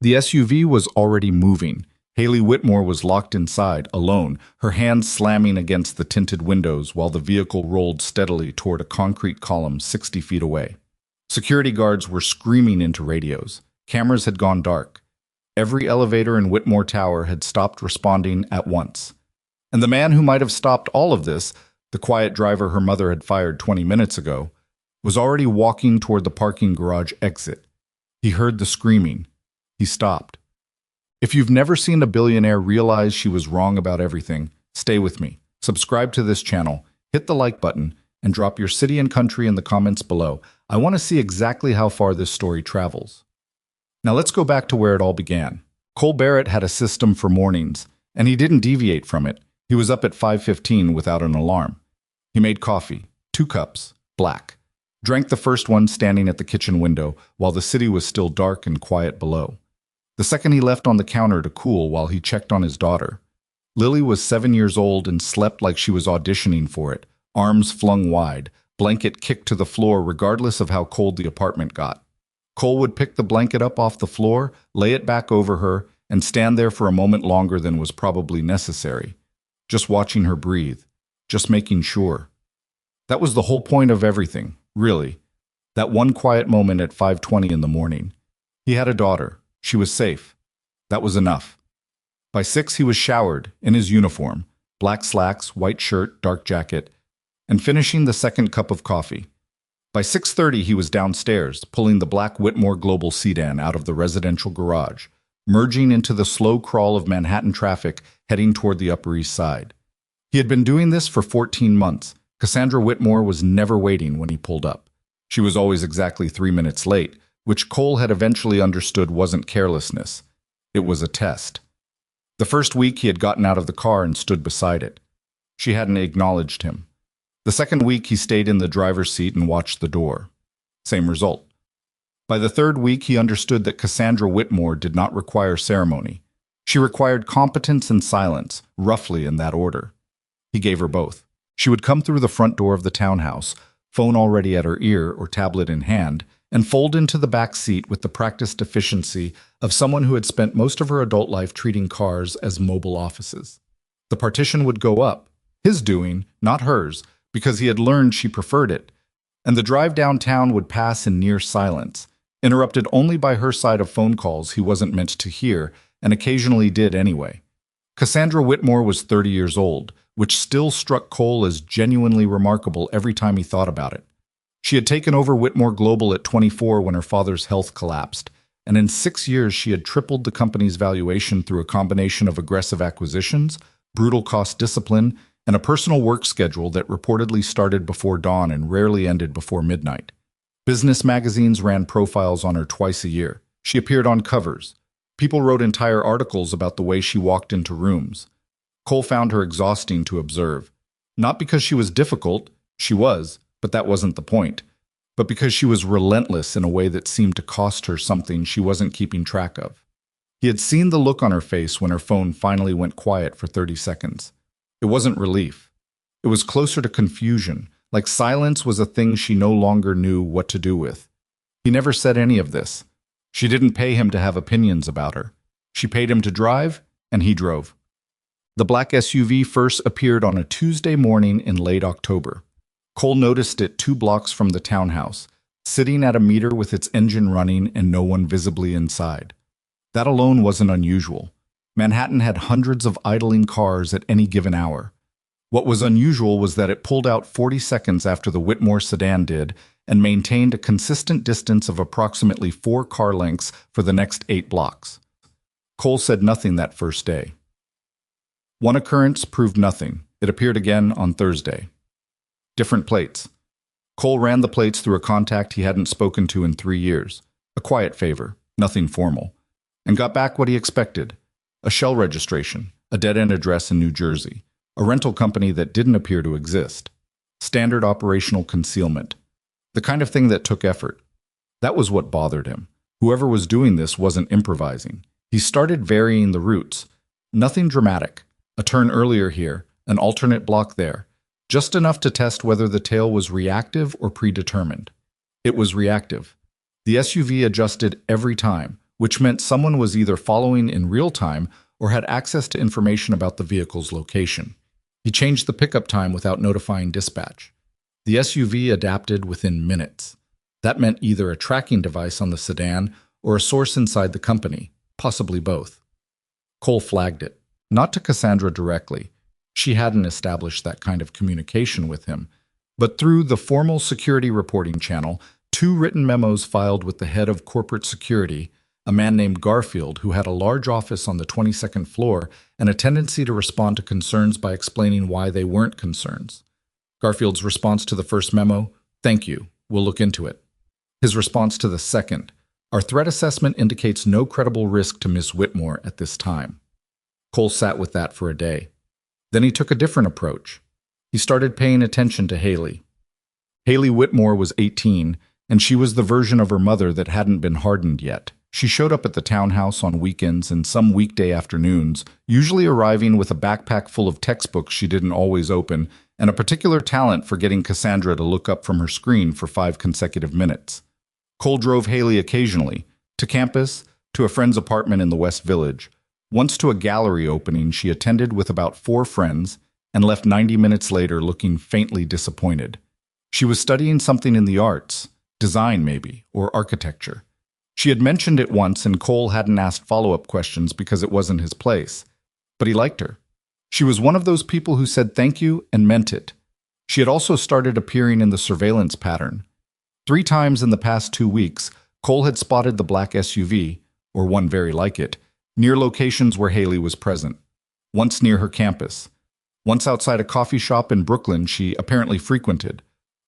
The SUV was already moving. Hailey Whitmore was locked inside, alone, her hands slamming against the tinted windows while the vehicle rolled steadily toward a concrete column 60 feet away. Security guards were screaming into radios. Cameras had gone dark. Every elevator in Whitmore Tower had stopped responding at once. And the man who might have stopped all of this, the quiet driver her mother had fired 20 minutes ago, was already walking toward the parking garage exit. He heard the screaming. He stopped. If you've never seen a billionaire realize she was wrong about everything, stay with me. Subscribe to this channel, hit the like button, and drop your city and country in the comments below. I want to see exactly how far this story travels. Now let's go back to where it all began. Cole Barrett had a system for mornings, and he didn't deviate from it. He was up at 5:15 without an alarm. He made coffee, 2 cups, black. Drank the first one standing at the kitchen window while the city was still dark and quiet below. The second he left on the counter to cool while he checked on his daughter. Lily was 7 years old and slept like she was auditioning for it, arms flung wide, blanket kicked to the floor regardless of how cold the apartment got. Cole would pick the blanket up off the floor, lay it back over her, and stand there for a moment longer than was probably necessary, just watching her breathe, just making sure. That was the whole point of everything, really. That one quiet moment at 5:20 in the morning. He had a daughter. She was safe. That was enough. By 6, he was showered, in his uniform, black slacks, white shirt, dark jacket, and finishing the second cup of coffee. By 6:30, he was downstairs, pulling the black Whitmore Global sedan out of the residential garage, merging into the slow crawl of Manhattan traffic heading toward the Upper East Side. He had been doing this for 14 months. Cassandra Whitmore was never waiting when he pulled up. She was always exactly 3 minutes late, which Cole had eventually understood wasn't carelessness. It was a test. The first week he had gotten out of the car and stood beside it. She hadn't acknowledged him. The second week he stayed in the driver's seat and watched the door. Same result. By the third week he understood that Cassandra Whitmore did not require ceremony. She required competence and silence, roughly in that order. He gave her both. She would come through the front door of the townhouse, phone already at her ear or tablet in hand, and fold into the back seat with the practiced efficiency of someone who had spent most of her adult life treating cars as mobile offices. The partition would go up, his doing, not hers, because he had learned she preferred it, and the drive downtown would pass in near silence, interrupted only by her side of phone calls he wasn't meant to hear, and occasionally did anyway. Cassandra Whitmore was 30 years old, which still struck Cole as genuinely remarkable every time he thought about it. She had taken over Whitmore Global at 24 when her father's health collapsed, and in 6 years she had tripled the company's valuation through a combination of aggressive acquisitions, brutal cost discipline, and a personal work schedule that reportedly started before dawn and rarely ended before midnight. Business magazines ran profiles on her twice a year. She appeared on covers. People wrote entire articles about the way she walked into rooms. Cole found her exhausting to observe. Not because she was difficult, she was, but that wasn't the point, but because she was relentless in a way that seemed to cost her something she wasn't keeping track of. He had seen the look on her face when her phone finally went quiet for 30 seconds. It wasn't relief. It was closer to confusion, like silence was a thing she no longer knew what to do with. He never said any of this. She didn't pay him to have opinions about her. She paid him to drive, and he drove. The black SUV first appeared on a Tuesday morning in late October. Cole noticed it 2 blocks from the townhouse, sitting at a meter with its engine running and no one visibly inside. That alone wasn't unusual. Manhattan had hundreds of idling cars at any given hour. What was unusual was that it pulled out 40 seconds after the Whitmore sedan did and maintained a consistent distance of approximately 4 car lengths for the next 8 blocks. Cole said nothing that first day. One occurrence proved nothing. It appeared again on Thursday. Different plates. Cole ran the plates through a contact he hadn't spoken to in 3 years, a quiet favor, nothing formal, and got back what he expected, a shell registration, a dead-end address in New Jersey, a rental company that didn't appear to exist, standard operational concealment, the kind of thing that took effort. That was what bothered him. Whoever was doing this wasn't improvising. He started varying the routes. Nothing dramatic, a turn earlier here, an alternate block there, just enough to test whether the tail was reactive or predetermined. It was reactive. The SUV adjusted every time, which meant someone was either following in real time or had access to information about the vehicle's location. He changed the pickup time without notifying dispatch. The SUV adapted within minutes. That meant either a tracking device on the sedan or a source inside the company, possibly both. Cole flagged it, not to Cassandra directly. She hadn't established that kind of communication with him, but through the formal security reporting channel, 2 written memos filed with the head of corporate security, a man named Garfield who had a large office on the 22nd floor and a tendency to respond to concerns by explaining why they weren't concerns. Garfield's response to the first memo, "Thank you, we'll look into it." His response to the second, "Our threat assessment indicates no credible risk to Miss Whitmore at this time." Cole sat with that for a day. Then he took a different approach. He started paying attention to Hailey. Hailey Whitmore was 18, and she was the version of her mother that hadn't been hardened yet. She showed up at the townhouse on weekends and some weekday afternoons, usually arriving with a backpack full of textbooks she didn't always open, and a particular talent for getting Cassandra to look up from her screen for 5 consecutive minutes. Cole drove Hailey occasionally, to campus, to a friend's apartment in the West Village, once to a gallery opening she attended with about 4 friends, and left 90 minutes later looking faintly disappointed. She was studying something in the arts, design maybe, or architecture. She had mentioned it once and Cole hadn't asked follow-up questions because it wasn't his place. But he liked her. She was one of those people who said thank you and meant it. She had also started appearing in the surveillance pattern. 3 times in the past 2 weeks, Cole had spotted the black SUV, or one very like it, near locations where Hailey was present. Once near her campus. Once outside a coffee shop in Brooklyn she apparently frequented.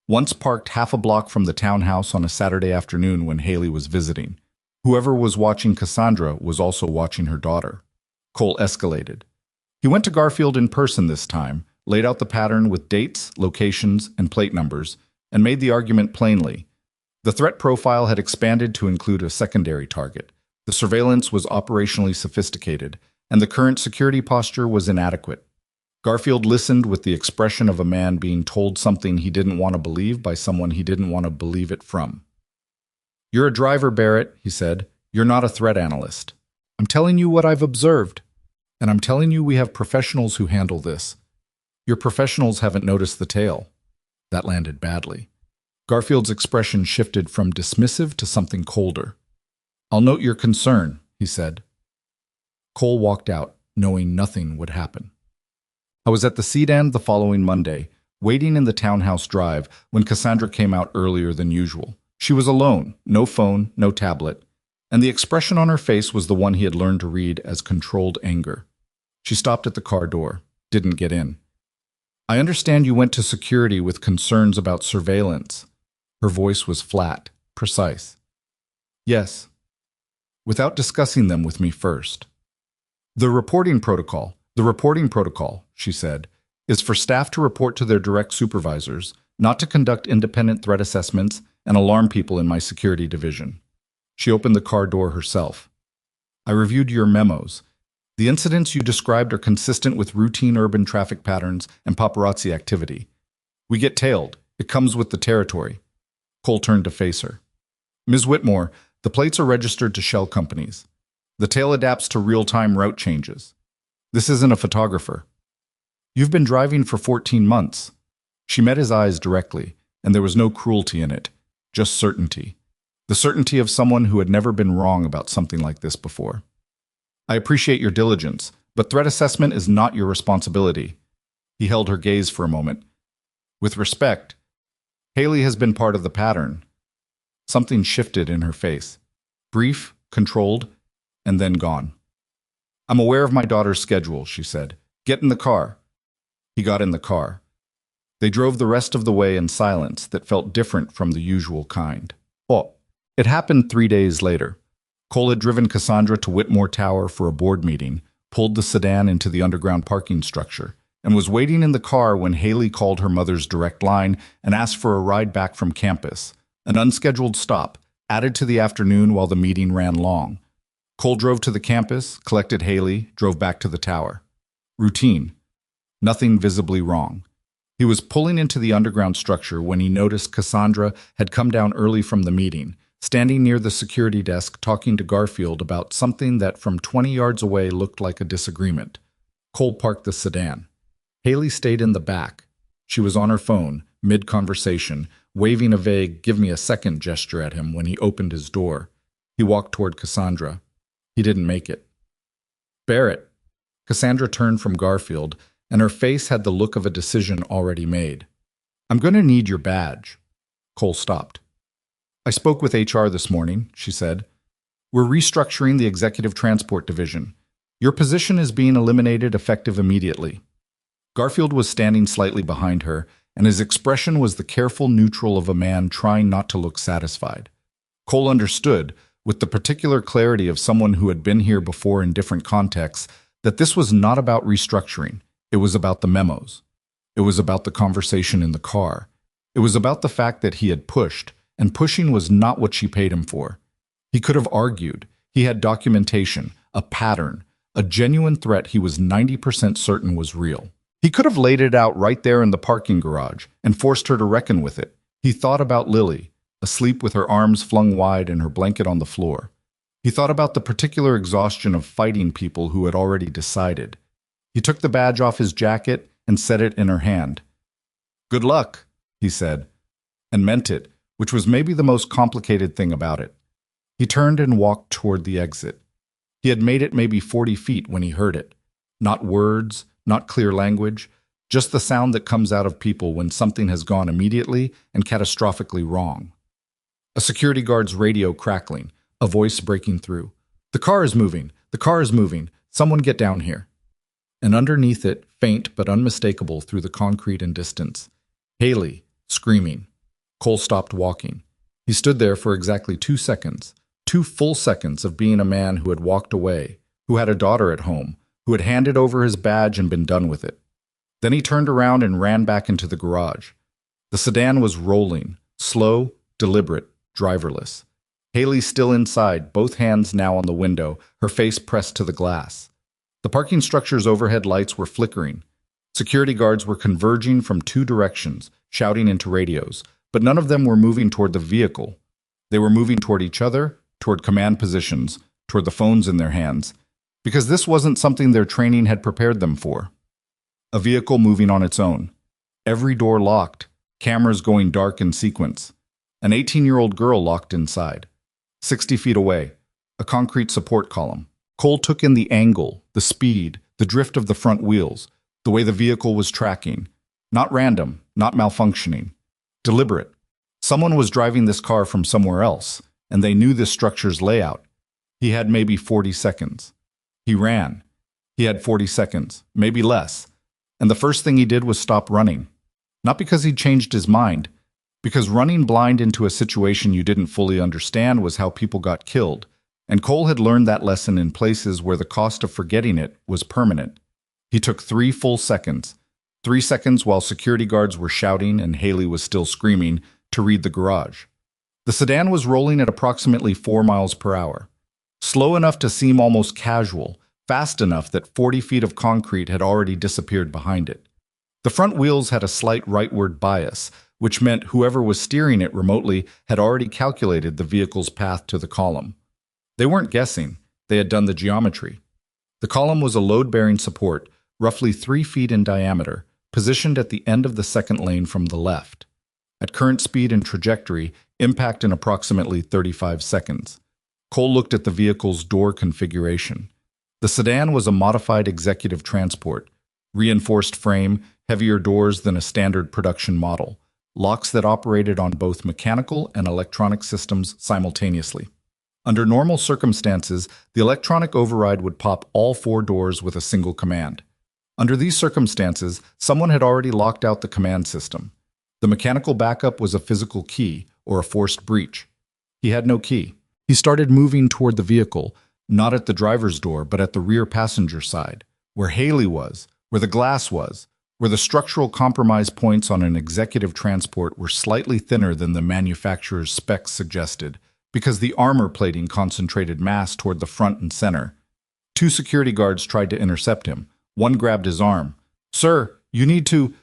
Once parked half a block from the townhouse on a Saturday afternoon when Hailey was visiting. Whoever was watching Cassandra was also watching her daughter. Cole escalated. He went to Garfield in person this time, laid out the pattern with dates, locations, and plate numbers, and made the argument plainly. The threat profile had expanded to include a secondary target. The surveillance was operationally sophisticated, and the current security posture was inadequate. Garfield listened with the expression of a man being told something he didn't want to believe by someone he didn't want to believe it from. "You're a driver, Barrett," he said. "You're not a threat analyst. I'm telling you what I've observed, and I'm telling you we have professionals who handle this. Your professionals haven't noticed the tail." That landed badly. Garfield's expression shifted from dismissive to something colder. "I'll note your concern," he said. Cole walked out, knowing nothing would happen. I was at the sedan the following Monday, waiting in the townhouse drive when Cassandra came out earlier than usual. She was alone, no phone, no tablet, and the expression on her face was the one he had learned to read as controlled anger. She stopped at the car door, didn't get in. "I understand you went to security with concerns about surveillance." Her voice was flat, precise. "Yes. Without discussing them with me first." The reporting protocol, she said, is for staff to report to their direct supervisors, not to conduct independent threat assessments and alarm people in my security division." She opened the car door herself. "I reviewed your memos. The incidents you described are consistent with routine urban traffic patterns and paparazzi activity. We get tailed. It comes with the territory." Cole turned to face her. "Ms. Whitmore, the plates are registered to shell companies. The tail adapts to real-time route changes. This isn't a photographer. You've been driving for 14 months. She met his eyes directly, and there was no cruelty in it, just certainty. The certainty of someone who had never been wrong about something like this before. "I appreciate your diligence, but threat assessment is not your responsibility." He held her gaze for a moment. "With respect, Hailey has been part of the pattern." Something shifted in her face. Brief, controlled, and then gone. "I'm aware of my daughter's schedule," she said. "Get in the car." He got in the car. They drove the rest of the way in silence that felt different from the usual kind. It happened 3 days later. Cole had driven Cassandra to Whitmore Tower for a board meeting, pulled the sedan into the underground parking structure, and was waiting in the car when Hailey called her mother's direct line and asked for a ride back from campus, an unscheduled stop, added to the afternoon while the meeting ran long. Cole drove to the campus, collected Hailey, drove back to the tower. Routine. Nothing visibly wrong. He was pulling into the underground structure when he noticed Cassandra had come down early from the meeting, standing near the security desk talking to Garfield about something that from 20 yards away looked like a disagreement. Cole parked the sedan. Hailey stayed in the back. She was on her phone, mid-conversation, waving a vague "give me a second" gesture at him when he opened his door. He walked toward Cassandra. He didn't make it. "Barrett." Cassandra turned from Garfield, and her face had the look of a decision already made. "I'm going to need your badge." Cole stopped. "I spoke with HR this morning," she said. "We're restructuring the executive transport division. Your position is being eliminated effective immediately." Garfield was standing slightly behind her, and his expression was the careful neutral of a man trying not to look satisfied. Cole understood, with the particular clarity of someone who had been here before in different contexts, that this was not about restructuring. It was about the memos. It was about the conversation in the car. It was about the fact that he had pushed, and pushing was not what she paid him for. He could have argued. He had documentation, a pattern, a genuine threat he was 90% certain was real. He could have laid it out right there in the parking garage and forced her to reckon with it. He thought about Lily, asleep with her arms flung wide and her blanket on the floor. He thought about the particular exhaustion of fighting people who had already decided. He took the badge off his jacket and set it in her hand. "Good luck," he said, and meant it, which was maybe the most complicated thing about it. He turned and walked toward the exit. He had made it maybe 40 feet when he heard it. Not words, not clear language, just the sound that comes out of people when something has gone immediately and catastrophically wrong. A security guard's radio crackling, a voice breaking through. "The car is moving! The car is moving! Someone get down here!" And underneath it, faint but unmistakable through the concrete and distance, Hailey, screaming. Cole stopped walking. He stood there for exactly 2 seconds, 2 full seconds of being a man who had walked away, who had a daughter at home, who had handed over his badge and been done with it. Then he turned around and ran back into the garage. The sedan was rolling, slow, deliberate, driverless. Hailey still inside, both hands now on the window, her face pressed to the glass. The parking structure's overhead lights were flickering. Security guards were converging from 2 directions, shouting into radios, but none of them were moving toward the vehicle. They were moving toward each other, toward command positions, toward the phones in their hands, because this wasn't something their training had prepared them for. A vehicle moving on its own. Every door locked, cameras going dark in sequence. An 18-year-old girl locked inside. 60 feet away, a concrete support column. Cole took in the angle, the speed, the drift of the front wheels, the way the vehicle was tracking. Not random, not malfunctioning. Deliberate. Someone was driving this car from somewhere else, and they knew this structure's layout. He had maybe 40 seconds. He ran. He had 40 seconds, maybe less. And the first thing he did was stop running. Not because he'd changed his mind, because running blind into a situation you didn't fully understand was how people got killed. And Cole had learned that lesson in places where the cost of forgetting it was permanent. He took 3 full seconds. 3 seconds while security guards were shouting and Hailey was still screaming to read the garage. The sedan was rolling at approximately 4 miles per hour. Slow enough to seem almost casual, fast enough that 40 feet of concrete had already disappeared behind it. The front wheels had a slight rightward bias, which meant whoever was steering it remotely had already calculated the vehicle's path to the column. They weren't guessing, they had done the geometry. The column was a load-bearing support, roughly 3 feet in diameter, positioned at the end of the second lane from the left. At current speed and trajectory, impact in approximately 35 seconds. Cole looked at the vehicle's door configuration. The sedan was a modified executive transport, reinforced frame, heavier doors than a standard production model, locks that operated on both mechanical and electronic systems simultaneously. Under normal circumstances, the electronic override would pop all 4 doors with a single command. Under these circumstances, someone had already locked out the command system. The mechanical backup was a physical key or a forced breach. He had no key. He started moving toward the vehicle, not at the driver's door, but at the rear passenger side, where Hailey was, where the glass was, where the structural compromise points on an executive transport were slightly thinner than the manufacturer's specs suggested, because the armor plating concentrated mass toward the front and center. 2 security guards tried to intercept him. One grabbed his arm. "Sir, you need to—"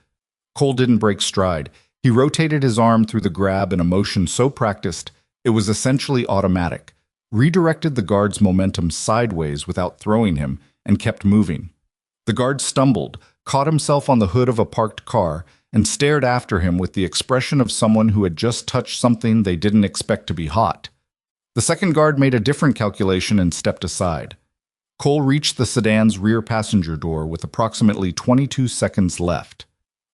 Cole didn't break stride. He rotated his arm through the grab in a motion so practiced, It was essentially automatic, redirected the guard's momentum sideways without throwing him, and kept moving. The guard stumbled, caught himself on the hood of a parked car, and stared after him with the expression of someone who had just touched something they didn't expect to be hot. The second guard made a different calculation and stepped aside. Cole reached the sedan's rear passenger door with approximately 22 seconds left.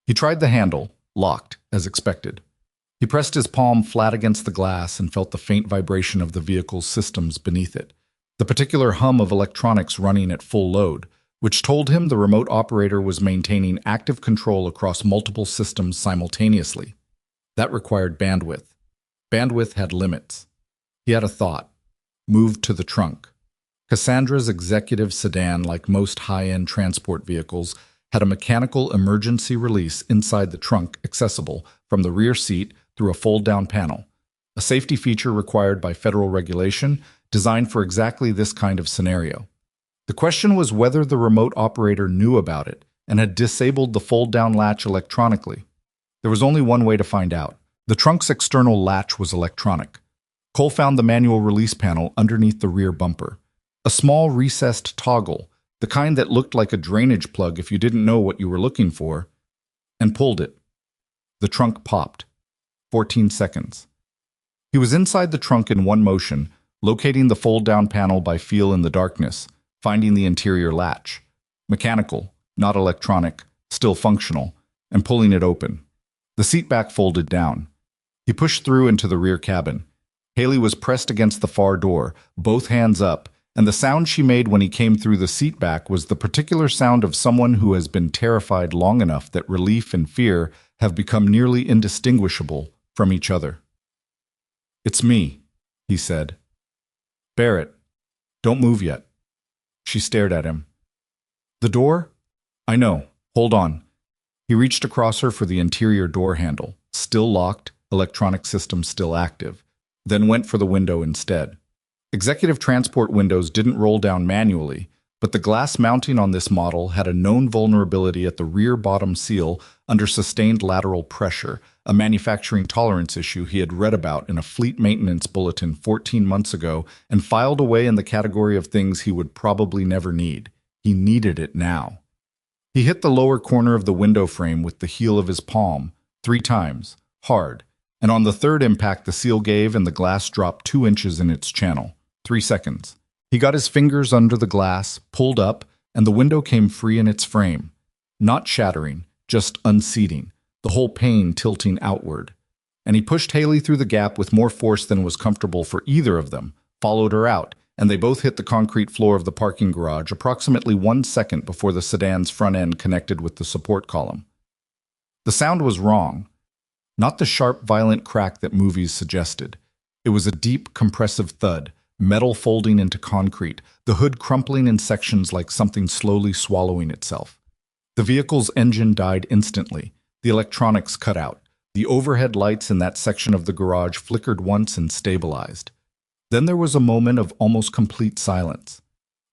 He tried the handle, locked, as expected. He pressed his palm flat against the glass and felt the faint vibration of the vehicle's systems beneath it, the particular hum of electronics running at full load, which told him the remote operator was maintaining active control across multiple systems simultaneously. That required bandwidth. Bandwidth had limits. He had a thought. Moved to the trunk. Cassandra's executive sedan, like most high-end transport vehicles, had a mechanical emergency release inside the trunk accessible from the rear seat through a fold-down panel, a safety feature required by federal regulation designed for exactly this kind of scenario. The question was whether the remote operator knew about it and had disabled the fold-down latch electronically. There was only one way to find out. The trunk's external latch was electronic. Cole found the manual release panel underneath the rear bumper. A small recessed toggle, the kind that looked like a drainage plug if you didn't know what you were looking for, and pulled it. The trunk popped. 14 seconds. He was inside the trunk in one motion, locating the fold-down panel by feel in the darkness, finding the interior latch. Mechanical, not electronic, still functional, and pulling it open. The seat back folded down. He pushed through into the rear cabin. Hailey was pressed against the far door, both hands up, and the sound she made when he came through the seat back was the particular sound of someone who has been terrified long enough that relief and fear have become nearly indistinguishable from each other. "It's me," he said. "Barrett, don't move yet." She stared at him. "The door? I know. Hold on." He reached across her for the interior door handle, still locked, electronic system still active, then went for the window instead. Executive transport windows didn't roll down manually, but the glass mounting on this model had a known vulnerability at the rear bottom seal under sustained lateral pressure, a manufacturing tolerance issue he had read about in a fleet maintenance bulletin 14 months ago and filed away in the category of things he would probably never need. He needed it now. He hit the lower corner of the window frame with the heel of his palm, 3 times, hard, and on the third impact the seal gave and the glass dropped 2 inches in its channel. 3 seconds. He got his fingers under the glass, pulled up, and the window came free in its frame. Not shattering, just unseating, the whole pane tilting outward. And he pushed Hailey through the gap with more force than was comfortable for either of them, followed her out, and they both hit the concrete floor of the parking garage approximately 1 second before the sedan's front end connected with the support column. The sound was wrong. Not the sharp, violent crack that movies suggested. It was a deep, compressive thud, metal folding into concrete, the hood crumpling in sections like something slowly swallowing itself. The vehicle's engine died instantly. The electronics cut out. The overhead lights in that section of the garage flickered once and stabilized. Then there was a moment of almost complete silence.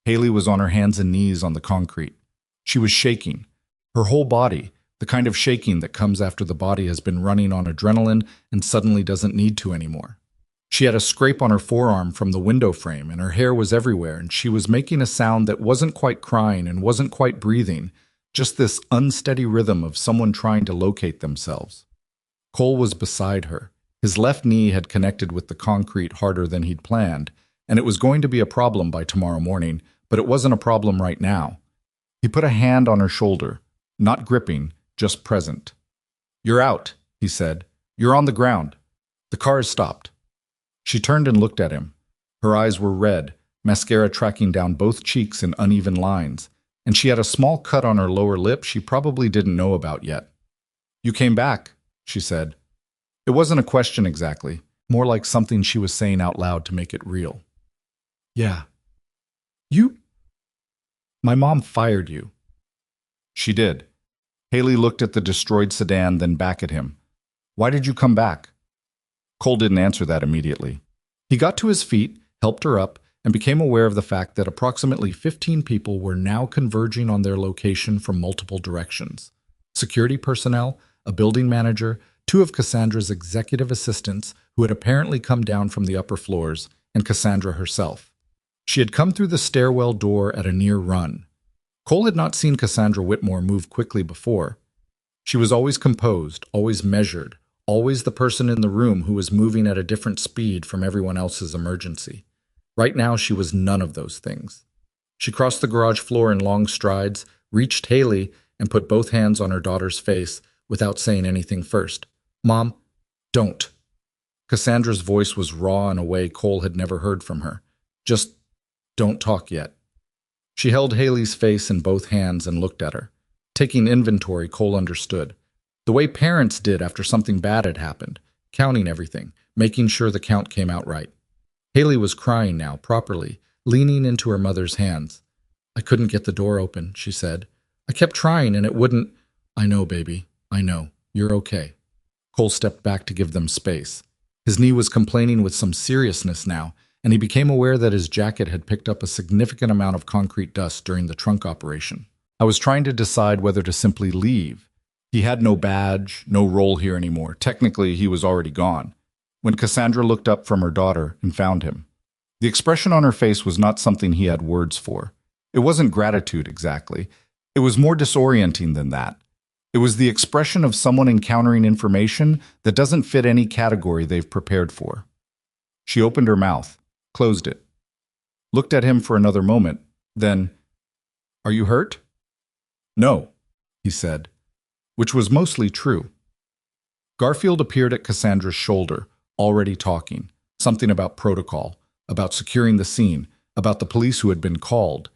Hailey was on her hands and knees on the concrete. She was shaking. Her whole body, the kind of shaking that comes after the body has been running on adrenaline and suddenly doesn't need to anymore. She had a scrape on her forearm from the window frame, and her hair was everywhere, and she was making a sound that wasn't quite crying and wasn't quite breathing, just this unsteady rhythm of someone trying to locate themselves. Cole was beside her. His left knee had connected with the concrete harder than he'd planned, and it was going to be a problem by tomorrow morning, but it wasn't a problem right now. He put a hand on her shoulder, not gripping, just present. "You're out," he said. "You're on the ground. The car has stopped." She turned and looked at him. Her eyes were red, mascara tracking down both cheeks in uneven lines, and she had a small cut on her lower lip she probably didn't know about yet. "You came back," she said. It wasn't a question exactly, more like something she was saying out loud to make it real. "Yeah. You? My mom fired you." "She did." Hailey looked at the destroyed sedan, then back at him. "Why did you come back?" Cole didn't answer that immediately. He got to his feet, helped her up, and became aware of the fact that approximately 15 people were now converging on their location from multiple directions. Security personnel, a building manager, 2 of Cassandra's executive assistants, who had apparently come down from the upper floors, and Cassandra herself. She had come through the stairwell door at a near run. Cole had not seen Cassandra Whitmore move quickly before. She was always composed, always measured, always the person in the room who was moving at a different speed from everyone else's emergency. Right now, she was none of those things. She crossed the garage floor in long strides, reached Hailey, and put both hands on her daughter's face without saying anything first. "Mom, don't." Cassandra's voice was raw in a way Cole had never heard from her. "Just don't talk yet." She held Hailey's face in both hands and looked at her. Taking inventory, Cole understood. The way parents did after something bad had happened, counting everything, making sure the count came out right. Hailey was crying now, properly, leaning into her mother's hands. "I couldn't get the door open," she said. "I kept trying and it wouldn't." "I know, baby. I know. You're okay." Cole stepped back to give them space. His knee was complaining with some seriousness now, and he became aware that his jacket had picked up a significant amount of concrete dust during the trunk operation. I was trying to decide whether to simply leave. He had no badge, no role here anymore. Technically, he was already gone. When Cassandra looked up from her daughter and found him. The expression on her face was not something he had words for. It wasn't gratitude, exactly. It was more disorienting than that. It was the expression of someone encountering information that doesn't fit any category they've prepared for. She opened her mouth, closed it, looked at him for another moment, then, "Are you hurt?" "No," he said, which was mostly true. Garfield appeared at Cassandra's shoulder, already talking, something about protocol, about securing the scene, about the police who had been called,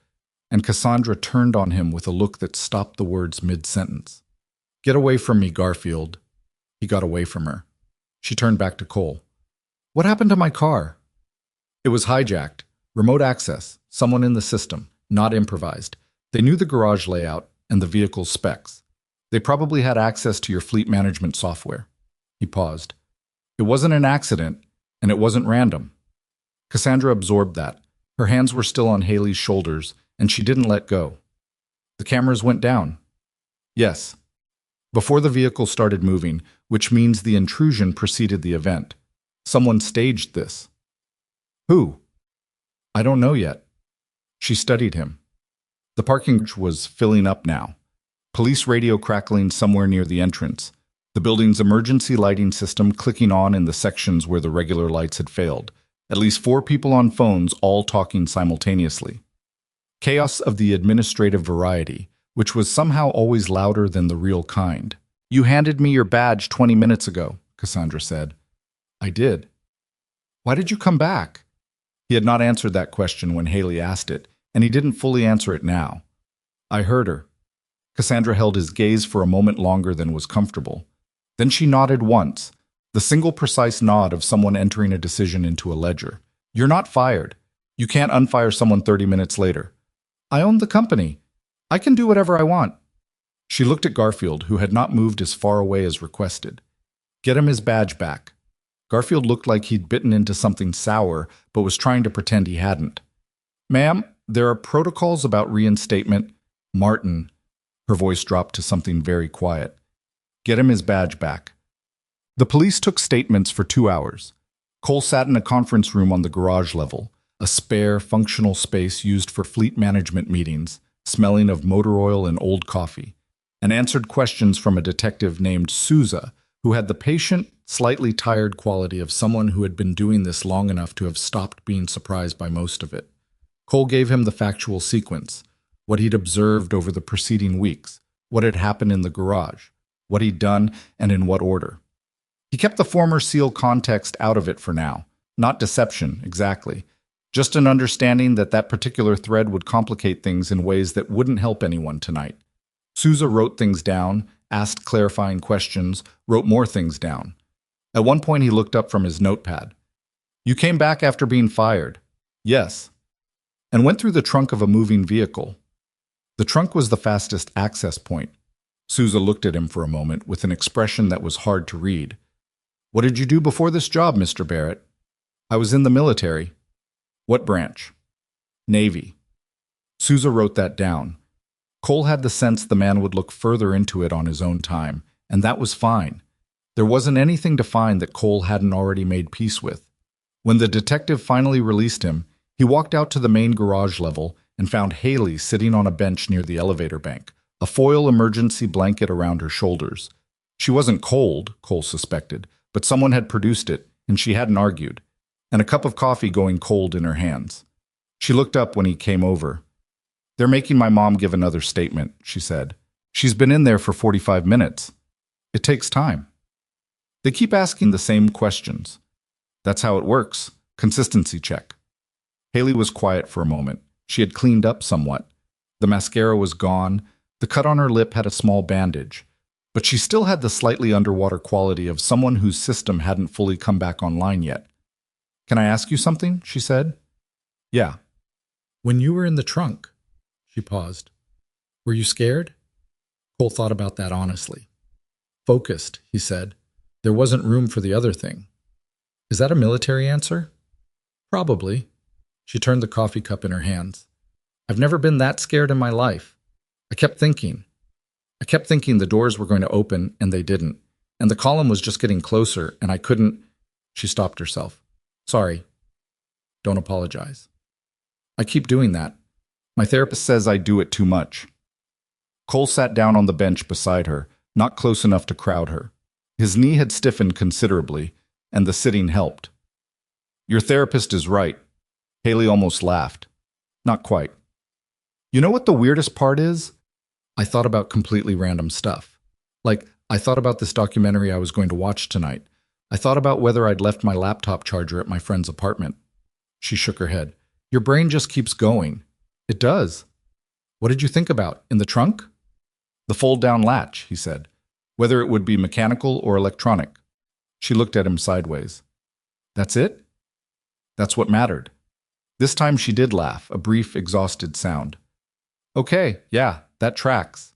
and Cassandra turned on him with a look that stopped the words mid-sentence. "Get away from me, Garfield." He got away from her. She turned back to Cole. "What happened to my car?" "It was hijacked. Remote access. Someone in the system. Not improvised. They knew the garage layout and the vehicle's specs. They probably had access to your fleet management software." He paused. "It wasn't an accident, and it wasn't random." Cassandra absorbed that. Her hands were still on Hailey's shoulders, and she didn't let go. "The cameras went down." "Yes. Before the vehicle started moving, which means the intrusion preceded the event. Someone staged this." "Who?" "I don't know yet." She studied him. The parking garage was filling up now. Police radio crackling somewhere near the entrance. The building's emergency lighting system clicking on in the sections where the regular lights had failed. At least 4 people on phones, all talking simultaneously. Chaos of the administrative variety, which was somehow always louder than the real kind. "You handed me your badge 20 minutes ago," Cassandra said. "I did." "Why did you come back?" He had not answered that question when Hailey asked it, and he didn't fully answer it now. "I heard her." Cassandra held his gaze for a moment longer than was comfortable. Then she nodded once, the single precise nod of someone entering a decision into a ledger. "You're not fired. You can't unfire someone 30 minutes later." "I own the company. I can do whatever I want." She looked at Garfield, who had not moved as far away as requested. "Get him his badge back." Garfield looked like he'd bitten into something sour, but was trying to pretend he hadn't. "Ma'am, there are protocols about reinstatement." "Martin." Her voice dropped to something very quiet. "Get him his badge back." The police took statements for 2 hours. Cole sat in a conference room on the garage level, a spare, functional space used for fleet management meetings, smelling of motor oil and old coffee, and answered questions from a detective named Souza, who had the patient, slightly tired quality of someone who had been doing this long enough to have stopped being surprised by most of it. Cole gave him the factual sequence, what he'd observed over the preceding weeks, what had happened in the garage, what he'd done, and in what order. He kept the former SEAL context out of it for now. Not deception, exactly. Just an understanding that that particular thread would complicate things in ways that wouldn't help anyone tonight. Souza wrote things down, asked clarifying questions, wrote more things down. At one point he looked up from his notepad. "You came back after being fired." "Yes." "And went through the trunk of a moving vehicle." The trunk was the fastest access point. Souza looked at him for a moment with an expression that was hard to read. "What did you do before this job, Mr. Barrett?" "I was in the military." "What branch?" "Navy." Souza wrote that down. Cole had the sense the man would look further into it on his own time, and that was fine. There wasn't anything to find that Cole hadn't already made peace with. When the detective finally released him, he walked out to the main garage level and found Hailey sitting on a bench near the elevator bank, a foil emergency blanket around her shoulders. She wasn't cold, Cole suspected, but someone had produced it, and she hadn't argued, and a cup of coffee going cold in her hands. She looked up when he came over. "They're making my mom give another statement," she said. "She's been in there for 45 minutes. It takes time. They keep asking the same questions. That's how it works. Consistency check." Hailey was quiet for a moment. She had cleaned up somewhat. The mascara was gone. The cut on her lip had a small bandage. But she still had the slightly underwater quality of someone whose system hadn't fully come back online yet. "Can I ask you something?" she said. "Yeah." "When you were in the trunk," she paused, "were you scared?" Cole thought about that honestly. "Focused," he said. "There wasn't room for the other thing." "Is that a military answer?" "Probably." She turned the coffee cup in her hands. "I've never been that scared in my life. I kept thinking the doors were going to open, and they didn't. And the column was just getting closer, and I couldn't—" She stopped herself. "Sorry. Don't apologize. I keep doing that. My therapist says I do it too much." Cole sat down on the bench beside her, not close enough to crowd her. His knee had stiffened considerably, and the sitting helped. "Your therapist is right." Hailey almost laughed. "Not quite. You know what the weirdest part is? I thought about completely random stuff. Like, I thought about this documentary I was going to watch tonight. I thought about whether I'd left my laptop charger at my friend's apartment." She shook her head. "Your brain just keeps going." "It does." "What did you think about? In the trunk?" "The fold-down latch," he said. "Whether it would be mechanical or electronic." She looked at him sideways. "That's it?" "That's what mattered." This time she did laugh, a brief, exhausted sound. "Okay, yeah, that tracks."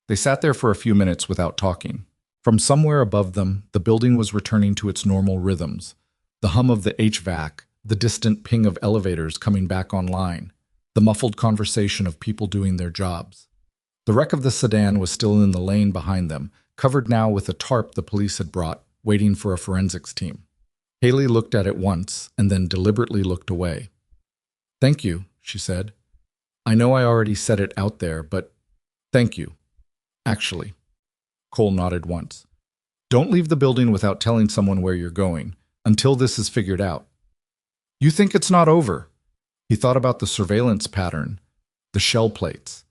They sat there for a few minutes without talking. From somewhere above them, the building was returning to its normal rhythms. The hum of the HVAC, the distant ping of elevators coming back online, the muffled conversation of people doing their jobs. The wreck of the sedan was still in the lane behind them, covered now with a tarp the police had brought, waiting for a forensics team. Hailey looked at it once and then deliberately looked away. "Thank you," she said. "I know I already said it out there, but thank you. Actually." Cole nodded once. "Don't leave the building without telling someone where you're going, until this is figured out." "You think it's not over?" He thought about the surveillance pattern, the shell plates,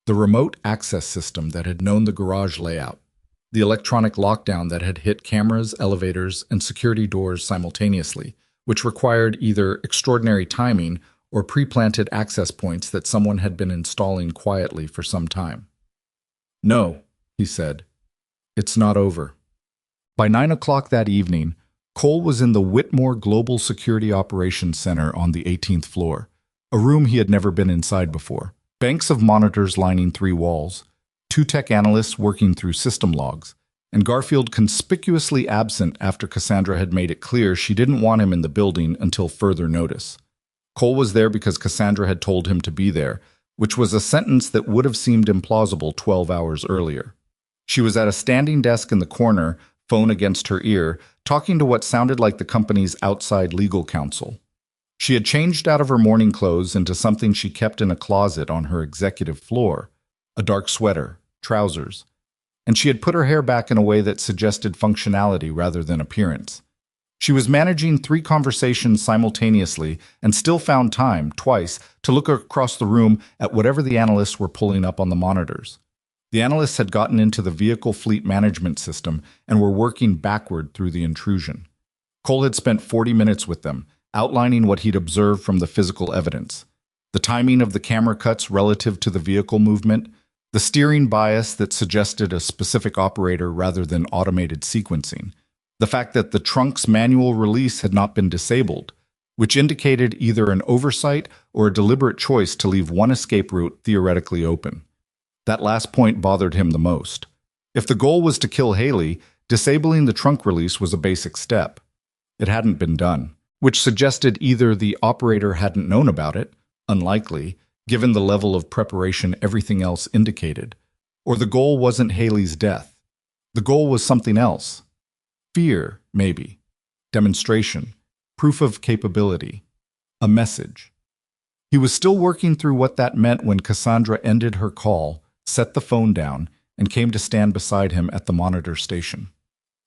the remote access system that had known the garage layout, the electronic lockdown that had hit cameras, elevators, and security doors simultaneously, which required either extraordinary timing or pre-planted access points that someone had been installing quietly for some time. "No," he said. "It's not over." By 9 o'clock that evening, Cole was in the Whitmore Global Security Operations Center on the 18th floor, a room he had never been inside before. Banks of monitors lining 3 walls, 2 tech analysts working through system logs, and Garfield conspicuously absent after Cassandra had made it clear she didn't want him in the building until further notice. Cole was there because Cassandra had told him to be there, which was a sentence that would have seemed implausible 12 hours earlier. She was at a standing desk in the corner, phone against her ear, talking to what sounded like the company's outside legal counsel. She had changed out of her morning clothes into something she kept in a closet on her executive floor, a dark sweater, trousers, and she had put her hair back in a way that suggested functionality rather than appearance. She was managing 3 conversations simultaneously and still found time, twice, to look across the room at whatever the analysts were pulling up on the monitors. The analysts had gotten into the vehicle fleet management system and were working backward through the intrusion. Cole had spent 40 minutes with them, outlining what he'd observed from the physical evidence. The timing of the camera cuts relative to the vehicle movement, the steering bias that suggested a specific operator rather than automated sequencing, the fact that the trunk's manual release had not been disabled, which indicated either an oversight or a deliberate choice to leave one escape route theoretically open. That last point bothered him the most. If the goal was to kill Hailey, disabling the trunk release was a basic step. It hadn't been done, which suggested either the operator hadn't known about it, unlikely, given the level of preparation everything else indicated, or the goal wasn't Hailey's death. The goal was something else. Fear, maybe. Demonstration. Proof of capability. A message. He was still working through what that meant when Cassandra ended her call, set the phone down, and came to stand beside him at the monitor station.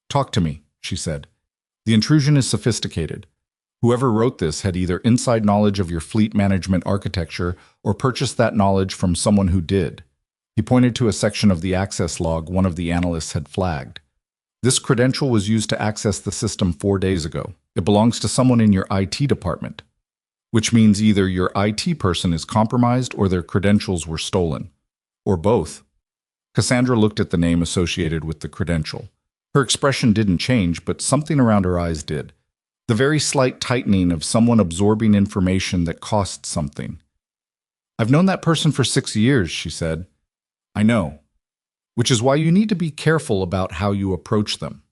"Talk to me," she said. "The intrusion is sophisticated. Whoever wrote this had either inside knowledge of your fleet management architecture or purchased that knowledge from someone who did." He pointed to a section of the access log one of the analysts had flagged. "This credential was used to access the system 4 days ago. It belongs to someone in your IT department, which means either your IT person is compromised or their credentials were stolen. Or both." Cassandra looked at the name associated with the credential. Her expression didn't change, but something around her eyes did. The very slight tightening of someone absorbing information that costs something. "I've known that person for 6 years," she said. "I know. Which is why you need to be careful about how you approach them.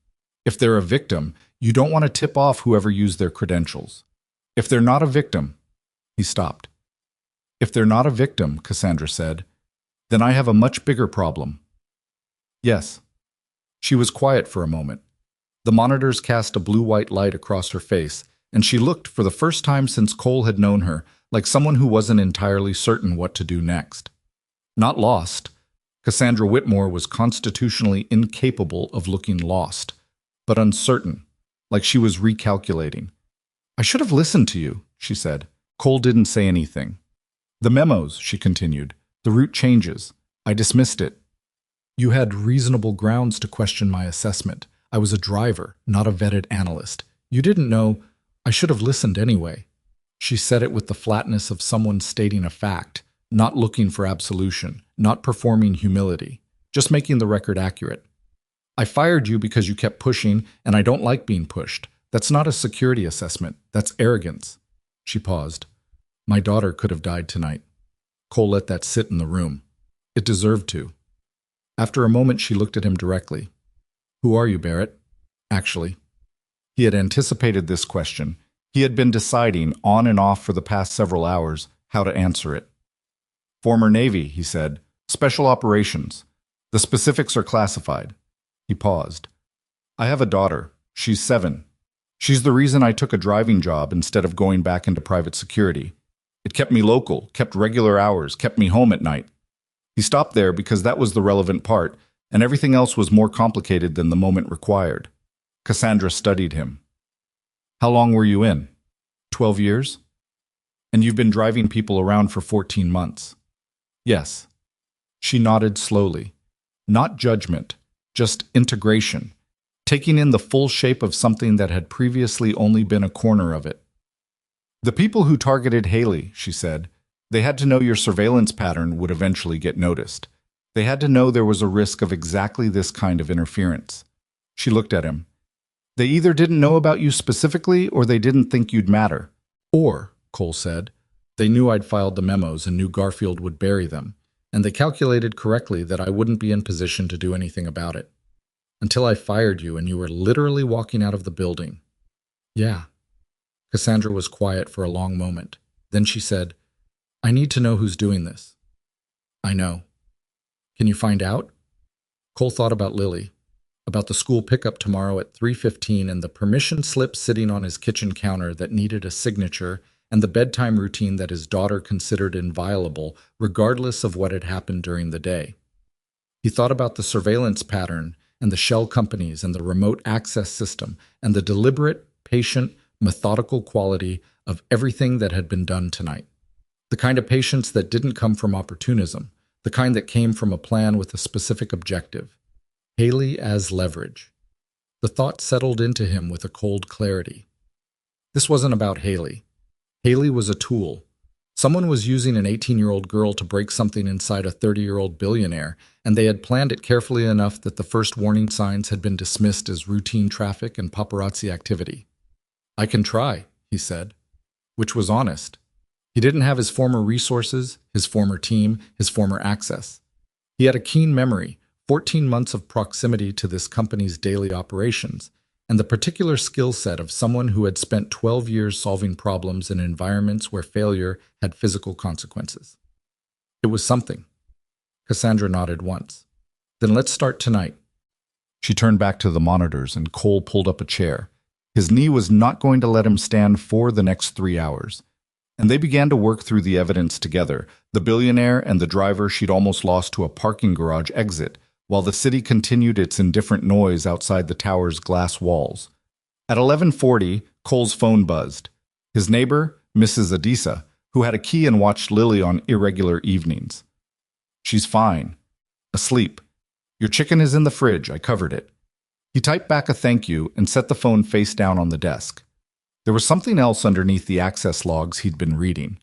If they're a victim, you don't want to tip off whoever used their credentials. If they're not a victim—" He stopped. "If they're not a victim," Cassandra said, "then I have a much bigger problem." "Yes." She was quiet for a moment. The monitors cast a blue-white light across her face, and she looked, for the first time since Cole had known her, like someone who wasn't entirely certain what to do next. Not lost. Cassandra Whitmore was constitutionally incapable of looking lost, but uncertain, like she was recalculating. "I should have listened to you," she said. Cole didn't say anything. "The memos," she continued, "the route changes. I dismissed it. You had reasonable grounds to question my assessment. I was a driver, not a vetted analyst. You didn't know. I should have listened anyway." She said it with the flatness of someone stating a fact, not looking for absolution, not performing humility, just making the record accurate. "I fired you because you kept pushing, and I don't like being pushed. That's not a security assessment. That's arrogance." She paused. "My daughter could have died tonight." Cole let that sit in the room. It deserved to. After a moment, she looked at him directly. "Who are you, Barrett?" Actually, he had anticipated this question. He had been deciding, on and off for the past several hours, how to answer it. "Former Navy," he said. "Special operations. The specifics are classified." He paused. "I have a daughter. She's 7. She's the reason I took a driving job instead of going back into private security. It kept me local, kept regular hours, kept me home at night." He stopped there because that was the relevant part, and everything else was more complicated than the moment required. Cassandra studied him. "How long were you in?" 12 years? "And you've been driving people around for 14 months. "Yes." She nodded slowly. Not judgment, just integration, taking in the full shape of something that had previously only been a corner of it. "The people who targeted Hailey," she said, "they had to know your surveillance pattern would eventually get noticed. They had to know there was a risk of exactly this kind of interference." She looked at him. "They either didn't know about you specifically or they didn't think you'd matter." "Or," Cole said, "they knew I'd filed the memos and knew Garfield would bury them, and they calculated correctly that I wouldn't be in position to do anything about it. Until I fired you and you were literally walking out of the building." "Yeah." Cassandra was quiet for a long moment. Then she said, "I need to know who's doing this." "I know." "Can you find out?" Cole thought about Lily, about the school pickup tomorrow at 3:15 and the permission slip sitting on his kitchen counter that needed a signature and the bedtime routine that his daughter considered inviolable regardless of what had happened during the day. He thought about the surveillance pattern and the shell companies and the remote access system and the deliberate, patient, methodical quality of everything that had been done tonight. The kind of patience that didn't come from opportunism, the kind that came from a plan with a specific objective. Hailey as leverage. The thought settled into him with a cold clarity. This wasn't about Hailey. Hailey was a tool. Someone was using an 18-year-old girl to break something inside a 30-year-old billionaire, and they had planned it carefully enough that the first warning signs had been dismissed as routine traffic and paparazzi activity. "I can try," he said, which was honest. He didn't have his former resources, his former team, his former access. He had a keen memory, 14 months of proximity to this company's daily operations, and the particular skill set of someone who had spent 12 years solving problems in environments where failure had physical consequences. It was something. Cassandra nodded once. "Then let's start tonight." She turned back to the monitors and Cole pulled up a chair. His knee was not going to let him stand for the next 3 hours. And they began to work through the evidence together, the billionaire and the driver she'd almost lost to a parking garage exit, while the city continued its indifferent noise outside the tower's glass walls. At 11:40, Cole's phone buzzed. His neighbor, Mrs. Adisa, who had a key and watched Lily on irregular evenings. "She's fine. Asleep. Your chicken is in the fridge. I covered it." He typed back a thank you and set the phone face down on the desk. There was something else underneath the access logs he'd been reading.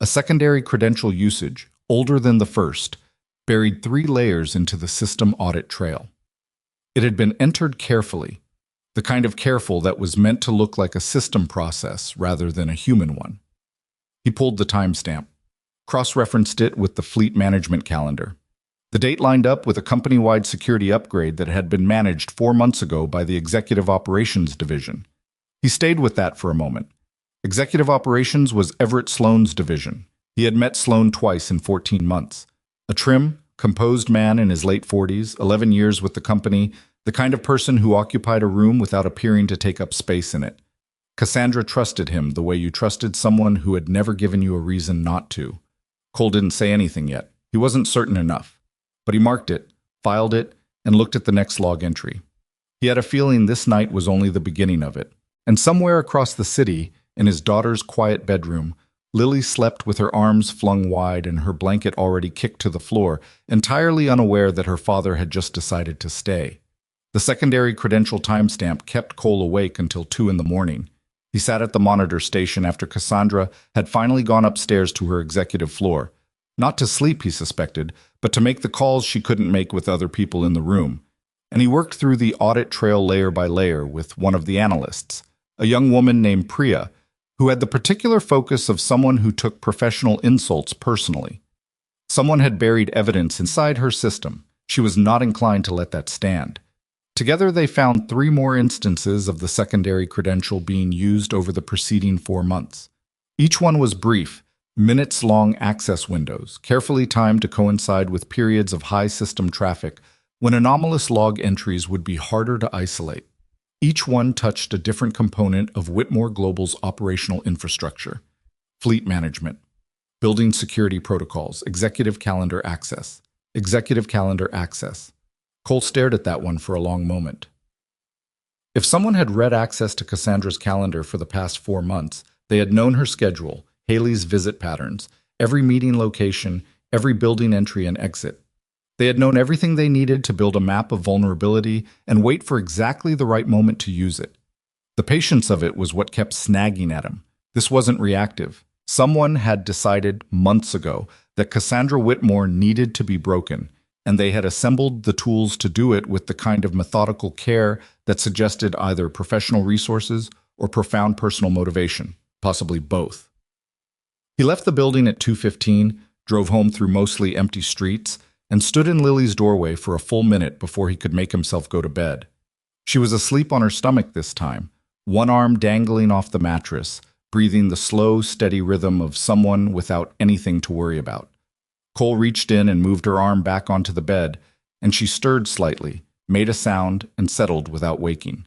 A secondary credential usage, older than the first, buried 3 layers into the system audit trail. It had been entered carefully, the kind of careful that was meant to look like a system process rather than a human one. He pulled the timestamp, cross-referenced it with the fleet management calendar. The date lined up with a company-wide security upgrade that had been managed 4 months ago by the Executive Operations Division. He stayed with that for a moment. Executive Operations was Everett Sloan's division. He had met Sloan twice in 14 months. A trim, composed man in his late 40s, 11 years with the company, the kind of person who occupied a room without appearing to take up space in it. Cassandra trusted him the way you trusted someone who had never given you a reason not to. Cole didn't say anything yet. He wasn't certain enough. But he marked it, filed it, and looked at the next log entry. He had a feeling this night was only the beginning of it. And somewhere across the city, in his daughter's quiet bedroom, Lily slept with her arms flung wide and her blanket already kicked to the floor, entirely unaware that her father had just decided to stay. The secondary credential timestamp kept Cole awake until 2 in the morning. He sat at the monitor station after Cassandra had finally gone upstairs to her executive floor. Not to sleep, he suspected, but to make the calls she couldn't make with other people in the room. And he worked through the audit trail layer by layer with one of the analysts, a young woman named Priya, who had the particular focus of someone who took professional insults personally. Someone had buried evidence inside her system. She was not inclined to let that stand. Together they found 3 more instances of the secondary credential being used over the preceding 4 months. Each one was brief, minutes-long access windows, carefully timed to coincide with periods of high system traffic when anomalous log entries would be harder to isolate. Each one touched a different component of Whitmore Global's operational infrastructure: fleet management, building security protocols, executive calendar access. Cole stared at that one for a long moment. If someone had read access to Cassandra's calendar for the past 4 months, they had known her schedule, Hailey's visit patterns, every meeting location, every building entry and exit. They had known everything they needed to build a map of vulnerability and wait for exactly the right moment to use it. The patience of it was what kept snagging at him. This wasn't reactive. Someone had decided months ago that Cassandra Whitmore needed to be broken, and they had assembled the tools to do it with the kind of methodical care that suggested either professional resources or profound personal motivation, possibly both. He left the building at 2:15, drove home through mostly empty streets, and stood in Lily's doorway for a full minute before he could make himself go to bed. She was asleep on her stomach this time, one arm dangling off the mattress, breathing the slow, steady rhythm of someone without anything to worry about. Cole reached in and moved her arm back onto the bed, and she stirred slightly, made a sound, and settled without waking.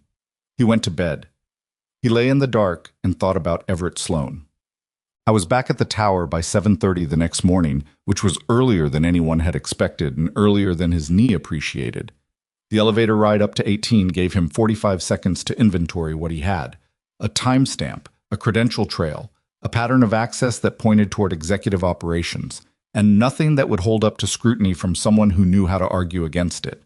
He went to bed. He lay in the dark and thought about Everett Sloan. I was back at the tower by 7:30 the next morning, which was earlier than anyone had expected and earlier than his knee appreciated. The elevator ride up to 18 gave him 45 seconds to inventory what he had: a timestamp, a credential trail, a pattern of access that pointed toward executive operations, and nothing that would hold up to scrutiny from someone who knew how to argue against it.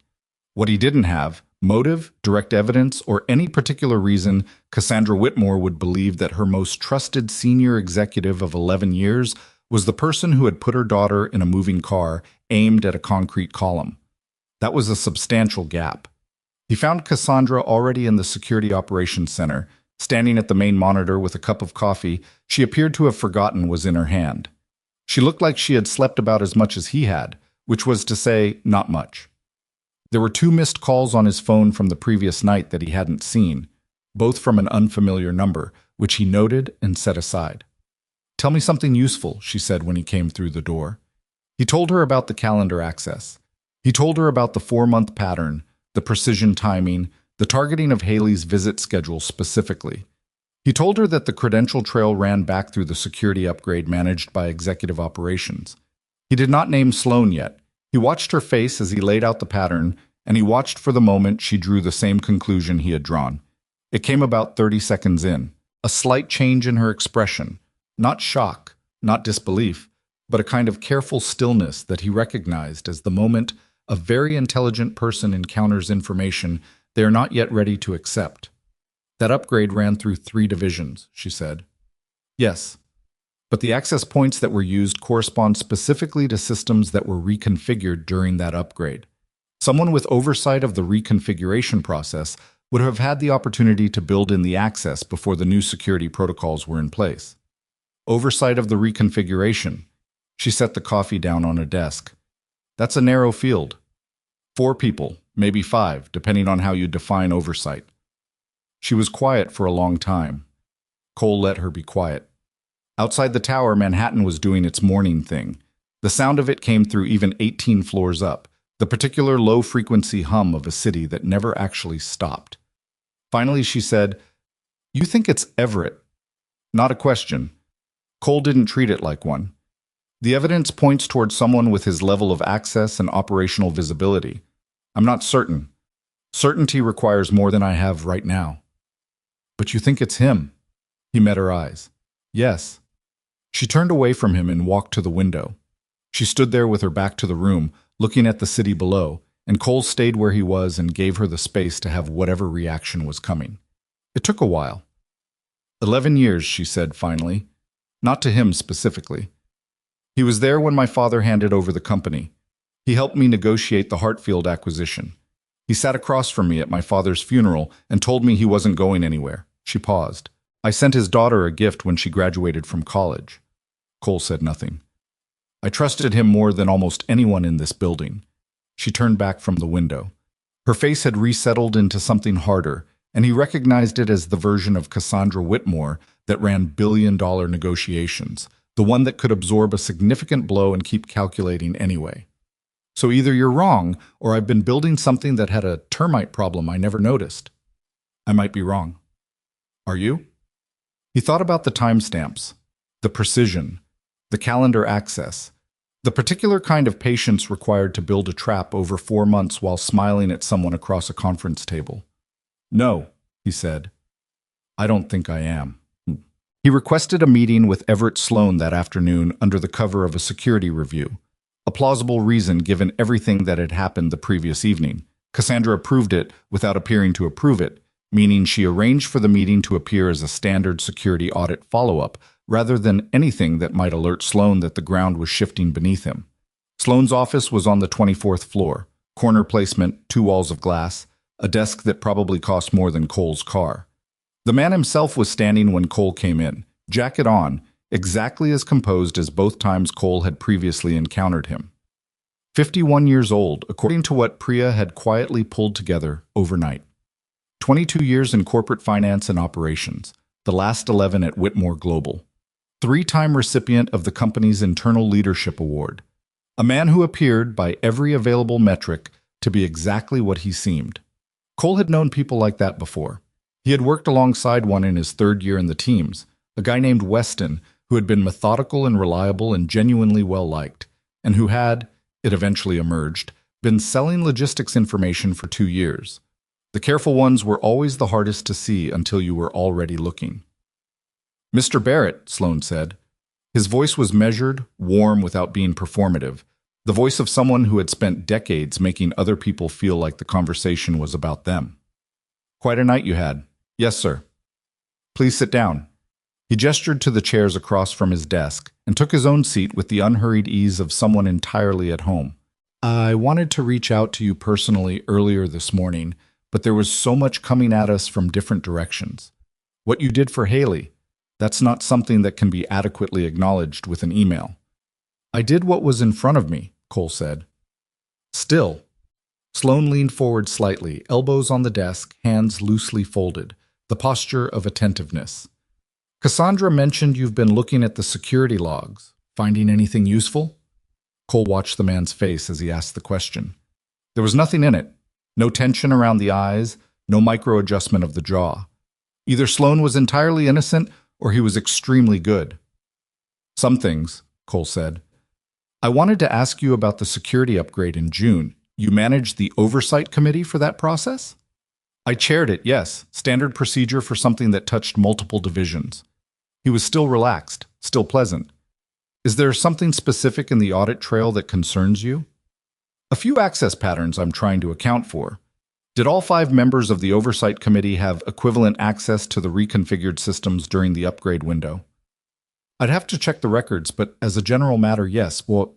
What he didn't have, motive, direct evidence, or any particular reason Cassandra Whitmore would believe that her most trusted senior executive of 11 years was the person who had put her daughter in a moving car aimed at a concrete column. That was a substantial gap. He found Cassandra already in the Security Operations Center, standing at the main monitor with a cup of coffee she appeared to have forgotten was in her hand. She looked like she had slept about as much as he had, which was to say, not much. There were 2 missed calls on his phone from the previous night that he hadn't seen, both from an unfamiliar number, which he noted and set aside. "Tell me something useful," she said when he came through the door. He told her about the calendar access. He told her about the 4-month pattern, the precision timing, the targeting of Hailey's visit schedule specifically. He told her that the credential trail ran back through the security upgrade managed by executive operations. He did not name Sloane yet. He watched her face as he laid out the pattern, and he watched for the moment she drew the same conclusion he had drawn. It came about 30 seconds in. A slight change in her expression. Not shock, not disbelief, but a kind of careful stillness that he recognized as the moment a very intelligent person encounters information they are not yet ready to accept. That upgrade ran through 3 divisions, she said. Yes, but the access points that were used correspond specifically to systems that were reconfigured during that upgrade. Someone with oversight of the reconfiguration process would have had the opportunity to build in the access before the new security protocols were in place. Oversight of the reconfiguration. She set the coffee down on a desk. That's a narrow field. 4 people, maybe 5, depending on how you define oversight. She was quiet for a long time. Cole let her be quiet. Outside the tower, Manhattan was doing its morning thing. The sound of it came through even 18 floors up, the particular low-frequency hum of a city that never actually stopped. Finally, she said, "You think it's Everett?" Not a question. Cole didn't treat it like one. The evidence points towards someone with his level of access and operational visibility. I'm not certain. Certainty requires more than I have right now. But you think it's him? He met her eyes. Yes. She turned away from him and walked to the window. She stood there with her back to the room, looking at the city below, and Cole stayed where he was and gave her the space to have whatever reaction was coming. It took a while. 11 years, she said finally. Not to him specifically. He was there when my father handed over the company. He helped me negotiate the Hartfield acquisition. He sat across from me at my father's funeral and told me he wasn't going anywhere. She paused. I sent his daughter a gift when she graduated from college. Cole said nothing. I trusted him more than almost anyone in this building. She turned back from the window. Her face had resettled into something harder, and he recognized it as the version of Cassandra Whitmore that ran billion-dollar negotiations, the one that could absorb a significant blow and keep calculating anyway. So either you're wrong, or I've been building something that had a termite problem I never noticed. I might be wrong. Are you? He thought about the timestamps, the precision, the calendar access, the particular kind of patience required to build a trap over 4 months while smiling at someone across a conference table. No, he said. I don't think I am. He requested a meeting with Everett Sloane that afternoon under the cover of a security review. A plausible reason given everything that had happened the previous evening. Cassandra approved it without appearing to approve it, meaning she arranged for the meeting to appear as a standard security audit follow-up, rather than anything that might alert Sloane that the ground was shifting beneath him. Sloane's office was on the 24th floor, corner placement, 2 walls of glass, a desk that probably cost more than Cole's car. The man himself was standing when Cole came in, jacket on, exactly as composed as both times Cole had previously encountered him. 51 years old, according to what Priya had quietly pulled together overnight. 22 years in corporate finance and operations, the last 11 at Whitmore Global. 3-time recipient of the company's Internal Leadership Award. A man who appeared, by every available metric, to be exactly what he seemed. Cole had known people like that before. He had worked alongside one in his 3rd year in the teams, a guy named Weston, who had been methodical and reliable and genuinely well-liked, and who had, it eventually emerged, been selling logistics information for 2 years. The careful ones were always the hardest to see until you were already looking. Mr. Barrett, Sloane said. His voice was measured, warm without being performative, the voice of someone who had spent decades making other people feel like the conversation was about them. Quite a night you had. Yes, sir. Please sit down. He gestured to the chairs across from his desk and took his own seat with the unhurried ease of someone entirely at home. I wanted to reach out to you personally earlier this morning, but there was so much coming at us from different directions. What you did for Hailey, that's not something that can be adequately acknowledged with an email. I did what was in front of me, Cole said. Still. Sloane leaned forward slightly, elbows on the desk, hands loosely folded, the posture of attentiveness. Cassandra mentioned you've been looking at the security logs. Finding anything useful? Cole watched the man's face as he asked the question. There was nothing in it. No tension around the eyes, no micro-adjustment of the jaw. Either Sloan was entirely innocent or he was extremely good. Some things, Cole said. I wanted to ask you about the security upgrade in June. You managed the oversight committee for that process? I chaired it, yes. Standard procedure for something that touched multiple divisions. He was still relaxed, still pleasant. Is there something specific in the audit trail that concerns you? A few access patterns I'm trying to account for. Did all 5 members of the oversight committee have equivalent access to the reconfigured systems during the upgrade window? I'd have to check the records, but as a general matter, yes. Well,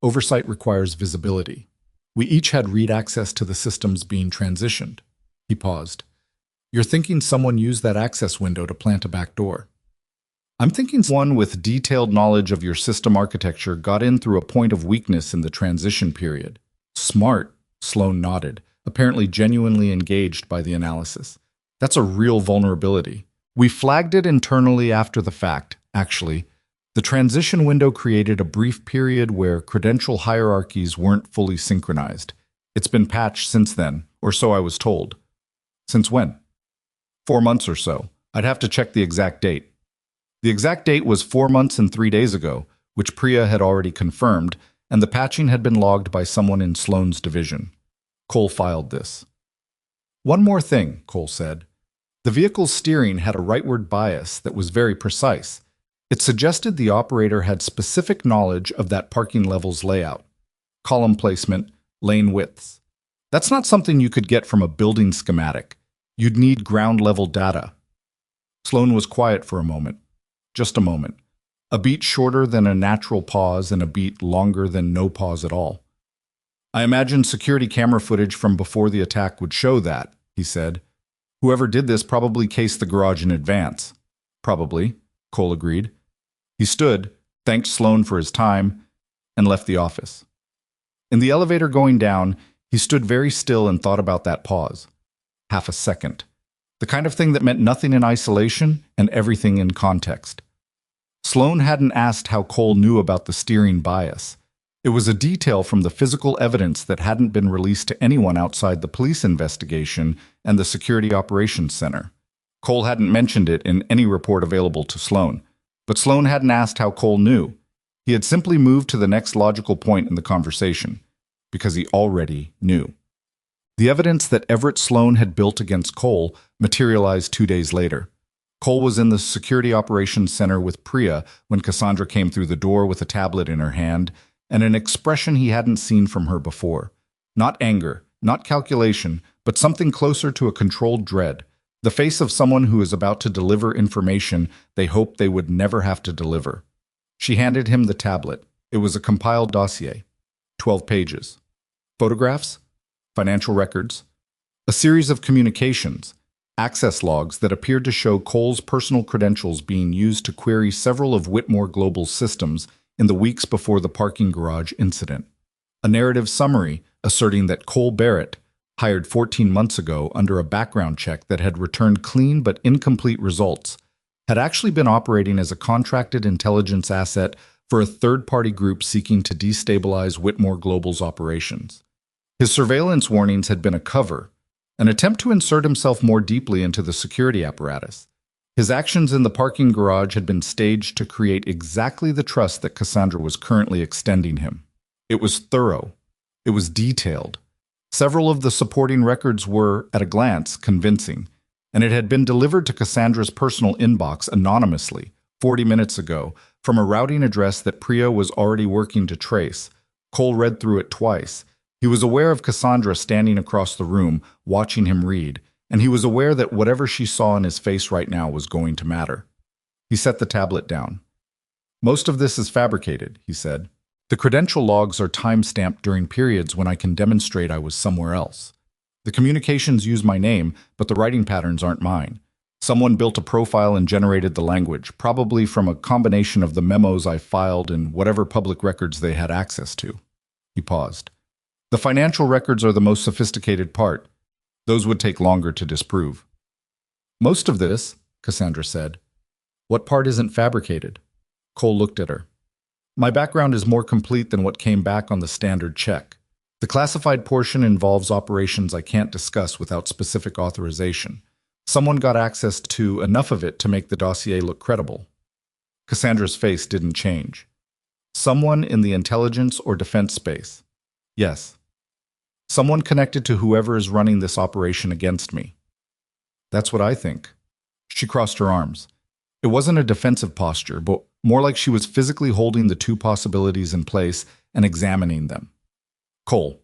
oversight requires visibility. We each had read access to the systems being transitioned. He paused. You're thinking someone used that access window to plant a backdoor. I'm thinking one with detailed knowledge of your system architecture got in through a point of weakness in the transition period. Smart, Sloan nodded, apparently genuinely engaged by the analysis. That's a real vulnerability. We flagged it internally after the fact, actually. The transition window created a brief period where credential hierarchies weren't fully synchronized. It's been patched since then, or so I was told. Since when? 4 months or so. I'd have to check the exact date. The exact date was 4 months and 3 days ago, which Priya had already confirmed, and the patching had been logged by someone in Sloan's division. Cole filed this. One more thing, Cole said. The vehicle's steering had a rightward bias that was very precise. It suggested the operator had specific knowledge of that parking level's layout, column placement, lane widths. That's not something you could get from a building schematic. You'd need ground-level data. Sloan was quiet for a moment. Just a moment. A beat shorter than a natural pause and a beat longer than no pause at all. I imagine security camera footage from before the attack would show that, he said. Whoever did this probably cased the garage in advance. Probably, Cole agreed. He stood, thanked Sloan for his time, and left the office. In the elevator going down, he stood very still and thought about that pause. Half a second. The kind of thing that meant nothing in isolation and everything in context. Sloan hadn't asked how Cole knew about the steering bias. It was a detail from the physical evidence that hadn't been released to anyone outside the police investigation and the Security Operations Center. Cole hadn't mentioned it in any report available to Sloan, but Sloan hadn't asked how Cole knew. He had simply moved to the next logical point in the conversation, because he already knew. The evidence that Everett Sloan had built against Cole materialized 2 days later. Cole was in the Security Operations Center with Priya when Cassandra came through the door with a tablet in her hand and an expression he hadn't seen from her before. Not anger, not calculation, but something closer to a controlled dread. The face of someone who is about to deliver information they hoped they would never have to deliver. She handed him the tablet. It was a compiled dossier. 12 pages. Photographs, financial records, a series of communications, access logs that appeared to show Cole's personal credentials being used to query several of Whitmore Global's systems in the weeks before the parking garage incident. A narrative summary asserting that Cole Barrett, hired 14 months ago under a background check that had returned clean but incomplete results, had actually been operating as a contracted intelligence asset for a third-party group seeking to destabilize Whitmore Global's operations. His surveillance warnings had been a cover, an attempt to insert himself more deeply into the security apparatus. His actions in the parking garage had been staged to create exactly the trust that Cassandra was currently extending him. It was thorough. It was detailed. Several of the supporting records were, at a glance, convincing, and it had been delivered to Cassandra's personal inbox anonymously 40 minutes ago from a routing address that Priya was already working to trace. Cole read through it twice. He was aware of Cassandra standing across the room, watching him read, and he was aware that whatever she saw in his face right now was going to matter. He set the tablet down. Most of this is fabricated, he said. The credential logs are time-stamped during periods when I can demonstrate I was somewhere else. The communications use my name, but the writing patterns aren't mine. Someone built a profile and generated the language, probably from a combination of the memos I filed and whatever public records they had access to. He paused. The financial records are the most sophisticated part. Those would take longer to disprove. Most of this, Cassandra said. What part isn't fabricated? Cole looked at her. My background is more complete than what came back on the standard check. The classified portion involves operations I can't discuss without specific authorization. Someone got access to enough of it to make the dossier look credible. Cassandra's face didn't change. Someone in the intelligence or defense space. Yes. Someone connected to whoever is running this operation against me. That's what I think. She crossed her arms. It wasn't a defensive posture, but more like she was physically holding the two possibilities in place and examining them. Cole,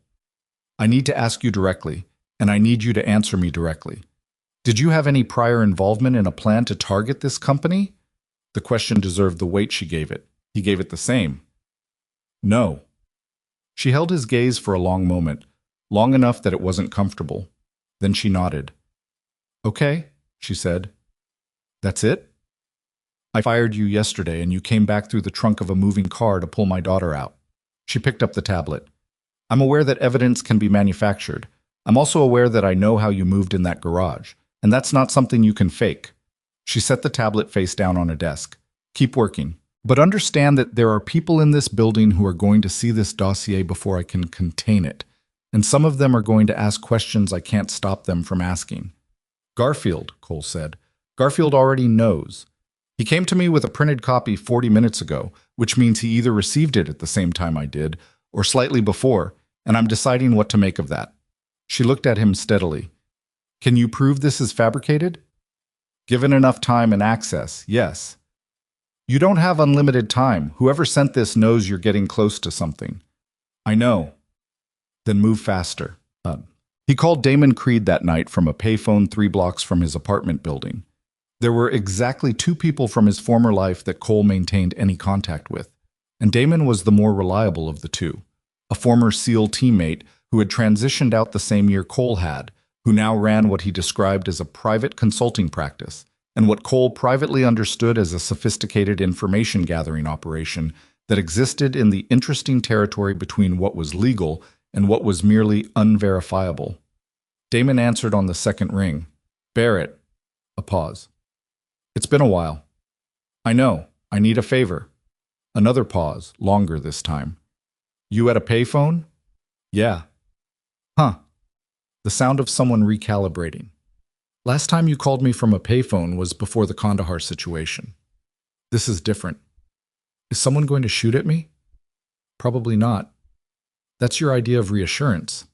I need to ask you directly, and I need you to answer me directly. Did you have any prior involvement in a plan to target this company? The question deserved the weight she gave it. He gave it the same. No. She held his gaze for a long moment, long enough that it wasn't comfortable. Then she nodded. Okay, she said. That's it? I fired you yesterday and you came back through the trunk of a moving car to pull my daughter out. She picked up the tablet. I'm aware that evidence can be manufactured. I'm also aware that I know how you moved in that garage, and that's not something you can fake. She set the tablet face down on a desk. Keep working. But understand that there are people in this building who are going to see this dossier before I can contain it, and some of them are going to ask questions I can't stop them from asking. Garfield, Cole said. Garfield already knows. He came to me with a printed copy 40 minutes ago, which means he either received it at the same time I did, or slightly before, and I'm deciding what to make of that. She looked at him steadily. Can you prove this is fabricated? Given enough time and access, yes. You don't have unlimited time. Whoever sent this knows you're getting close to something. I know. Then move faster. He called Damon Creed that night from a payphone 3 blocks from his apartment building. There were exactly 2 people from his former life that Cole maintained any contact with, and Damon was the more reliable of the 2. A former SEAL teammate who had transitioned out the same year Cole had, who now ran what he described as a private consulting practice, and what Cole privately understood as a sophisticated information-gathering operation that existed in the interesting territory between what was legal and what was merely unverifiable. Damon answered on the second ring. Barrett. A pause. It's been a while. I know. I need a favor. Another pause, longer this time. You at a payphone? Yeah. Huh. The sound of someone recalibrating. Last time you called me from a payphone was before the Kandahar situation. This is different. Is someone going to shoot at me? Probably not. That's your idea of reassurance.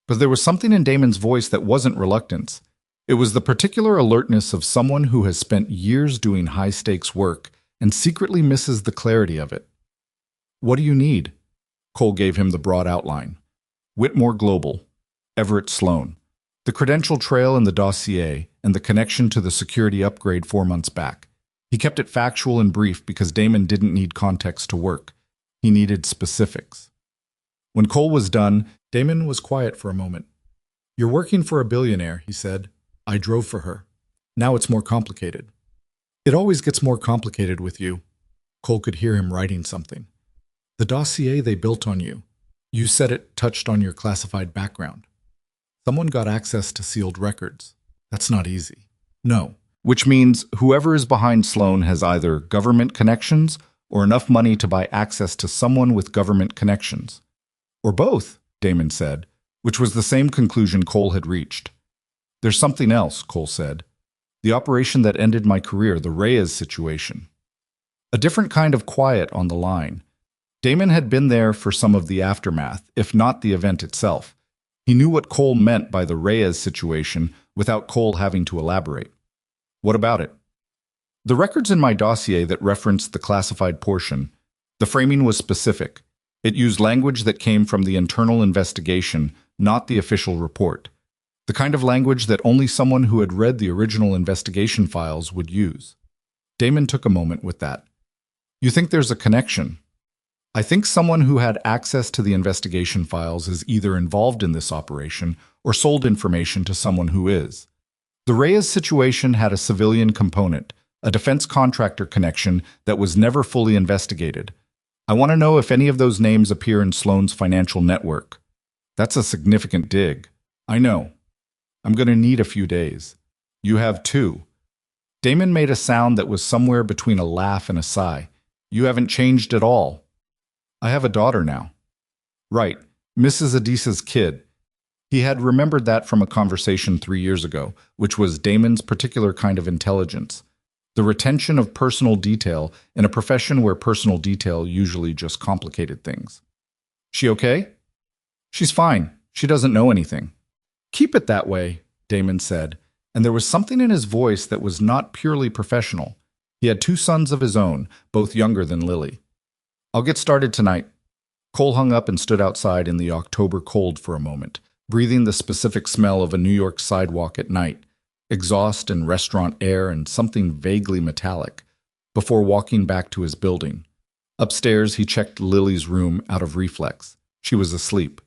But there was something in Damon's voice that wasn't reluctance. It was the particular alertness of someone who has spent years doing high-stakes work and secretly misses the clarity of it. What do you need? Cole gave him the broad outline. Whitmore Global, Everett Sloan, the credential trail in the dossier, and the connection to the security upgrade 4 months back. He kept it factual and brief because Damon didn't need context to work. He needed specifics. When Cole was done, Damon was quiet for a moment. You're working for a billionaire, he said. I drove for her. Now it's more complicated. It always gets more complicated with you. Cole could hear him writing something. The dossier they built on you. You said it touched on your classified background. Someone got access to sealed records. That's not easy. No. Which means whoever is behind Sloan has either government connections or enough money to buy access to someone with government connections. Or both, Damon said, which was the same conclusion Cole had reached. There's something else, Cole said. The operation that ended my career, the Reyes situation. A different kind of quiet on the line. Damon had been there for some of the aftermath, if not the event itself. He knew what Cole meant by the Reyes situation without Cole having to elaborate. What about it? The records in my dossier that referenced the classified portion, the framing was specific. It used language that came from the internal investigation, not the official report. The kind of language that only someone who had read the original investigation files would use. Damon took a moment with that. You think there's a connection? I think someone who had access to the investigation files is either involved in this operation or sold information to someone who is. The Reyes situation had a civilian component, a defense contractor connection that was never fully investigated. I want to know if any of those names appear in Sloan's financial network. That's a significant dig. I know. I'm going to need a few days. You have 2. Damon made a sound that was somewhere between a laugh and a sigh. You haven't changed at all. I have a daughter now. Right. Mrs. Adisa's kid. He had remembered that from a conversation 3 years ago, which was Damon's particular kind of intelligence. The retention of personal detail in a profession where personal detail usually just complicated things. She okay? She's fine. She doesn't know anything. Keep it that way, Damon said, and there was something in his voice that was not purely professional. He had 2 sons of his own, both younger than Lily. I'll get started tonight. Cole hung up and stood outside in the October cold for a moment, breathing the specific smell of a New York sidewalk at night, exhaust and restaurant air and something vaguely metallic, before walking back to his building. Upstairs, he checked Lily's room out of reflex. She was asleep.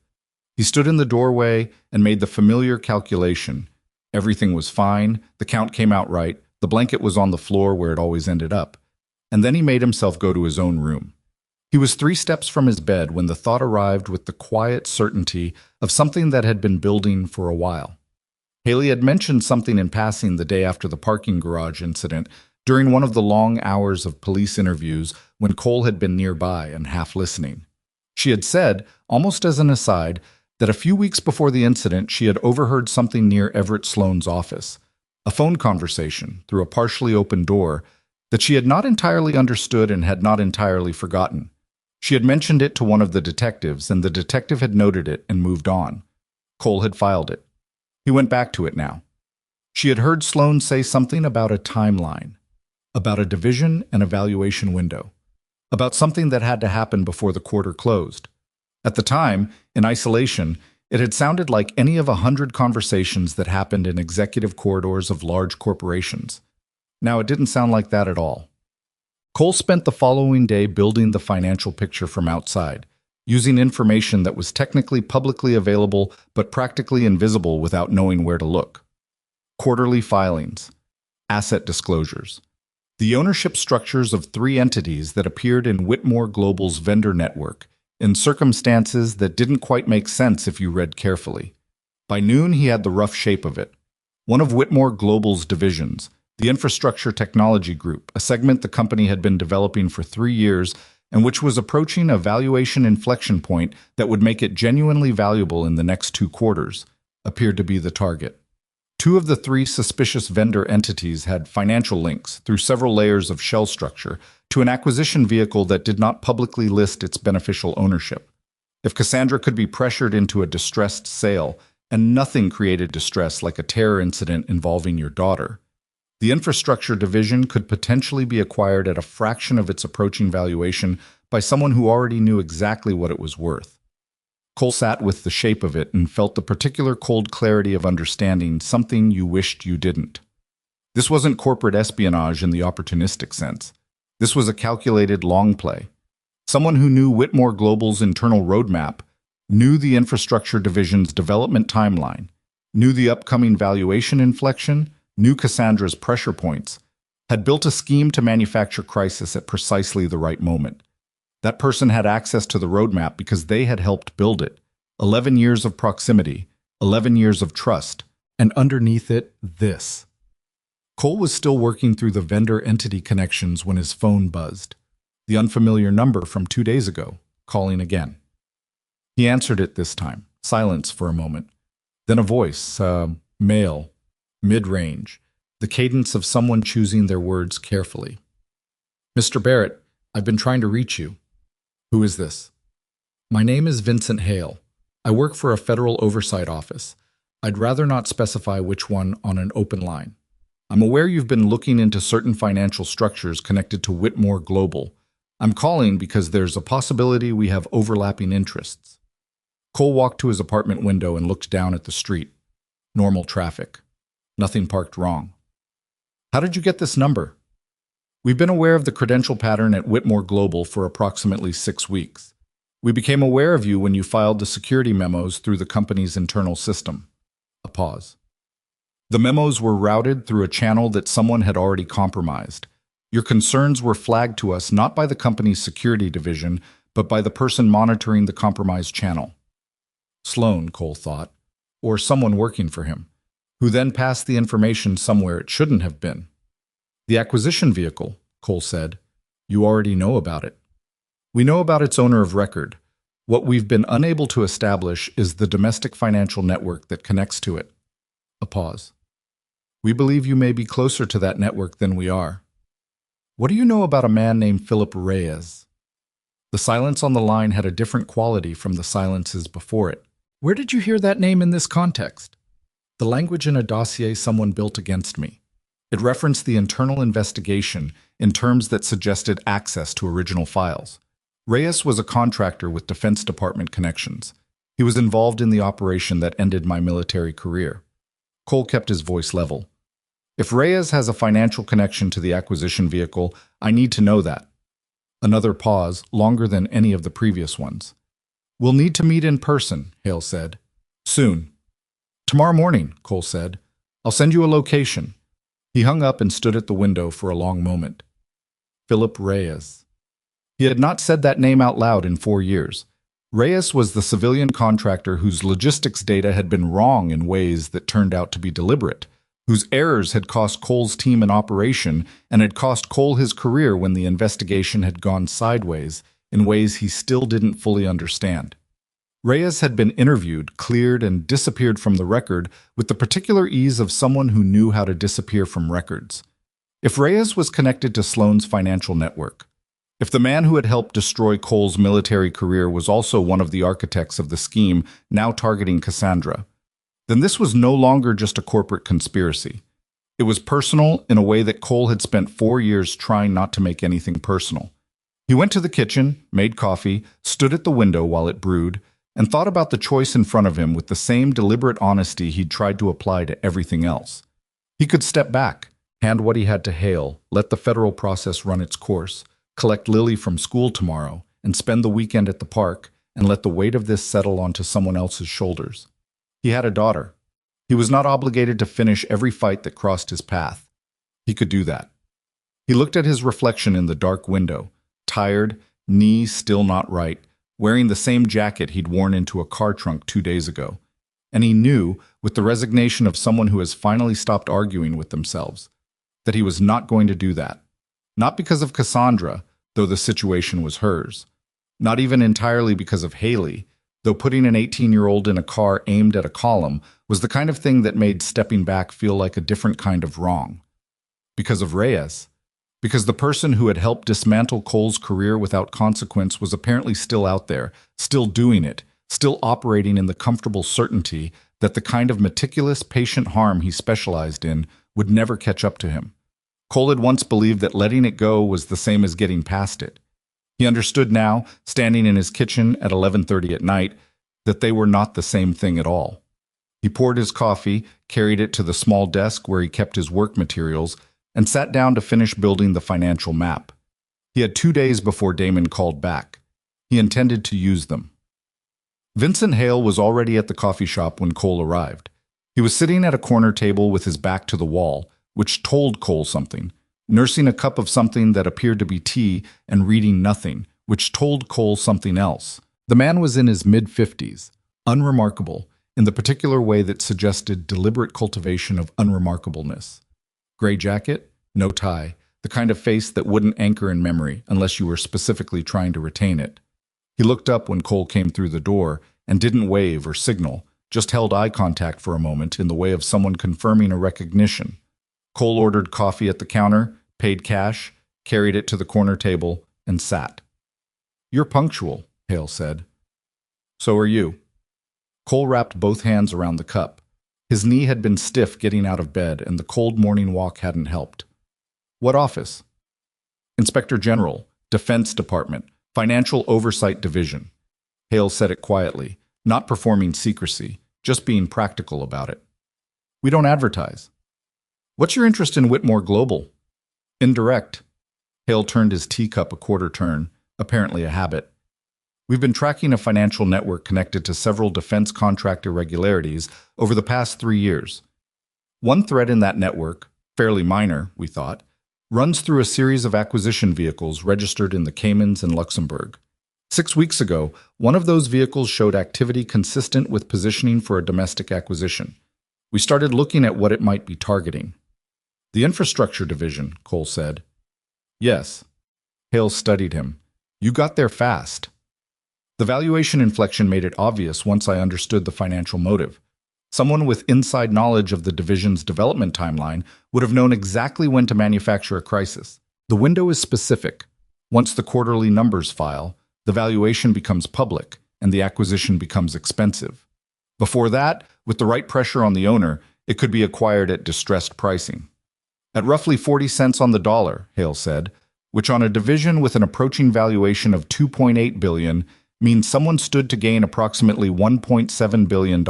He stood in the doorway and made the familiar calculation. Everything was fine, the count came out right, the blanket was on the floor where it always ended up. And then he made himself go to his own room. He was 3 steps from his bed when the thought arrived with the quiet certainty of something that had been building for a while. Hailey had mentioned something in passing the day after the parking garage incident during one of the long hours of police interviews when Cole had been nearby and half listening. She had said, almost as an aside, that a few weeks before the incident she had overheard something near Everett Sloane's office, a phone conversation through a partially open door that she had not entirely understood and had not entirely forgotten. She had mentioned it to one of the detectives, and the detective had noted it and moved on. Cole had filed it. He went back to it now. She had heard Sloane say something about a timeline, about a division and evaluation window, about something that had to happen before the quarter closed. At the time, in isolation, it had sounded like any of 100 conversations that happened in executive corridors of large corporations. Now it didn't sound like that at all. Cole spent the following day building the financial picture from outside, using information that was technically publicly available but practically invisible without knowing where to look. Quarterly filings, asset disclosures, the ownership structures of 3 entities that appeared in Whitmore Global's vendor network, in circumstances that didn't quite make sense if you read carefully. By noon, he had the rough shape of it. One of Whitmore Global's divisions, the Infrastructure Technology Group, a segment the company had been developing for 3 years and which was approaching a valuation inflection point that would make it genuinely valuable in the next 2 quarters, appeared to be the target. 2 of the 3 suspicious vendor entities had financial links through several layers of shell structure to an acquisition vehicle that did not publicly list its beneficial ownership. If Cassandra could be pressured into a distressed sale, and nothing created distress like a terror incident involving your daughter, the infrastructure division could potentially be acquired at a fraction of its approaching valuation by someone who already knew exactly what it was worth. Cole sat with the shape of it and felt the particular cold clarity of understanding something you wished you didn't. This wasn't corporate espionage in the opportunistic sense. This was a calculated long play. Someone who knew Whitmore Global's internal roadmap, knew the infrastructure division's development timeline, knew the upcoming valuation inflection, knew Cassandra's pressure points, had built a scheme to manufacture crisis at precisely the right moment. That person had access to the roadmap because they had helped build it. 11 years of proximity, 11 years of trust, and underneath it, this. Cole was still working through the vendor entity connections when his phone buzzed. The unfamiliar number from 2 days ago, calling again. He answered it this time, silence for a moment. Then a voice, male, mid-range, the cadence of someone choosing their words carefully. Mr. Barrett, I've been trying to reach you. Who is this? My name is Vincent Hale. I work for a federal oversight office. I'd rather not specify which one on an open line. I'm aware you've been looking into certain financial structures connected to Whitmore Global. I'm calling because there's a possibility we have overlapping interests. Cole walked to his apartment window and looked down at the street. Normal traffic. Nothing parked wrong. How did you get this number? We've been aware of the credential pattern at Whitmore Global for approximately 6 weeks. We became aware of you when you filed the security memos through the company's internal system. A pause. The memos were routed through a channel that someone had already compromised. Your concerns were flagged to us not by the company's security division, but by the person monitoring the compromised channel. Sloane, Cole thought, or someone working for him, who then passed the information somewhere it shouldn't have been. The acquisition vehicle, Cole said. You already know about it. We know about its owner of record. What we've been unable to establish is the domestic financial network that connects to it. A pause. We believe you may be closer to that network than we are. What do you know about a man named Philip Reyes? The silence on the line had a different quality from the silences before it. Where did you hear that name in this context? The language in a dossier someone built against me. It referenced the internal investigation in terms that suggested access to original files. Reyes was a contractor with Defense Department connections. He was involved in the operation that ended my military career. Cole kept his voice level. If Reyes has a financial connection to the acquisition vehicle, I need to know that. Another pause, longer than any of the previous ones. We'll need to meet in person, Hale said. Soon. Tomorrow morning, Cole said. I'll send you a location. He hung up and stood at the window for a long moment. Philip Reyes. He had not said that name out loud in 4 years. Reyes was the civilian contractor whose logistics data had been wrong in ways that turned out to be deliberate, whose errors had cost Cole's team an operation and had cost Cole his career when the investigation had gone sideways in ways he still didn't fully understand. Reyes had been interviewed, cleared, and disappeared from the record with the particular ease of someone who knew how to disappear from records. If Reyes was connected to Sloan's financial network, if the man who had helped destroy Cole's military career was also one of the architects of the scheme now targeting Cassandra, then this was no longer just a corporate conspiracy. It was personal in a way that Cole had spent 4 years trying not to make anything personal. He went to the kitchen, made coffee, stood at the window while it brewed, and thought about the choice in front of him with the same deliberate honesty he'd tried to apply to everything else. He could step back, hand what he had to Hale, let the federal process run its course, collect Lily from school tomorrow, and spend the weekend at the park, and let the weight of this settle onto someone else's shoulders. He had a daughter. He was not obligated to finish every fight that crossed his path. He could do that. He looked at his reflection in the dark window, tired, knee still not right, wearing the same jacket he'd worn into a car trunk 2 days ago. And he knew, with the resignation of someone who has finally stopped arguing with themselves, that he was not going to do that. Not because of Cassandra, though the situation was hers. Not even entirely because of Hailey, though putting an 18-year-old in a car aimed at a column was the kind of thing that made stepping back feel like a different kind of wrong. Because of Reyes. Because the person who had helped dismantle Cole's career without consequence was apparently still out there, still doing it, still operating in the comfortable certainty that the kind of meticulous, patient harm he specialized in would never catch up to him. Cole had once believed that letting it go was the same as getting past it. He understood now, standing in his kitchen at 11:30 at night, that they were not the same thing at all. He poured his coffee, carried it to the small desk where he kept his work materials, and sat down to finish building the financial map. He had 2 days before Damon called back. He intended to use them. Vincent Hale was already at the coffee shop when Cole arrived. He was sitting at a corner table with his back to the wall, which told Cole something, nursing a cup of something that appeared to be tea and reading nothing, which told Cole something else. The man was in his mid-50s, unremarkable, in the particular way that suggested deliberate cultivation of unremarkableness. Gray jacket, no tie, the kind of face that wouldn't anchor in memory unless you were specifically trying to retain it. He looked up when Cole came through the door and didn't wave or signal, just held eye contact for a moment in the way of someone confirming a recognition. Cole ordered coffee at the counter, paid cash, carried it to the corner table, and sat. "You're punctual," Hale said. "So are you." Cole wrapped both hands around the cup. His knee had been stiff getting out of bed, and the cold morning walk hadn't helped. "What office?" "Inspector General, Defense Department, Financial Oversight Division." Hale said it quietly, not performing secrecy, just being practical about it. "We don't advertise." "What's your interest in Whitmore Global?" "Indirect." Hale turned his teacup a quarter turn, apparently a habit. "We've been tracking a financial network connected to several defense contract irregularities over the past 3 years. One thread in that network, fairly minor, we thought, runs through a series of acquisition vehicles registered in the Caymans and Luxembourg. 6 weeks ago, one of those vehicles showed activity consistent with positioning for a domestic acquisition. We started looking at what it might be targeting." "The infrastructure division," Cole said. "Yes." Hale studied him. "You got there fast." The valuation inflection made it obvious once I understood the financial motive. Someone with inside knowledge of the division's development timeline would have known exactly when to manufacture a crisis. The window is specific. Once the quarterly numbers file, the valuation becomes public, and the acquisition becomes expensive. Before that, with the right pressure on the owner, it could be acquired at distressed pricing. At roughly 40 cents on the dollar, Hale said, which on a division with an approaching valuation of $2.8 billion means someone stood to gain approximately $1.7 billion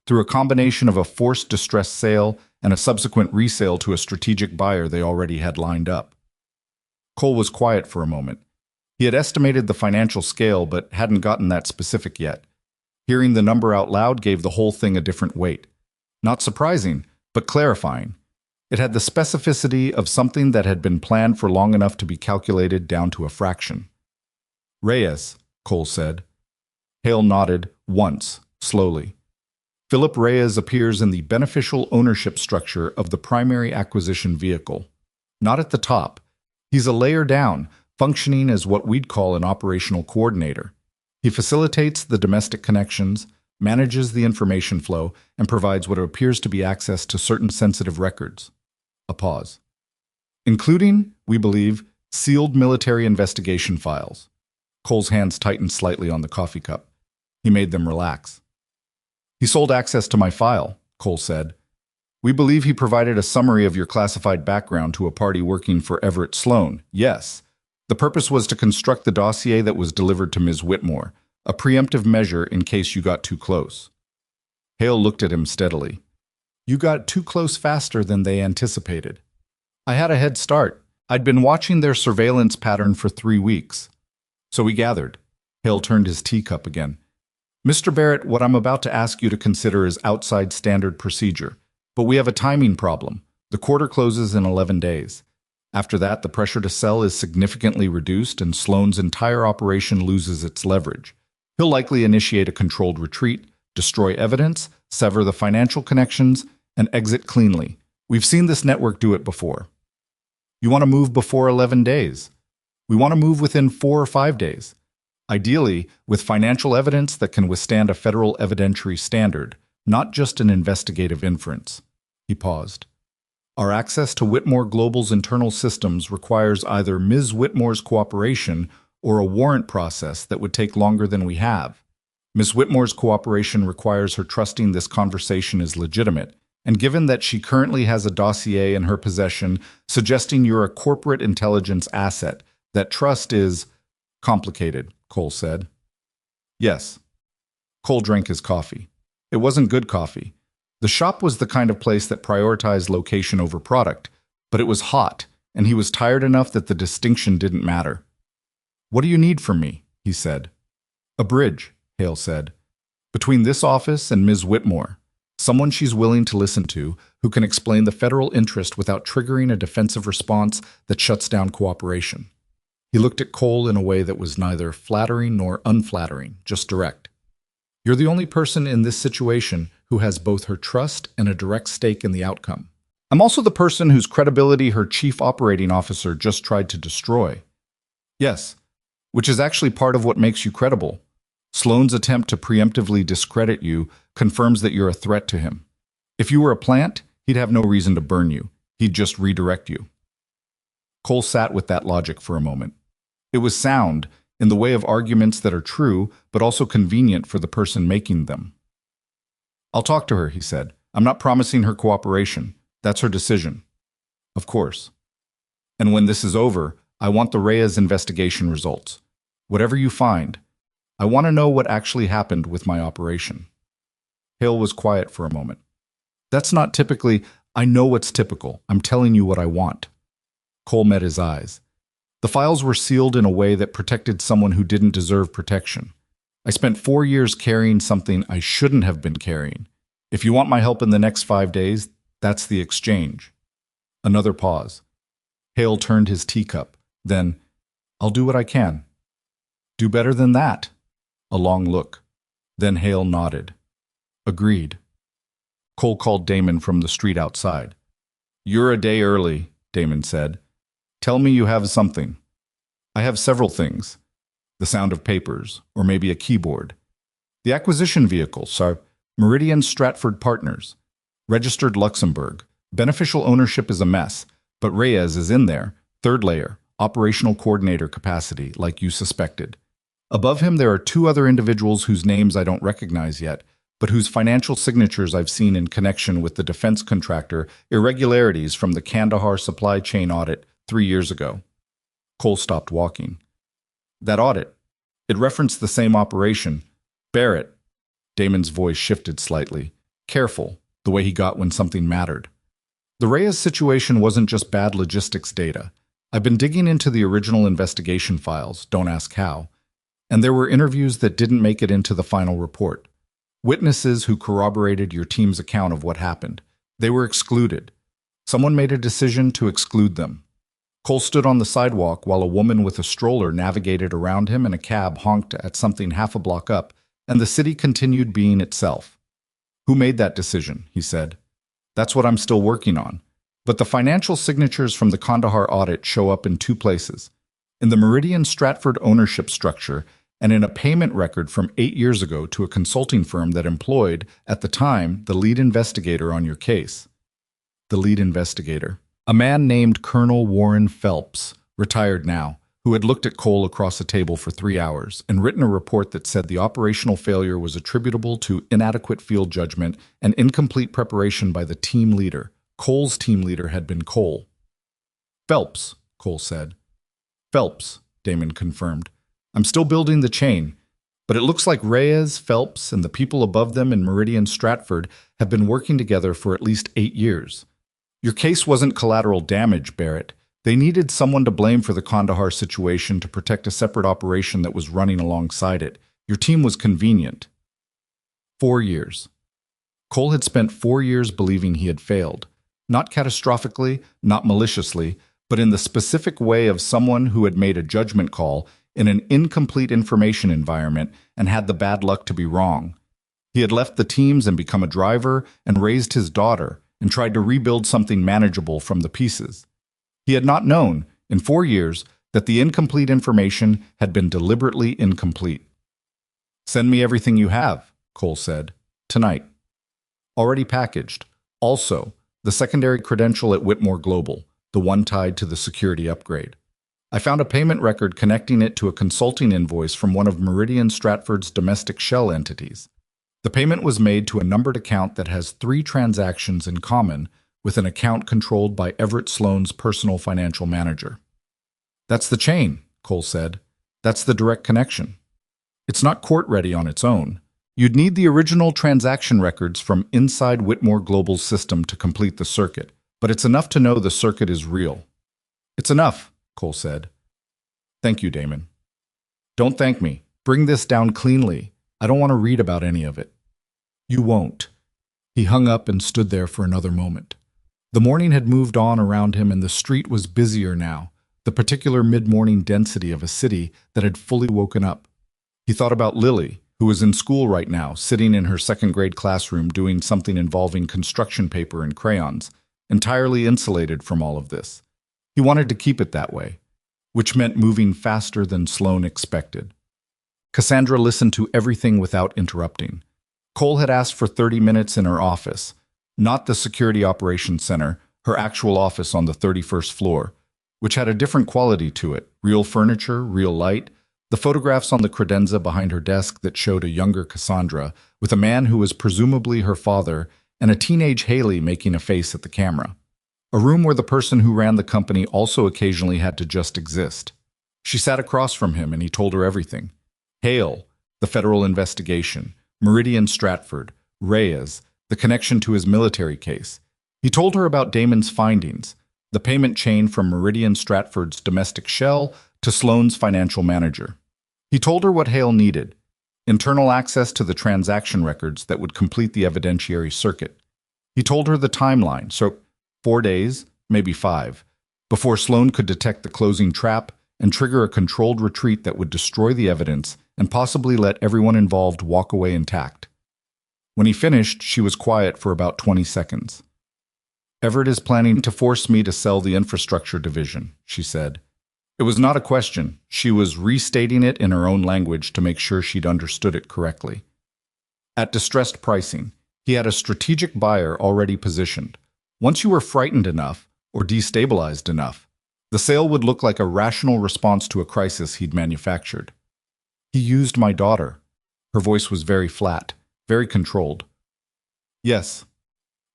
through a combination of a forced distress sale and a subsequent resale to a strategic buyer they already had lined up. Cole was quiet for a moment. He had estimated the financial scale but hadn't gotten that specific yet. Hearing the number out loud gave the whole thing a different weight. Not surprising, but clarifying. It had the specificity of something that had been planned for long enough to be calculated down to a fraction. Reyes, Cole said. Hale nodded once, slowly. Philip Reyes appears in the beneficial ownership structure of the primary acquisition vehicle. Not at the top. He's a layer down, functioning as what we'd call an operational coordinator. He facilitates the domestic connections, manages the information flow, and provides what appears to be access to certain sensitive records. A pause. Including, we believe, sealed military investigation files. Cole's hands tightened slightly on the coffee cup. He made them relax. He sold access to my file, Cole said. We believe he provided a summary of your classified background to a party working for Everett Sloan. Yes. The purpose was to construct the dossier that was delivered to Ms. Whitmore, a preemptive measure in case you got too close. Hale looked at him steadily. You got too close faster than they anticipated. I had a head start. I'd been watching their surveillance pattern for 3 weeks. So we gathered. Hale turned his teacup again. Mr. Barrett, what I'm about to ask you to consider is outside standard procedure. But we have a timing problem. The quarter closes in 11 days. After that, the pressure to sell is significantly reduced and Sloan's entire operation loses its leverage. He'll likely initiate a controlled retreat, destroy evidence, sever the financial connections, and exit cleanly. We've seen this network do it before. You want to move before 11 days. We want to move within 4 or 5 days. Ideally, with financial evidence that can withstand a federal evidentiary standard, not just an investigative inference. He paused. Our access to Whitmore Global's internal systems requires either Ms. Whitmore's cooperation or a warrant process that would take longer than we have. Ms. Whitmore's cooperation requires her trusting this conversation is legitimate, and given that she currently has a dossier in her possession suggesting you're a corporate intelligence asset, that trust is complicated, Cole said. Yes. Cole drank his coffee. It wasn't good coffee. The shop was the kind of place that prioritized location over product, but it was hot, and he was tired enough that the distinction didn't matter. What do you need from me? He said. A bridge, Hale said. Between this office and Ms. Whitmore. Someone she's willing to listen to, who can explain the federal interest without triggering a defensive response that shuts down cooperation. He looked at Cole in a way that was neither flattering nor unflattering, just direct. You're the only person in this situation who has both her trust and a direct stake in the outcome. I'm also the person whose credibility her chief operating officer just tried to destroy. Yes, which is actually part of what makes you credible. Sloan's attempt to preemptively discredit you confirms that you're a threat to him. If you were a plant, he'd have no reason to burn you. He'd just redirect you. Cole sat with that logic for a moment. It was sound, in the way of arguments that are true, but also convenient for the person making them. I'll talk to her, he said. I'm not promising her cooperation. That's her decision. Of course. And when this is over, I want the Reyes investigation results. Whatever you find, I want to know what actually happened with my operation. Hale was quiet for a moment. That's not typically, I know what's typical. I'm telling you what I want. Cole met his eyes. The files were sealed in a way that protected someone who didn't deserve protection. I spent 4 years carrying something I shouldn't have been carrying. If you want my help in the next 5 days, that's the exchange. Another pause. Hale turned his teacup. Then, I'll do what I can. Do better than that. A long look. Then Hale nodded. Agreed. Cole called Damon from the street outside. You're a day early, Damon said. Tell me you have something. I have several things. The sound of papers, or maybe a keyboard. The acquisition vehicle, so Meridian Stratford Partners. Registered Luxembourg. Beneficial ownership is a mess, but Reyes is in there. Third layer, operational coordinator capacity, like you suspected. Above him there are two other individuals whose names I don't recognize yet, but whose financial signatures I've seen in connection with the defense contractor irregularities from the Kandahar supply chain audit 3 years ago. Cole stopped walking. That audit, it referenced the same operation. Barrett. Damon's voice shifted slightly. Careful, the way he got when something mattered. The Reyes situation wasn't just bad logistics data. I've been digging into the original investigation files, don't ask how, and there were interviews that didn't make it into the final report. Witnesses who corroborated your team's account of what happened. They were excluded. Someone made a decision to exclude them. Cole stood on the sidewalk while a woman with a stroller navigated around him and a cab honked at something half a block up, and the city continued being itself. Who made that decision? He said. That's what I'm still working on. But the financial signatures from the Kandahar audit show up in two places. In the Meridian Stratford ownership structure, and in a payment record from 8 years ago to a consulting firm that employed, at the time, the lead investigator on your case. The lead investigator. A man named Colonel Warren Phelps, retired now, who had looked at Cole across a table for 3 hours and written a report that said the operational failure was attributable to inadequate field judgment and incomplete preparation by the team leader. Cole's team leader had been Cole. Phelps, Cole said. Phelps, Damon confirmed. I'm still building the chain, but it looks like Reyes, Phelps, and the people above them in Meridian Stratford have been working together for at least 8 years. Your case wasn't collateral damage, Barrett. They needed someone to blame for the Kandahar situation to protect a separate operation that was running alongside it. Your team was convenient. 4 years. Cole had spent 4 years believing he had failed. Not catastrophically, not maliciously, but in the specific way of someone who had made a judgment call in an incomplete information environment and had the bad luck to be wrong. He had left the teams and become a driver and raised his daughter and tried to rebuild something manageable from the pieces. He had not known, in 4 years, that the incomplete information had been deliberately incomplete. Send me everything you have, Cole said. Tonight. Already packaged. Also, the secondary credential at Whitmore Global, the one tied to the security upgrade. I found a payment record connecting it to a consulting invoice from one of Meridian Stratford's domestic shell entities. The payment was made to a numbered account that has 3 transactions in common with an account controlled by Everett Sloan's personal financial manager. That's the chain, Cole said. That's the direct connection. It's not court-ready on its own. You'd need the original transaction records from inside Whitmore Global's system to complete the circuit, but it's enough to know the circuit is real. It's enough, Cole said. Thank you, Damon. Don't thank me. Bring this down cleanly. I don't want to read about any of it. You won't. He hung up and stood there for another moment. The morning had moved on around him and the street was busier now, the particular mid-morning density of a city that had fully woken up. He thought about Lily, who was in school right now, sitting in her second-grade classroom doing something involving construction paper and crayons, entirely insulated from all of this. He wanted to keep it that way, which meant moving faster than Sloan expected. Cassandra listened to everything without interrupting. Cole had asked for 30 minutes in her office, not the Security Operations Center, her actual office on the 31st floor, which had a different quality to it, real furniture, real light, the photographs on the credenza behind her desk that showed a younger Cassandra with a man who was presumably her father and a teenage Hailey making a face at the camera. A room where the person who ran the company also occasionally had to just exist. She sat across from him and he told her everything. Hale, the federal investigation, Meridian Stratford, Reyes, the connection to his military case. He told her about Damon's findings, the payment chain from Meridian Stratford's domestic shell to Sloan's financial manager. He told her what Hale needed, internal access to the transaction records that would complete the evidentiary circuit. He told her the timeline, so 4 days, maybe 5, before Sloan could detect the closing trap and trigger a controlled retreat that would destroy the evidence and possibly let everyone involved walk away intact. When he finished, she was quiet for about 20 seconds. Everett is planning to force me to sell the infrastructure division, she said. It was not a question. She was restating it in her own language to make sure she'd understood it correctly. At distressed pricing, he had a strategic buyer already positioned. Once you were frightened enough, or destabilized enough, the sale would look like a rational response to a crisis he'd manufactured. He used my daughter. Her voice was very flat, very controlled. Yes.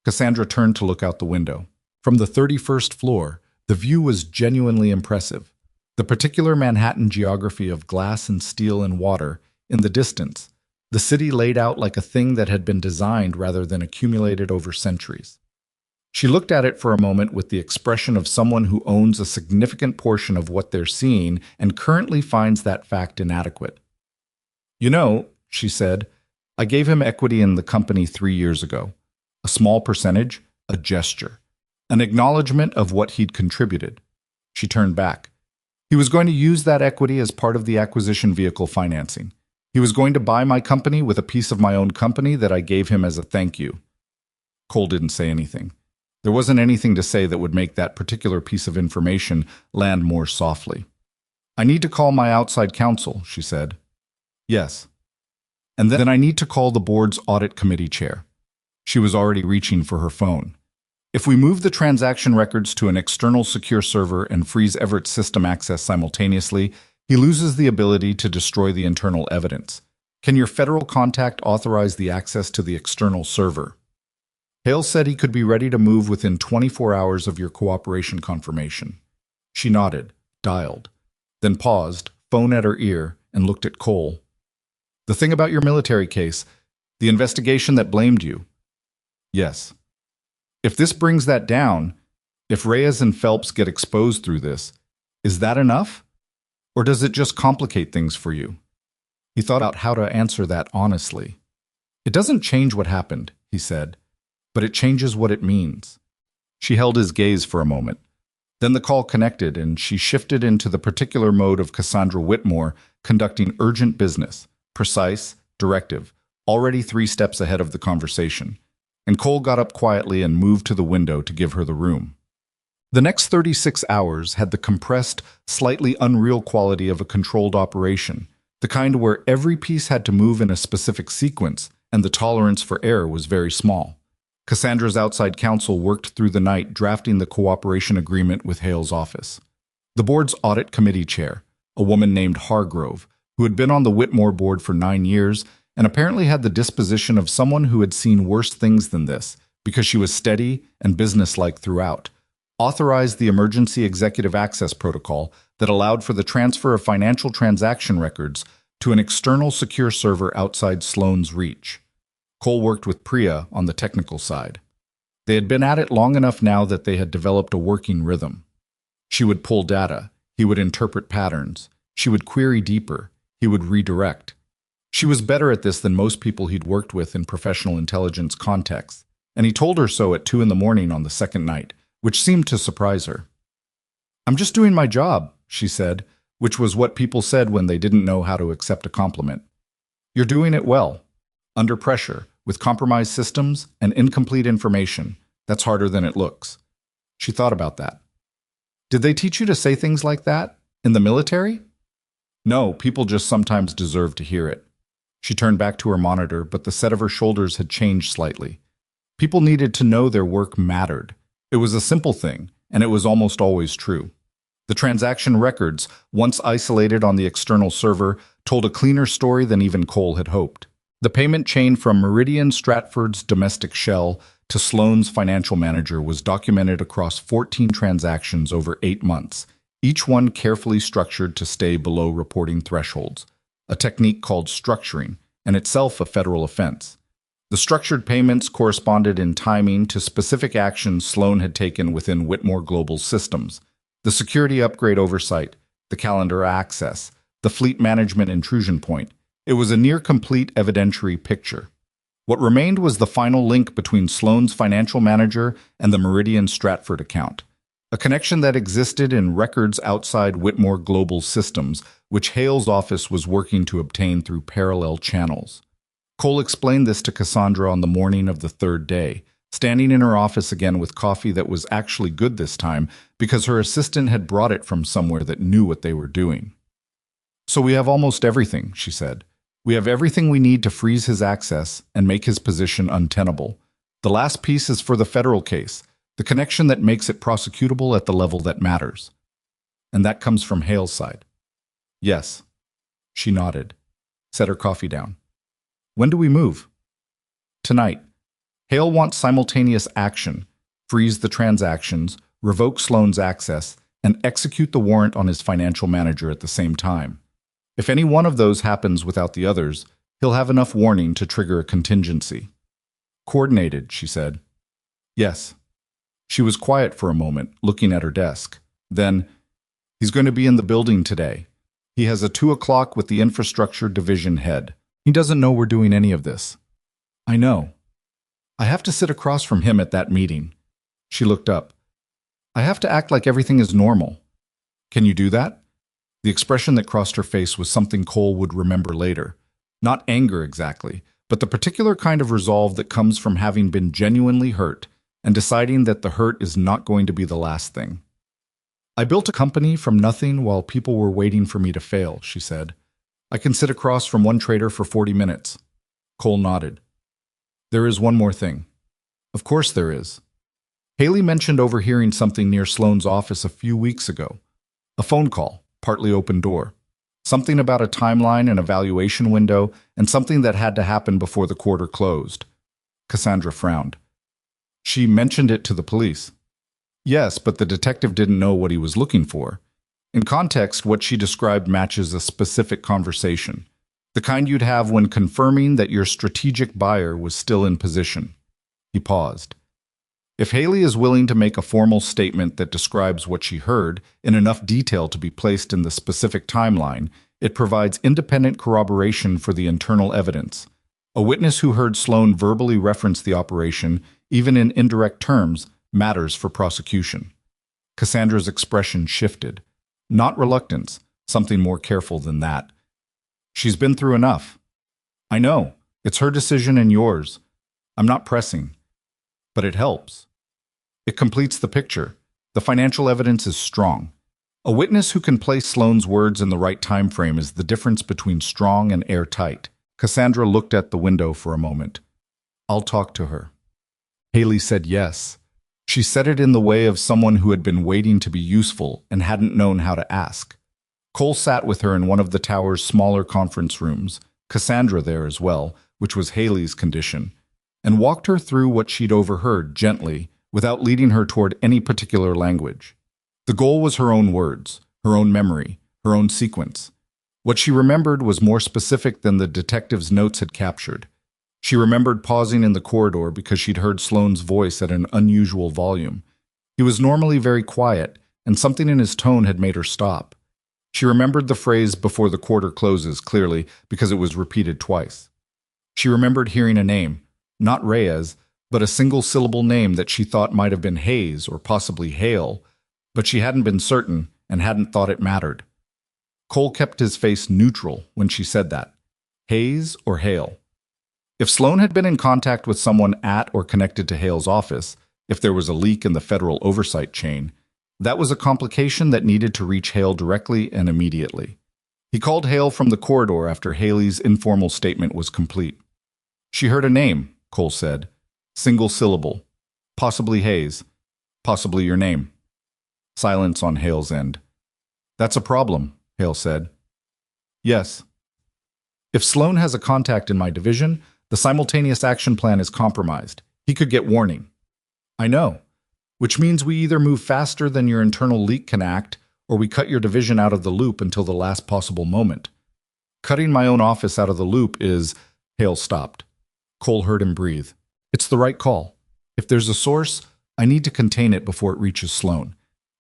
Cassandra turned to look out the window. From the 31st floor, the view was genuinely impressive. The particular Manhattan geography of glass and steel and water, in the distance, the city laid out like a thing that had been designed rather than accumulated over centuries. She looked at it for a moment with the expression of someone who owns a significant portion of what they're seeing and currently finds that fact inadequate. You know, she said, I gave him equity in the company 3 years ago. A small percentage, a gesture, an acknowledgement of what he'd contributed. She turned back. He was going to use that equity as part of the acquisition vehicle financing. He was going to buy my company with a piece of my own company that I gave him as a thank you. Cole didn't say anything. There wasn't anything to say that would make that particular piece of information land more softly. I need to call my outside counsel, she said. Yes. And then I need to call the board's audit committee chair. She was already reaching for her phone. If we move the transaction records to an external secure server and freeze Everett's system access simultaneously, he loses the ability to destroy the internal evidence. Can your federal contact authorize the access to the external server? Hale said he could be ready to move within 24 hours of your cooperation confirmation. She nodded, dialed, then paused, phone at her ear, and looked at Cole. The thing about your military case, the investigation that blamed you. Yes. If this brings that down, if Reyes and Phelps get exposed through this, is that enough? Or does it just complicate things for you? He thought out how to answer that honestly. It doesn't change what happened, he said, but it changes what it means. She held his gaze for a moment. Then the call connected and she shifted into the particular mode of Cassandra Whitmore conducting urgent business, precise, directive, already 3 steps ahead of the conversation. And Cole got up quietly and moved to the window to give her the room. The next 36 hours had the compressed, slightly unreal quality of a controlled operation, the kind where every piece had to move in a specific sequence and the tolerance for error was very small. Cassandra's outside counsel worked through the night drafting the cooperation agreement with Hale's office. The board's audit committee chair, a woman named Hargrove, who had been on the Whitmore board for 9 years and apparently had the disposition of someone who had seen worse things than this because she was steady and businesslike throughout, authorized the emergency executive access protocol that allowed for the transfer of financial transaction records to an external secure server outside Sloan's reach. Cole worked with Priya on the technical side. They had been at it long enough now that they had developed a working rhythm. She would pull data, he would interpret patterns, she would query deeper, he would redirect. She was better at this than most people he'd worked with in professional intelligence contexts, and he told her so at 2 a.m. on the second night, which seemed to surprise her. I'm just doing my job, she said, which was what people said when they didn't know how to accept a compliment. You're doing it well. Under pressure, with compromised systems and incomplete information, that's harder than it looks. She thought about that. Did they teach you to say things like that? In the military? No, people just sometimes deserve to hear it. She turned back to her monitor, but the set of her shoulders had changed slightly. People needed to know their work mattered. It was a simple thing, and it was almost always true. The transaction records, once isolated on the external server, told a cleaner story than even Cole had hoped. The payment chain from Meridian Stratford's domestic shell to Sloan's financial manager was documented across 14 transactions over 8 months, each one carefully structured to stay below reporting thresholds, a technique called structuring, and itself a federal offense. The structured payments corresponded in timing to specific actions Sloan had taken within Whitmore Global's systems: the security upgrade oversight, the calendar access, the fleet management intrusion point. It was a near-complete evidentiary picture. What remained was the final link between Sloan's financial manager and the Meridian Stratford account, a connection that existed in records outside Whitmore Global's systems, which Hale's office was working to obtain through parallel channels. Cole explained this to Cassandra on the morning of the 3rd day, standing in her office again with coffee that was actually good this time because her assistant had brought it from somewhere that knew what they were doing. "So we have almost everything," she said. "We have everything we need to freeze his access and make his position untenable. The last piece is for the federal case, the connection that makes it prosecutable at the level that matters." "And that comes from Hale's side?" "Yes." She nodded, set her coffee down. "When do we move?" "Tonight. Hale wants simultaneous action, freeze the transactions, revoke Sloane's access, and execute the warrant on his financial manager at the same time. If any one of those happens without the others, he'll have enough warning to trigger a contingency." "Coordinated," she said. "Yes." She was quiet for a moment, looking at her desk. Then, "He's going to be in the building today. He has a 2 o'clock with the infrastructure division head. He doesn't know we're doing any of this." "I know. I have to sit across from him at that meeting." She looked up. "I have to act like everything is normal. Can you do that?" The expression that crossed her face was something Cole would remember later. Not anger exactly, but the particular kind of resolve that comes from having been genuinely hurt and deciding that the hurt is not going to be the last thing. "I built a company from nothing while people were waiting for me to fail," she said. "I can sit across from one trader for 40 minutes. Cole nodded. "There is one more thing." "Of course there is." Hailey mentioned overhearing something near Sloane's office a few weeks ago. A phone call, partly open door. Something about a timeline and evaluation window, and something that had to happen before the quarter closed. Cassandra frowned. "She mentioned it to the police." "Yes, but the detective didn't know what he was looking for. In context, what she described matches a specific conversation. The kind you'd have when confirming that your strategic buyer was still in position." He paused. "If Hailey is willing to make a formal statement that describes what she heard in enough detail to be placed in the specific timeline, it provides independent corroboration for the internal evidence. A witness who heard Sloane verbally reference the operation, even in indirect terms, matters for prosecution." Cassandra's expression shifted. Not reluctance, something more careful than that. "She's been through enough." "I know. It's her decision and yours. I'm not pressing. But it helps. It completes the picture. The financial evidence is strong. A witness who can place Sloane's words in the right time frame is the difference between strong and airtight." Cassandra looked at the window for a moment. "I'll talk to her." Hailey said yes. She said it in the way of someone who had been waiting to be useful and hadn't known how to ask. Cole sat with her in one of the tower's smaller conference rooms, Cassandra there as well, which was Hailey's condition, and walked her through what she'd overheard gently, without leading her toward any particular language. The goal was her own words, her own memory, her own sequence. What she remembered was more specific than the detective's notes had captured. She remembered pausing in the corridor because she'd heard Sloane's voice at an unusual volume. He was normally very quiet, and something in his tone had made her stop. She remembered the phrase "before the quarter closes" clearly because it was repeated twice. She remembered hearing a name, not Reyes, but a single-syllable name that she thought might have been Hayes or possibly Hale, but she hadn't been certain and hadn't thought it mattered. Cole kept his face neutral when she said that. Hayes or Hale? If Sloane had been in contact with someone at or connected to Hale's office, if there was a leak in the federal oversight chain, that was a complication that needed to reach Hale directly and immediately. He called Hale from the corridor after Hailey's informal statement was complete. "She heard a name," Cole said. "Single syllable. Possibly Hayes. Possibly your name." Silence on Hale's end. "That's a problem," Hale said. "Yes. If Sloane has a contact in my division, the simultaneous action plan is compromised. He could get warning." "I know. Which means we either move faster than your internal leak can act, or we cut your division out of the loop until the last possible moment." "Cutting my own office out of the loop is—" Hale stopped. Cole heard him breathe. "It's the right call. If there's a source, I need to contain it before it reaches Sloane.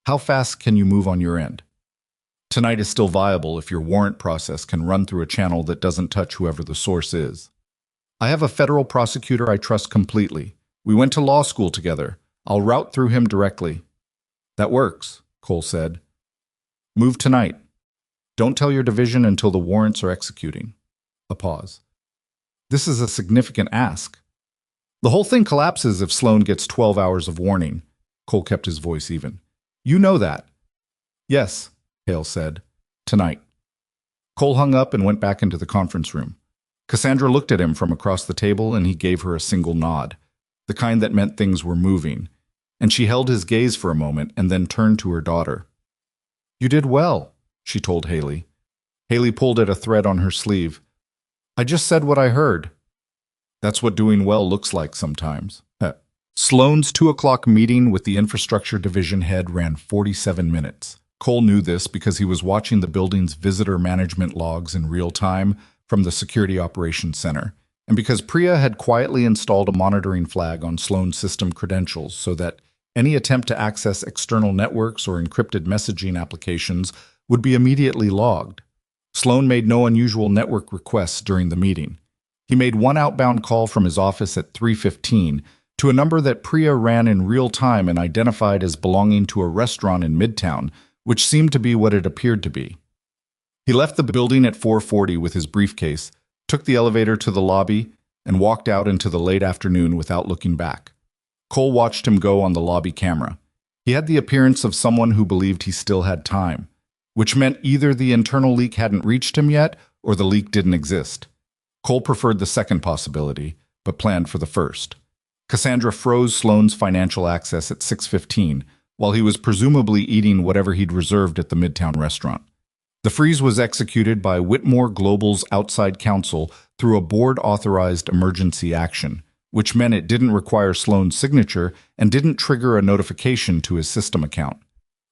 How fast can you move on your end?" "Tonight is still viable if your warrant process can run through a channel that doesn't touch whoever the source is. I have a federal prosecutor I trust completely. We went to law school together. I'll route through him directly." "That works," Cole said. "Move tonight. Don't tell your division until the warrants are executing." A pause. "This is a significant ask." The whole thing collapses if Sloan gets 12 hours of warning. Cole kept his voice even. You know that. Yes, Hale said. Tonight. Cole hung up and went back into the conference room. Cassandra looked at him from across the table and he gave her a single nod, the kind that meant things were moving, and she held his gaze for a moment and then turned to her daughter. You did well, she told Hailey. Hailey pulled at a thread on her sleeve. I just said what I heard. That's what doing well looks like sometimes. Sloan's 2 o'clock meeting with the infrastructure division head ran 47 minutes. Cole knew this because he was watching the building's visitor management logs in real time from the Security Operations Center, and because Priya had quietly installed a monitoring flag on Sloan's system credentials so that any attempt to access external networks or encrypted messaging applications would be immediately logged. Sloan made no unusual network requests during the meeting. He made one outbound call from his office at 3:15 to a number that Priya ran in real time and identified as belonging to a restaurant in Midtown, which seemed to be what it appeared to be. He left the building at 4:40 with his briefcase, took the elevator to the lobby, and walked out into the late afternoon without looking back. Cole watched him go on the lobby camera. He had the appearance of someone who believed he still had time, which meant either the internal leak hadn't reached him yet or the leak didn't exist. Cole preferred the second possibility, but planned for the first. Cassandra froze Sloan's financial access at 6:15, while he was presumably eating whatever he'd reserved at the Midtown restaurant. The freeze was executed by Whitmore Global's outside counsel through a board-authorized emergency action, which meant it didn't require Sloan's signature and didn't trigger a notification to his system account.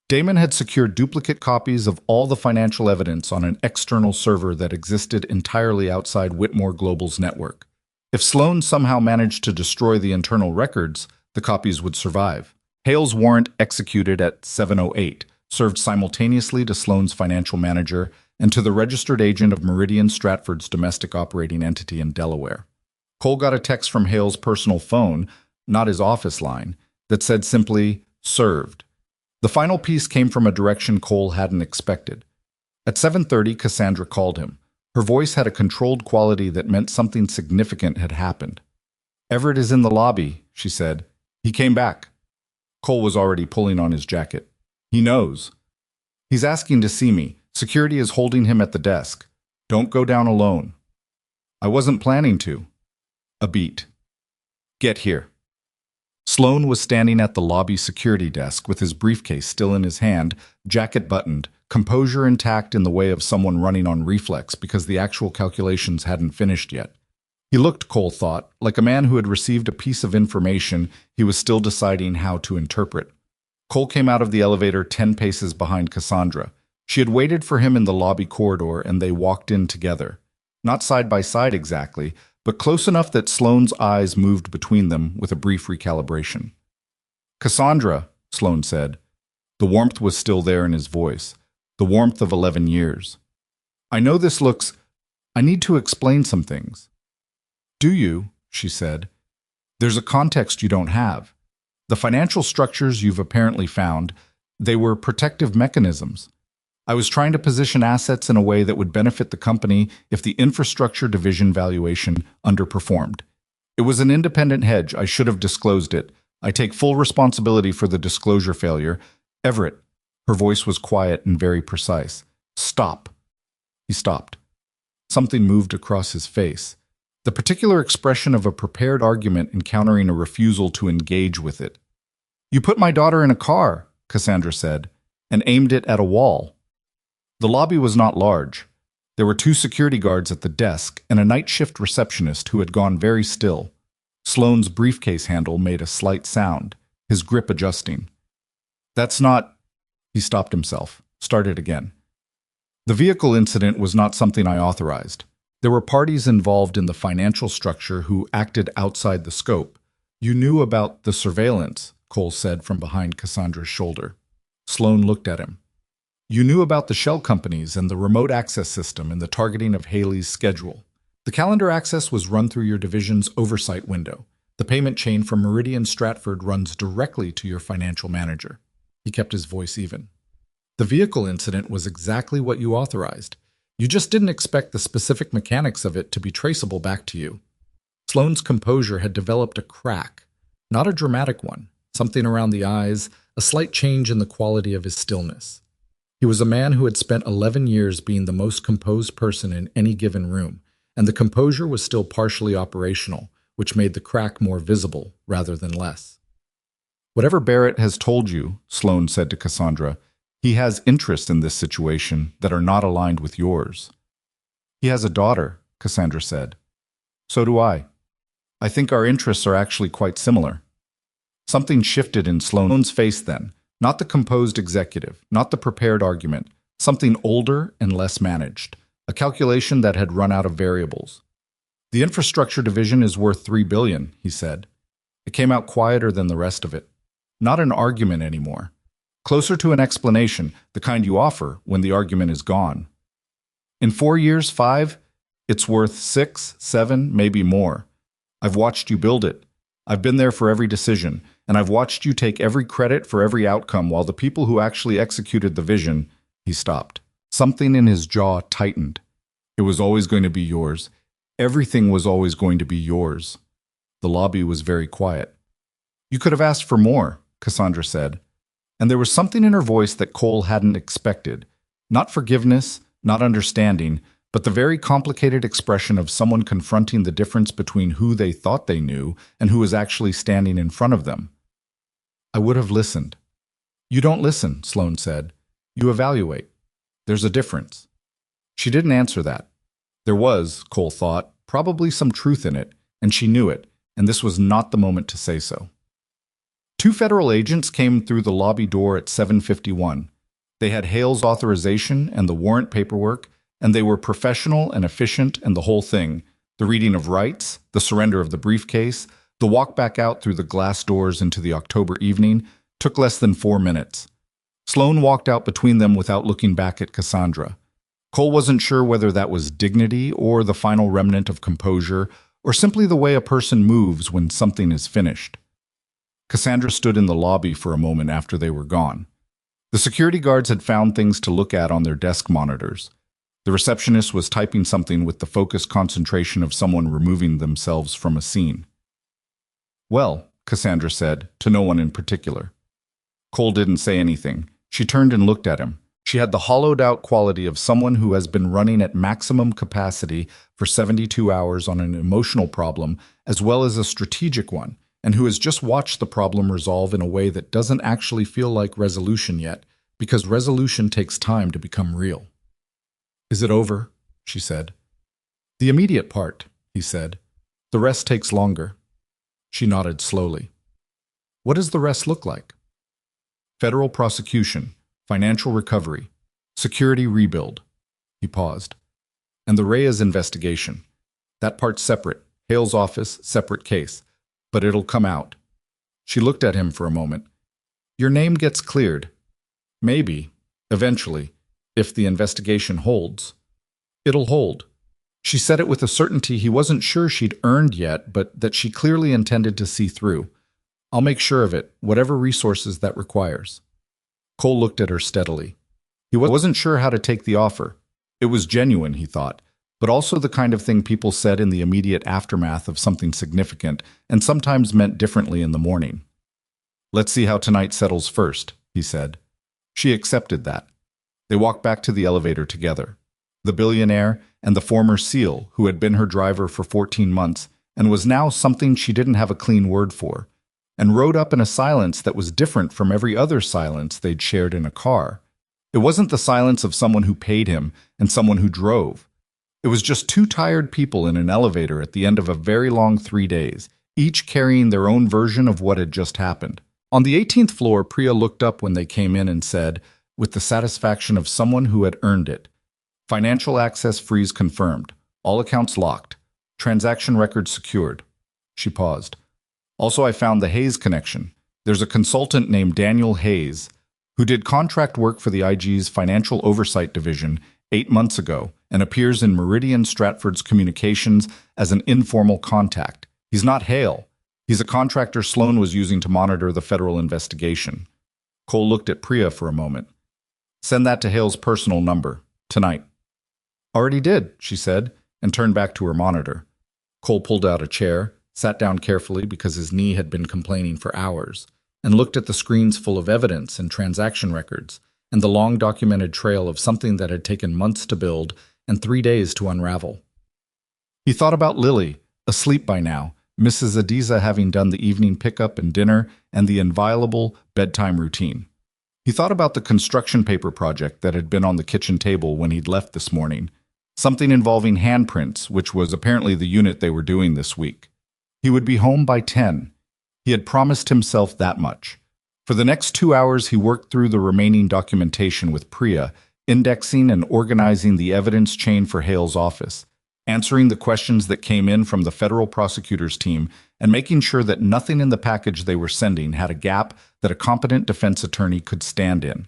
Damon had secured duplicate copies of all the financial evidence on an external server that existed entirely outside Whitmore Global's network. If Sloan somehow managed to destroy the internal records, the copies would survive. Hale's warrant, executed at 7:08, served simultaneously to Sloan's financial manager and to the registered agent of Meridian Stratford's domestic operating entity in Delaware. Cole got a text from Hale's personal phone, not his office line, that said simply, served. The final piece came from a direction Cole hadn't expected. At 7:30, Cassandra called him. Her voice had a controlled quality that meant something significant had happened. Everett is in the lobby, she said. He came back. Cole was already pulling on his jacket. He knows. He's asking to see me. Security is holding him at the desk. Don't go down alone. I wasn't planning to. A beat. Get here. Sloan was standing at the lobby security desk with his briefcase still in his hand, jacket buttoned, composure intact in the way of someone running on reflex because the actual calculations hadn't finished yet. He looked, Cole thought, like a man who had received a piece of information he was still deciding how to interpret. Cole came out of the elevator 10 paces behind Cassandra. She had waited for him in the lobby corridor and they walked in together. Not side by side exactly, but close enough that Sloan's eyes moved between them with a brief recalibration. Cassandra, Sloan said. The warmth was still there in his voice, the warmth of 11 years. I know this looks... I need to explain some things. Do you? She said. There's a context you don't have. The financial structures you've apparently found, they were protective mechanisms. I was trying to position assets in a way that would benefit the company if the infrastructure division valuation underperformed. It was an independent hedge. I should have disclosed it. I take full responsibility for the disclosure failure. Everett. Her voice was quiet and very precise. Stop. He stopped. Something moved across his face. The particular expression of a prepared argument encountering a refusal to engage with it. You put my daughter in a car, Cassandra said, and aimed it at a wall. The lobby was not large. There were 2 security guards at the desk and a night shift receptionist who had gone very still. Sloan's briefcase handle made a slight sound, his grip adjusting. That's not... He stopped himself, started again. The vehicle incident was not something I authorized. There were parties involved in the financial structure who acted outside the scope. You knew about the surveillance, Cole said from behind Cassandra's shoulder. Sloan looked at him. You knew about the shell companies and the remote access system and the targeting of Hailey's schedule. The calendar access was run through your division's oversight window. The payment chain from Meridian Stratford runs directly to your financial manager. He kept his voice even. The vehicle incident was exactly what you authorized. You just didn't expect the specific mechanics of it to be traceable back to you. Sloane's composure had developed a crack, not a dramatic one, something around the eyes, a slight change in the quality of his stillness. He was a man who had spent 11 years being the most composed person in any given room, and the composure was still partially operational, which made the crack more visible rather than less. "Whatever Barrett has told you," Sloane said to Cassandra, "he has interests in this situation that are not aligned with yours." "He has a daughter," Cassandra said. "So do I. I think our interests are actually quite similar." Something shifted in Sloane's face then, not the composed executive, not the prepared argument, something older and less managed, a calculation that had run out of variables. "The infrastructure division is worth $3 billion," he said. It came out quieter than the rest of it. Not an argument anymore. Closer to an explanation, the kind you offer when the argument is gone. "In 4 years, 5, it's worth 6, 7, maybe more. I've watched you build it. I've been there for every decision, and I've watched you take every credit for every outcome while the people who actually executed the vision—" He stopped. Something in his jaw tightened. It was always going to be yours. Everything was always going to be yours. The lobby was very quiet. "You could have asked for more," Cassandra said. And there was something in her voice that Cole hadn't expected. Not forgiveness, not understanding, but the very complicated expression of someone confronting the difference between who they thought they knew and who was actually standing in front of them. "I would have listened." "You don't listen," Sloane said. "You evaluate. There's a difference." She didn't answer that. There was, Cole thought, probably some truth in it, and she knew it, and this was not the moment to say so. 2 federal agents came through the lobby door at 7:51. They had Hale's authorization and the warrant paperwork, and they were professional and efficient and the whole thing, the reading of rights, the surrender of the briefcase, the walk back out through the glass doors into the October evening, took less than 4 minutes. Sloane walked out between them without looking back at Cassandra. Cole wasn't sure whether that was dignity or the final remnant of composure, or simply the way a person moves when something is finished. Cassandra stood in the lobby for a moment after they were gone. The security guards had found things to look at on their desk monitors. The receptionist was typing something with the focused concentration of someone removing themselves from a scene. "Well," Cassandra said, to no one in particular. Cole didn't say anything. She turned and looked at him. She had the hollowed-out quality of someone who has been running at maximum capacity for 72 hours on an emotional problem as well as a strategic one, and who has just watched the problem resolve in a way that doesn't actually feel like resolution yet, because resolution takes time to become real. "Is it over?" she said. "The immediate part," he said. "The rest takes longer." She nodded slowly. "What does the rest look like?" "Federal prosecution, financial recovery, security rebuild." He paused. "And the Reyes investigation. That part's separate. Hale's office, separate case. But it'll come out." She looked at him for a moment. "Your name gets cleared. Maybe, eventually, if the investigation holds." "It'll hold." She said it with a certainty he wasn't sure she'd earned yet, but that she clearly intended to see through. "I'll make sure of it, whatever resources that requires." Cole looked at her steadily. He wasn't sure how to take the offer. It was genuine, he thought, but also the kind of thing people said in the immediate aftermath of something significant, and sometimes meant differently in the morning. "Let's see how tonight settles first," he said. She accepted that. They walked back to the elevator together. The billionaire and the former SEAL, who had been her driver for 14 months, and was now something she didn't have a clean word for, and rode up in a silence that was different from every other silence they'd shared in a car. It wasn't the silence of someone who paid him and someone who drove. It was just 2 tired people in an elevator at the end of a very long 3 days, each carrying their own version of what had just happened. On the 18th floor, Priya looked up when they came in and said, with the satisfaction of someone who had earned it, "Financial access freeze confirmed. All accounts locked. Transaction records secured." She paused. "Also, I found the Hayes connection. There's a consultant named Daniel Hayes who did contract work for the IG's Financial Oversight Division 8 months ago and appears in Meridian Stratford's communications as an informal contact. He's not Hale. He's a contractor Sloane was using to monitor the federal investigation." Cole looked at Priya for a moment. "Send that to Hale's personal number, tonight." "Already did," she said, and turned back to her monitor. Cole pulled out a chair, sat down carefully because his knee had been complaining for hours, and looked at the screens full of evidence and transaction records, and the long documented trail of something that had taken months to build and 3 days to unravel. He thought about Lily, asleep by now, Mrs. Adiza having done the evening pickup and dinner, and the inviolable bedtime routine. He thought about the construction paper project that had been on the kitchen table when he'd left this morning, something involving handprints, which was apparently the unit they were doing this week. He would be home by 10. He had promised himself that much. For the next 2 hours, he worked through the remaining documentation with Priya, indexing and organizing the evidence chain for Hale's office, answering the questions that came in from the federal prosecutor's team, and making sure that nothing in the package they were sending had a gap that a competent defense attorney could stand in.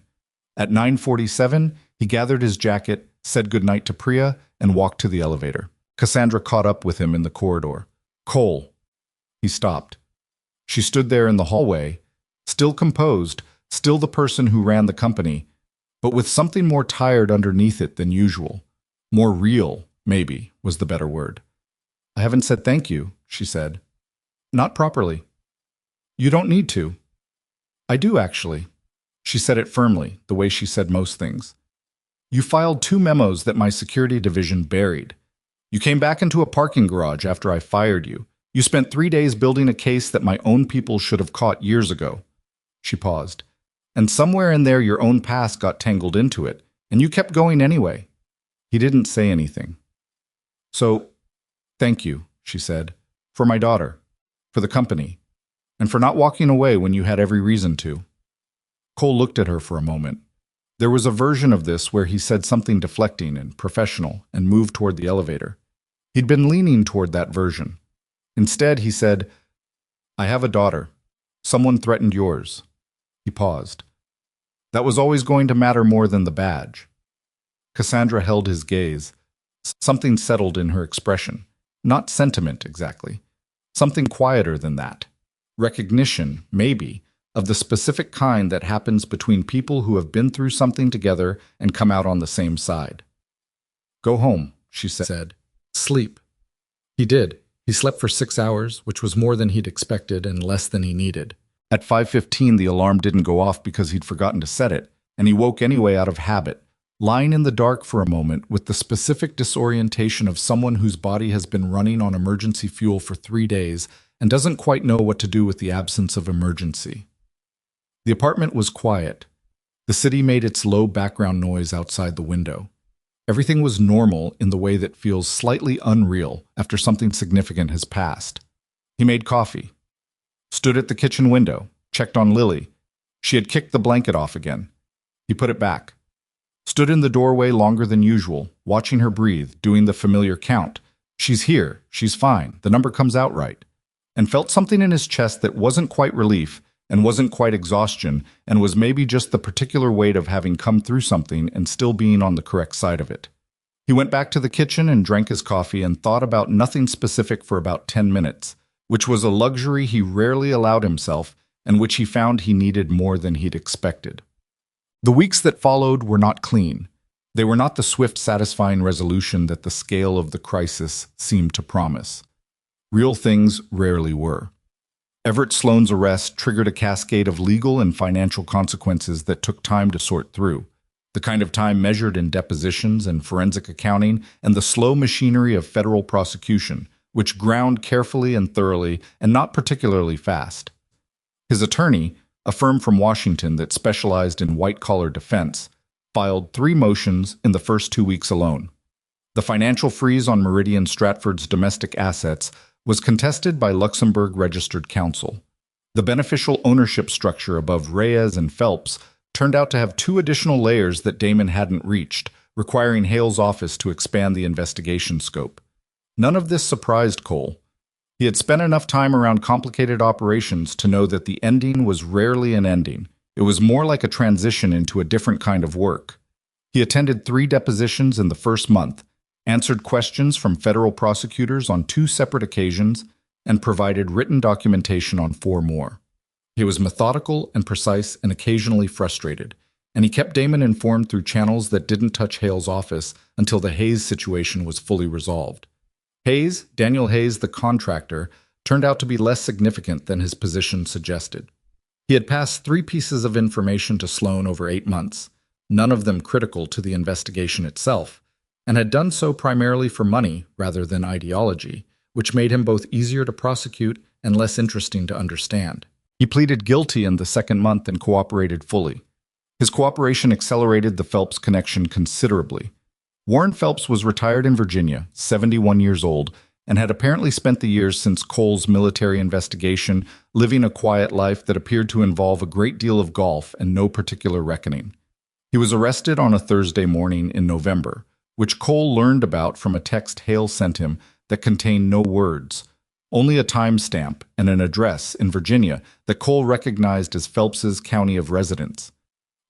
At 9:47, he gathered his jacket, said goodnight to Priya, and walked to the elevator. Cassandra caught up with him in the corridor. "Cole." He stopped. She stood there in the hallway, still composed, still the person who ran the company, but with something more tired underneath it than usual. More real, maybe, was the better word. "I haven't said thank you," she said. "Not properly." "You don't need to." "I do, actually." She said it firmly, the way she said most things. "You filed 2 memos that my security division buried. You came back into a parking garage after I fired you. You spent 3 days building a case that my own people should have caught years ago." She paused. "And somewhere in there your own past got tangled into it, and you kept going anyway." He didn't say anything. "So, thank you," she said, "for my daughter, for the company, and for not walking away when you had every reason to." Cole looked at her for a moment. There was a version of this where he said something deflecting and professional and moved toward the elevator. He'd been leaning toward that version. Instead, he said, "I have a daughter. Someone threatened yours." He paused. That was always going to matter more than the badge. Cassandra held his gaze. Something settled in her expression. Not sentiment, exactly. Something quieter than that. Recognition, maybe, of the specific kind that happens between people who have been through something together and come out on the same side. "Go home," she said. "Sleep." He did. He slept for 6 hours, which was more than he'd expected and less than he needed. At 5:15, the alarm didn't go off because he'd forgotten to set it, and he woke anyway out of habit, lying in the dark for a moment with the specific disorientation of someone whose body has been running on emergency fuel for 3 days and doesn't quite know what to do with the absence of emergency. The apartment was quiet. The city made its low background noise outside the window. Everything was normal in the way that feels slightly unreal after something significant has passed. He made coffee, stood at the kitchen window, checked on Lily. She had kicked the blanket off again. He put it back. Stood in the doorway longer than usual, watching her breathe, doing the familiar count. She's here, she's fine, the number comes out right. And felt something in his chest that wasn't quite relief, and wasn't quite exhaustion, and was maybe just the particular weight of having come through something and still being on the correct side of it. He went back to the kitchen and drank his coffee and thought about nothing specific for about 10 minutes, which was a luxury he rarely allowed himself and which he found he needed more than he'd expected. The weeks that followed were not clean. They were not the swift, satisfying resolution that the scale of the crisis seemed to promise. Real things rarely were. Everett Sloan's arrest triggered a cascade of legal and financial consequences that took time to sort through, the kind of time measured in depositions and forensic accounting and the slow machinery of federal prosecution, which ground carefully and thoroughly and not particularly fast. His attorney, a firm from Washington that specialized in white-collar defense, filed 3 motions in the first 2 weeks alone. The financial freeze on Meridian Stratford's domestic assets was contested by Luxembourg-registered counsel. The beneficial ownership structure above Reyes and Phelps turned out to have 2 additional layers that Damon hadn't reached, requiring Hale's office to expand the investigation scope. None of this surprised Cole. He had spent enough time around complicated operations to know that the ending was rarely an ending. It was more like a transition into a different kind of work. He attended 3 depositions in the first month, answered questions from federal prosecutors on 2 separate occasions, and provided written documentation on 4 more. He was methodical and precise and occasionally frustrated, and he kept Damon informed through channels that didn't touch Hale's office until the Hayes situation was fully resolved. Hayes, Daniel Hayes, the contractor, turned out to be less significant than his position suggested. He had passed 3 pieces of information to Sloan over 8 months, none of them critical to the investigation itself, and had done so primarily for money rather than ideology, which made him both easier to prosecute and less interesting to understand. He pleaded guilty in the second month and cooperated fully. His cooperation accelerated the Phelps connection considerably. Warren Phelps was retired in Virginia, 71 years old, and had apparently spent the years since Cole's military investigation living a quiet life that appeared to involve a great deal of golf and no particular reckoning. He was arrested on a Thursday morning in November, which Cole learned about from a text Hale sent him that contained no words, only a timestamp and an address in Virginia that Cole recognized as Phelps's county of residence.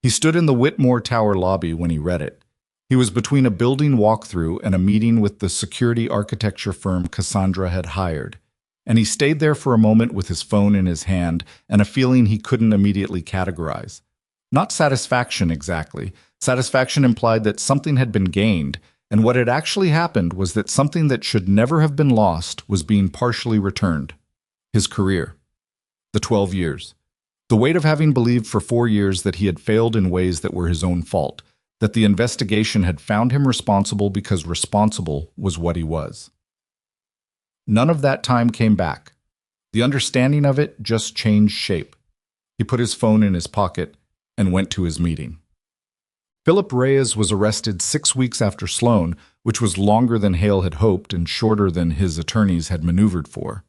He stood in the Whitmore Tower lobby when he read it. He was between a building walkthrough and a meeting with the security architecture firm Cassandra had hired, and he stayed there for a moment with his phone in his hand and a feeling he couldn't immediately categorize. Not satisfaction exactly. Satisfaction implied that something had been gained, and what had actually happened was that something that should never have been lost was being partially returned. His career. The 12 years. The weight of having believed for 4 years that he had failed in ways that were his own fault, that the investigation had found him responsible because responsible was what he was. None of that time came back. The understanding of it just changed shape. He put his phone in his pocket and went to his meeting. Philip Reyes was arrested 6 weeks after Sloan, which was longer than Hale had hoped and shorter than his attorneys had maneuvered for.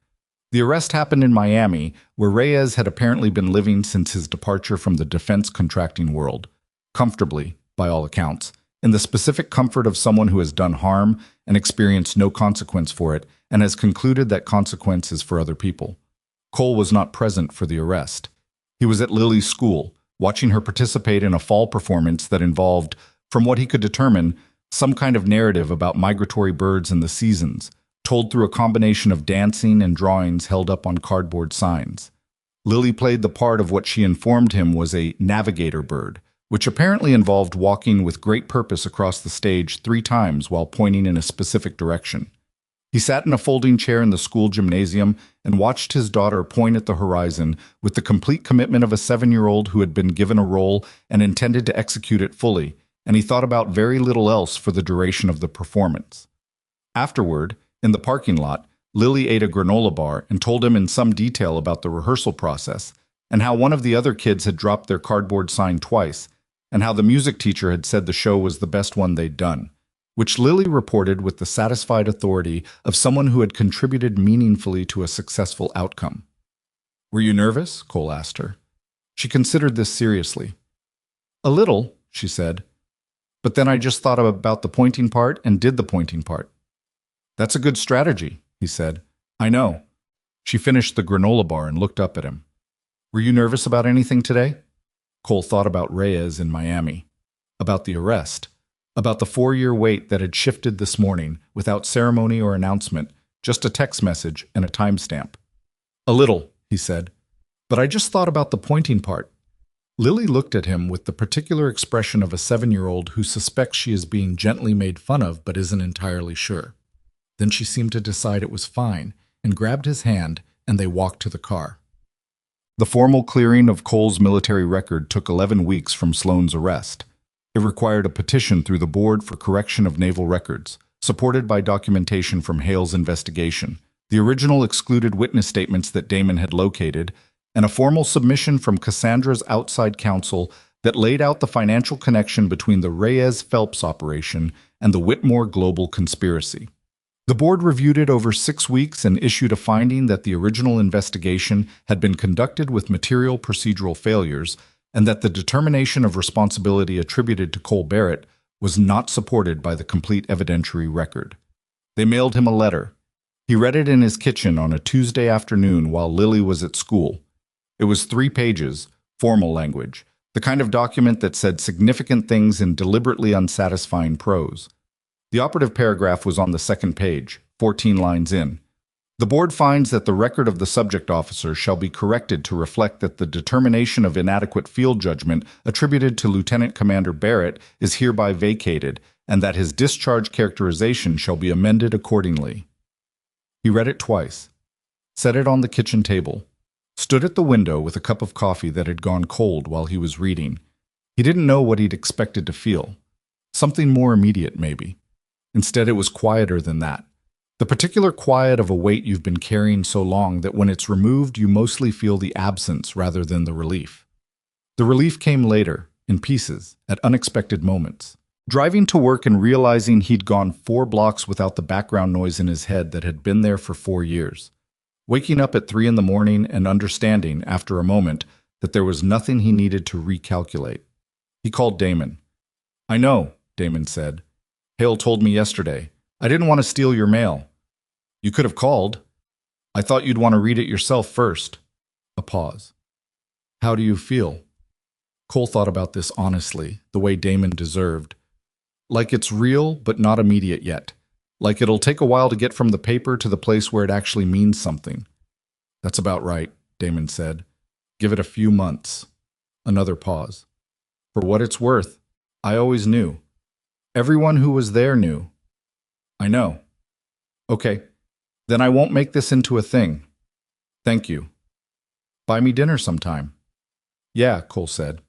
The arrest happened in Miami, where Reyes had apparently been living since his departure from the defense contracting world, comfortably, by all accounts, in the specific comfort of someone who has done harm and experienced no consequence for it and has concluded that consequence is for other people. Cole was not present for the arrest. He was at Lily's school, watching her participate in a fall performance that involved, from what he could determine, some kind of narrative about migratory birds and the seasons, told through a combination of dancing and drawings held up on cardboard signs. Lily played the part of what she informed him was a navigator bird, which apparently involved walking with great purpose across the stage 3 times while pointing in a specific direction. He sat in a folding chair in the school gymnasium and watched his daughter point at the horizon with the complete commitment of a 7-year-old who had been given a role and intended to execute it fully, and he thought about very little else for the duration of the performance. Afterward, in the parking lot, Lily ate a granola bar and told him in some detail about the rehearsal process and how one of the other kids had dropped their cardboard sign twice, and how the music teacher had said the show was the best one they'd done, which Lily reported with the satisfied authority of someone who had contributed meaningfully to a successful outcome. "Were you nervous?" Cole asked her. She considered this seriously. "A little," she said. "But then I just thought about the pointing part and did the pointing part." "That's a good strategy," he said. "I know." She finished the granola bar and looked up at him. "Were you nervous about anything today?" Cole thought about Reyes in Miami, about the arrest, about the 4-year wait that had shifted this morning without ceremony or announcement, just a text message and a timestamp. "A little," he said. "But I just thought about the pointing part." Lily looked at him with the particular expression of a 7-year-old who suspects she is being gently made fun of but isn't entirely sure. Then she seemed to decide it was fine and grabbed his hand, and they walked to the car. The formal clearing of Cole's military record took 11 weeks from Sloan's arrest. It required a petition through the Board for Correction of Naval Records, supported by documentation from Hale's investigation, the original excluded witness statements that Damon had located, and a formal submission from Cassandra's outside counsel that laid out the financial connection between the Reyes-Phelps operation and the Whitmore global conspiracy. The board reviewed it over 6 weeks and issued a finding that the original investigation had been conducted with material procedural failures and that the determination of responsibility attributed to Cole Barrett was not supported by the complete evidentiary record. They mailed him a letter. He read it in his kitchen on a Tuesday afternoon while Lily was at school. It was 3 pages, formal language, the kind of document that said significant things in deliberately unsatisfying prose. The operative paragraph was on the 2nd page, 14 lines in. The board finds that the record of the subject officer shall be corrected to reflect that the determination of inadequate field judgment attributed to Lieutenant Commander Barrett is hereby vacated, and that his discharge characterization shall be amended accordingly. He read it twice, set it on the kitchen table, stood at the window with a cup of coffee that had gone cold while he was reading. He didn't know what he'd expected to feel. Something more immediate, maybe. Instead, it was quieter than that. The particular quiet of a weight you've been carrying so long that when it's removed, you mostly feel the absence rather than the relief. The relief came later, in pieces, at unexpected moments. Driving to work and realizing he'd gone 4 blocks without the background noise in his head that had been there for 4 years. Waking up at 3 in the morning and understanding, after a moment, that there was nothing he needed to recalculate. He called Damon. "I know," Damon said. "Hale told me yesterday. I didn't want to steal your mail." "You could have called. I thought you'd want to read it yourself first." A pause. "How do you feel?" Cole thought about this honestly, the way Damon deserved. Like it's real, but not immediate yet. Like it'll take a while to get from the paper to the place where it actually means something. "That's about right," Damon said. "Give it a few months." Another pause. "For what it's worth, I always knew. Everyone who was there knew." "I know." "Okay, then I won't make this into a thing. Thank you. Buy me dinner sometime." "Yeah," Cole said.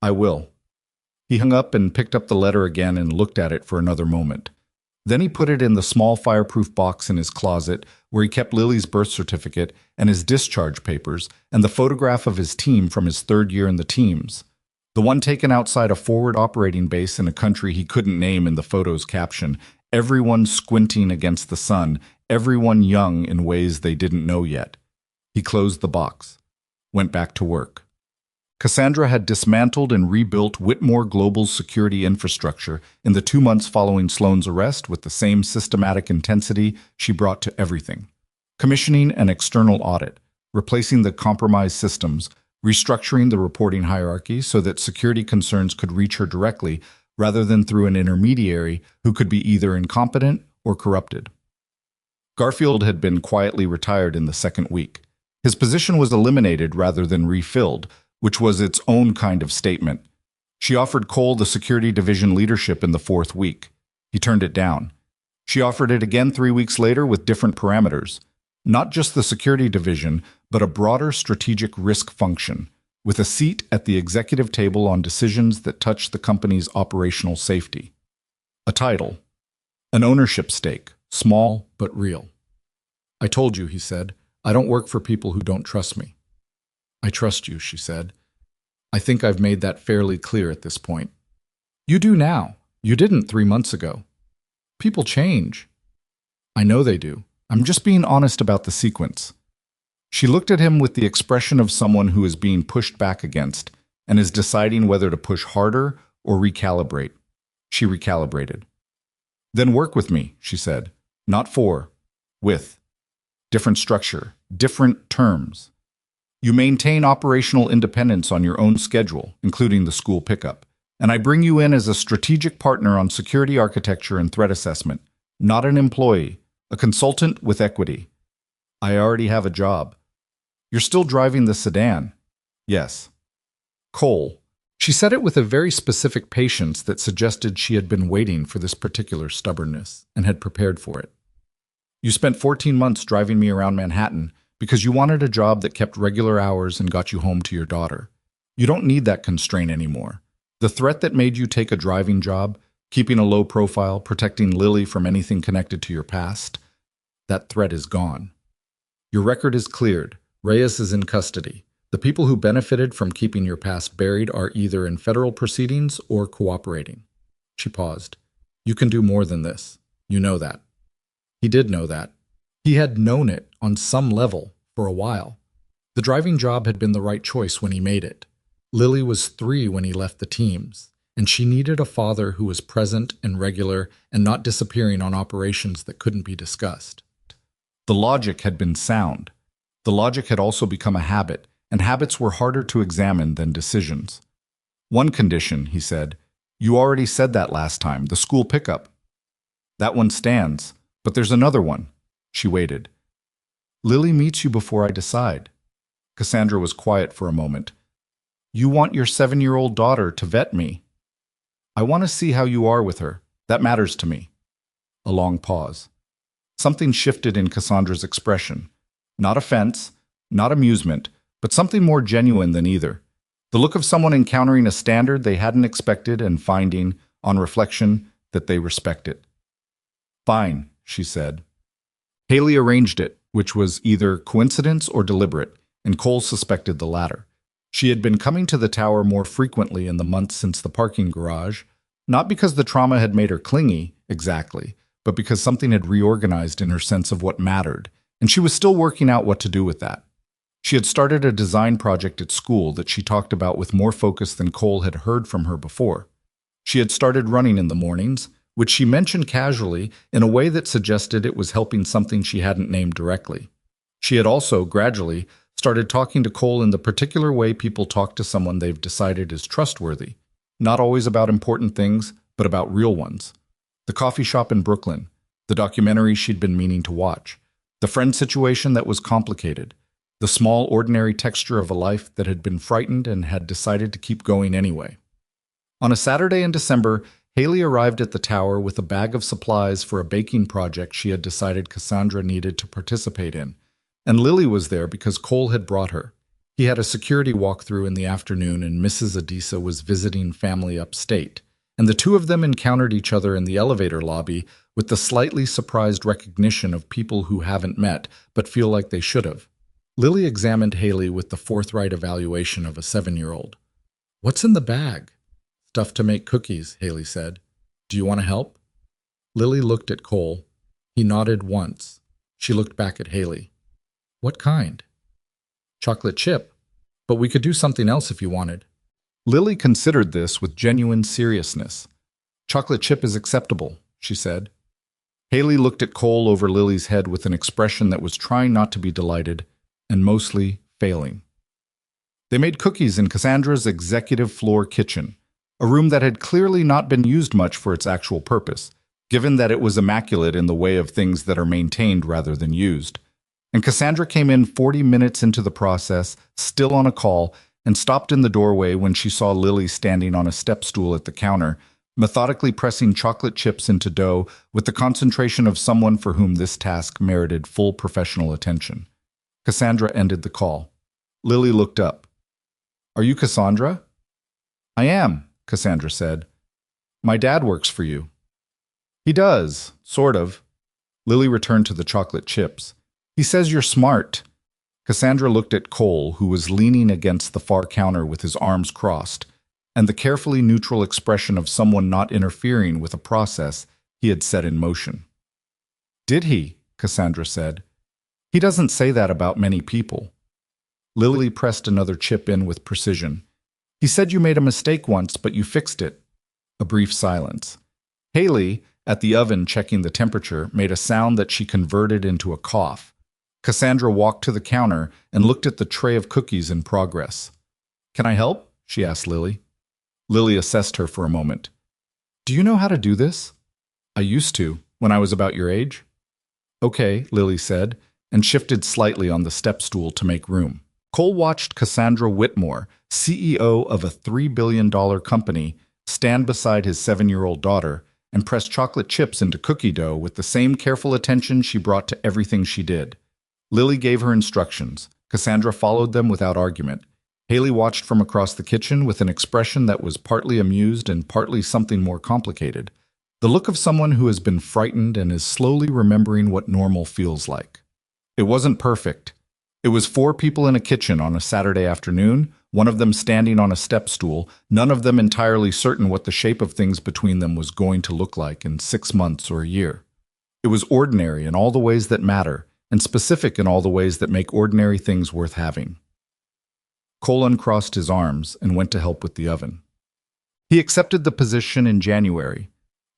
"I will." He hung up and picked up the letter again and looked at it for another moment. Then he put it in the small fireproof box in his closet where he kept Lily's birth certificate and his discharge papers and the photograph of his team from his 3rd year in the teams. The one taken outside a forward operating base in a country he couldn't name in the photo's caption. Everyone squinting against the sun, everyone young in ways they didn't know yet. He closed the box, went back to work. Cassandra had dismantled and rebuilt Whitmore Global's security infrastructure in the 2 months following Sloan's arrest with the same systematic intensity she brought to everything. Commissioning an external audit, replacing the compromised systems, restructuring the reporting hierarchy so that security concerns could reach her directly rather than through an intermediary who could be either incompetent or corrupted. Garfield had been quietly retired in the 2nd week. His position was eliminated rather than refilled, which was its own kind of statement. She offered Cole the security division leadership in the 4th week. He turned it down. She offered it again 3 weeks later with different parameters. Not just the security division, but a broader strategic risk function, with a seat at the executive table on decisions that touch the company's operational safety. A title. An ownership stake, small but real. "I told you," he said, "I don't work for people who don't trust me." "I trust you," she said. "I think I've made that fairly clear at this point." "You do now. You didn't 3 months ago." "People change." "I know they do. I'm just being honest about the sequence." She looked at him with the expression of someone who is being pushed back against and is deciding whether to push harder or recalibrate. She recalibrated. "Then work with me," she said. "Not for. With. Different structure, different terms. You maintain operational independence on your own schedule, including the school pickup, and I bring you in as a strategic partner on security architecture and threat assessment, not an employee, a consultant with equity. I already have a job." "You're still driving the sedan." "Yes." "Cole." She said it with a very specific patience that suggested she had been waiting for this particular stubbornness and had prepared for it. "You spent 14 months driving me around Manhattan because you wanted a job that kept regular hours and got you home to your daughter. You don't need that constraint anymore. The threat that made you take a driving job, keeping a low profile, protecting Lily from anything connected to your past, that threat is gone. Your record is cleared. Reyes is in custody. The people who benefited from keeping your past buried are either in federal proceedings or cooperating." She paused. "You can do more than this. You know that." He did know that. He had known it on some level for a while. The driving job had been the right choice when he made it. Lily was 3 when he left the teams, and she needed a father who was present and regular and not disappearing on operations that couldn't be discussed. The logic had been sound. The logic had also become a habit, and habits were harder to examine than decisions. "One condition," he said. "You already said that last time, the school pickup." "That one stands, but there's another one." She waited. "Lily meets you before I decide." Cassandra was quiet for a moment. "You want your 7-year-old daughter to vet me." "I want to see how you are with her. That matters to me." A long pause. Something shifted in Cassandra's expression. Not offense, not amusement, but something more genuine than either. The look of someone encountering a standard they hadn't expected and finding, on reflection, that they respect it. "Fine," she said. Hailey arranged it, which was either coincidence or deliberate, and Cole suspected the latter. She had been coming to the tower more frequently in the months since the parking garage, not because the trauma had made her clingy, exactly, but because something had reorganized in her sense of what mattered, and she was still working out what to do with that. She had started a design project at school that she talked about with more focus than Cole had heard from her before. She had started running in the mornings, which she mentioned casually in a way that suggested it was helping something she hadn't named directly. She had also, gradually, started talking to Cole in the particular way people talk to someone they've decided is trustworthy. Not always about important things, but about real ones. The coffee shop in Brooklyn, the documentary she'd been meaning to watch, the friend situation that was complicated, the small, ordinary texture of a life that had been frightened and had decided to keep going anyway. On a Saturday in December, Hailey arrived at the tower with a bag of supplies for a baking project she had decided Cassandra needed to participate in, and Lily was there because Cole had brought her. He had a security walkthrough in the afternoon and Mrs. Adisa was visiting family upstate, and the two of them encountered each other in the elevator lobby with the slightly surprised recognition of people who haven't met but feel like they should have. Lily examined Hailey with the forthright evaluation of a 7-year-old. "What's in the bag?" "Stuff to make cookies," Hailey said. "Do you want to help?" Lily looked at Cole. He nodded once. She looked back at Hailey. "What kind?" "Chocolate chip. But we could do something else if you wanted." Lily considered this with genuine seriousness. "Chocolate chip is acceptable," she said. Hailey looked at Cole over Lily's head with an expression that was trying not to be delighted, and mostly failing. They made cookies in Cassandra's executive floor kitchen, a room that had clearly not been used much for its actual purpose, given that it was immaculate in the way of things that are maintained rather than used. And Cassandra came in 40 minutes into the process, still on a call, and stopped in the doorway when she saw Lily standing on a step stool at the counter, methodically pressing chocolate chips into dough with the concentration of someone for whom this task merited full professional attention. Cassandra ended the call. Lily looked up. "Are you Cassandra?" "I am," Cassandra said. "My dad works for you." "He does, sort of." Lily returned to the chocolate chips. "He says you're smart." Cassandra looked at Cole, who was leaning against the far counter with his arms crossed, and the carefully neutral expression of someone not interfering with a process he had set in motion. "Did he?" Cassandra said. "He doesn't say that about many people." Lily pressed another chip in with precision. "He said you made a mistake once, but you fixed it." A brief silence. Hailey, at the oven checking the temperature, made a sound that she converted into a cough. Cassandra walked to the counter and looked at the tray of cookies in progress. "Can I help?" she asked Lily. Lily assessed her for a moment. "Do you know how to do this?" "I used to, when I was about your age." "Okay," Lily said, and shifted slightly on the step stool to make room. Cole watched Cassandra Whitmore, CEO of a $3 billion company, stand beside his 7-year-old daughter and press chocolate chips into cookie dough with the same careful attention she brought to everything she did. Lily gave her instructions. Cassandra followed them without argument. Hailey watched from across the kitchen with an expression that was partly amused and partly something more complicated. The look of someone who has been frightened and is slowly remembering what normal feels like. It wasn't perfect. It was 4 people in a kitchen on a Saturday afternoon, one of them standing on a step stool, none of them entirely certain what the shape of things between them was going to look like in 6 months or a year. It was ordinary in all the ways that matter, and specific in all the ways that make ordinary things worth having. Cole uncrossed his arms and went to help with the oven. He accepted the position in January,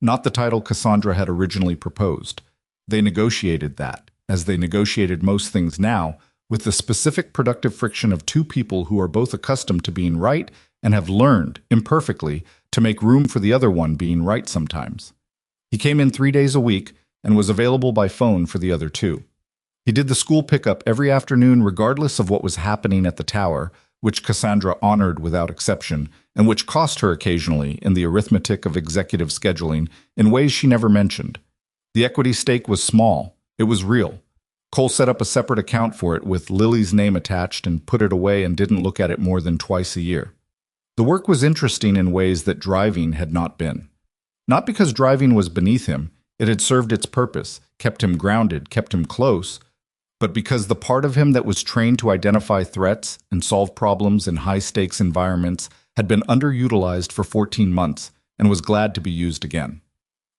not the title Cassandra had originally proposed. They negotiated that, as they negotiated most things now, with the specific productive friction of 2 people who are both accustomed to being right and have learned, imperfectly, to make room for the other one being right sometimes. He came in 3 days a week and was available by phone for the other 2. He did the school pickup every afternoon regardless of what was happening at the tower, which Cassandra honored without exception, and which cost her occasionally in the arithmetic of executive scheduling in ways she never mentioned. The equity stake was small, It was real. Cole set up a separate account for it with Lily's name attached and put it away and didn't look at it more than twice a year. The work was interesting in ways that driving had not been. Not because driving was beneath him, it had served its purpose, kept him grounded, kept him close, but because the part of him that was trained to identify threats and solve problems in high-stakes environments had been underutilized for 14 months and was glad to be used again.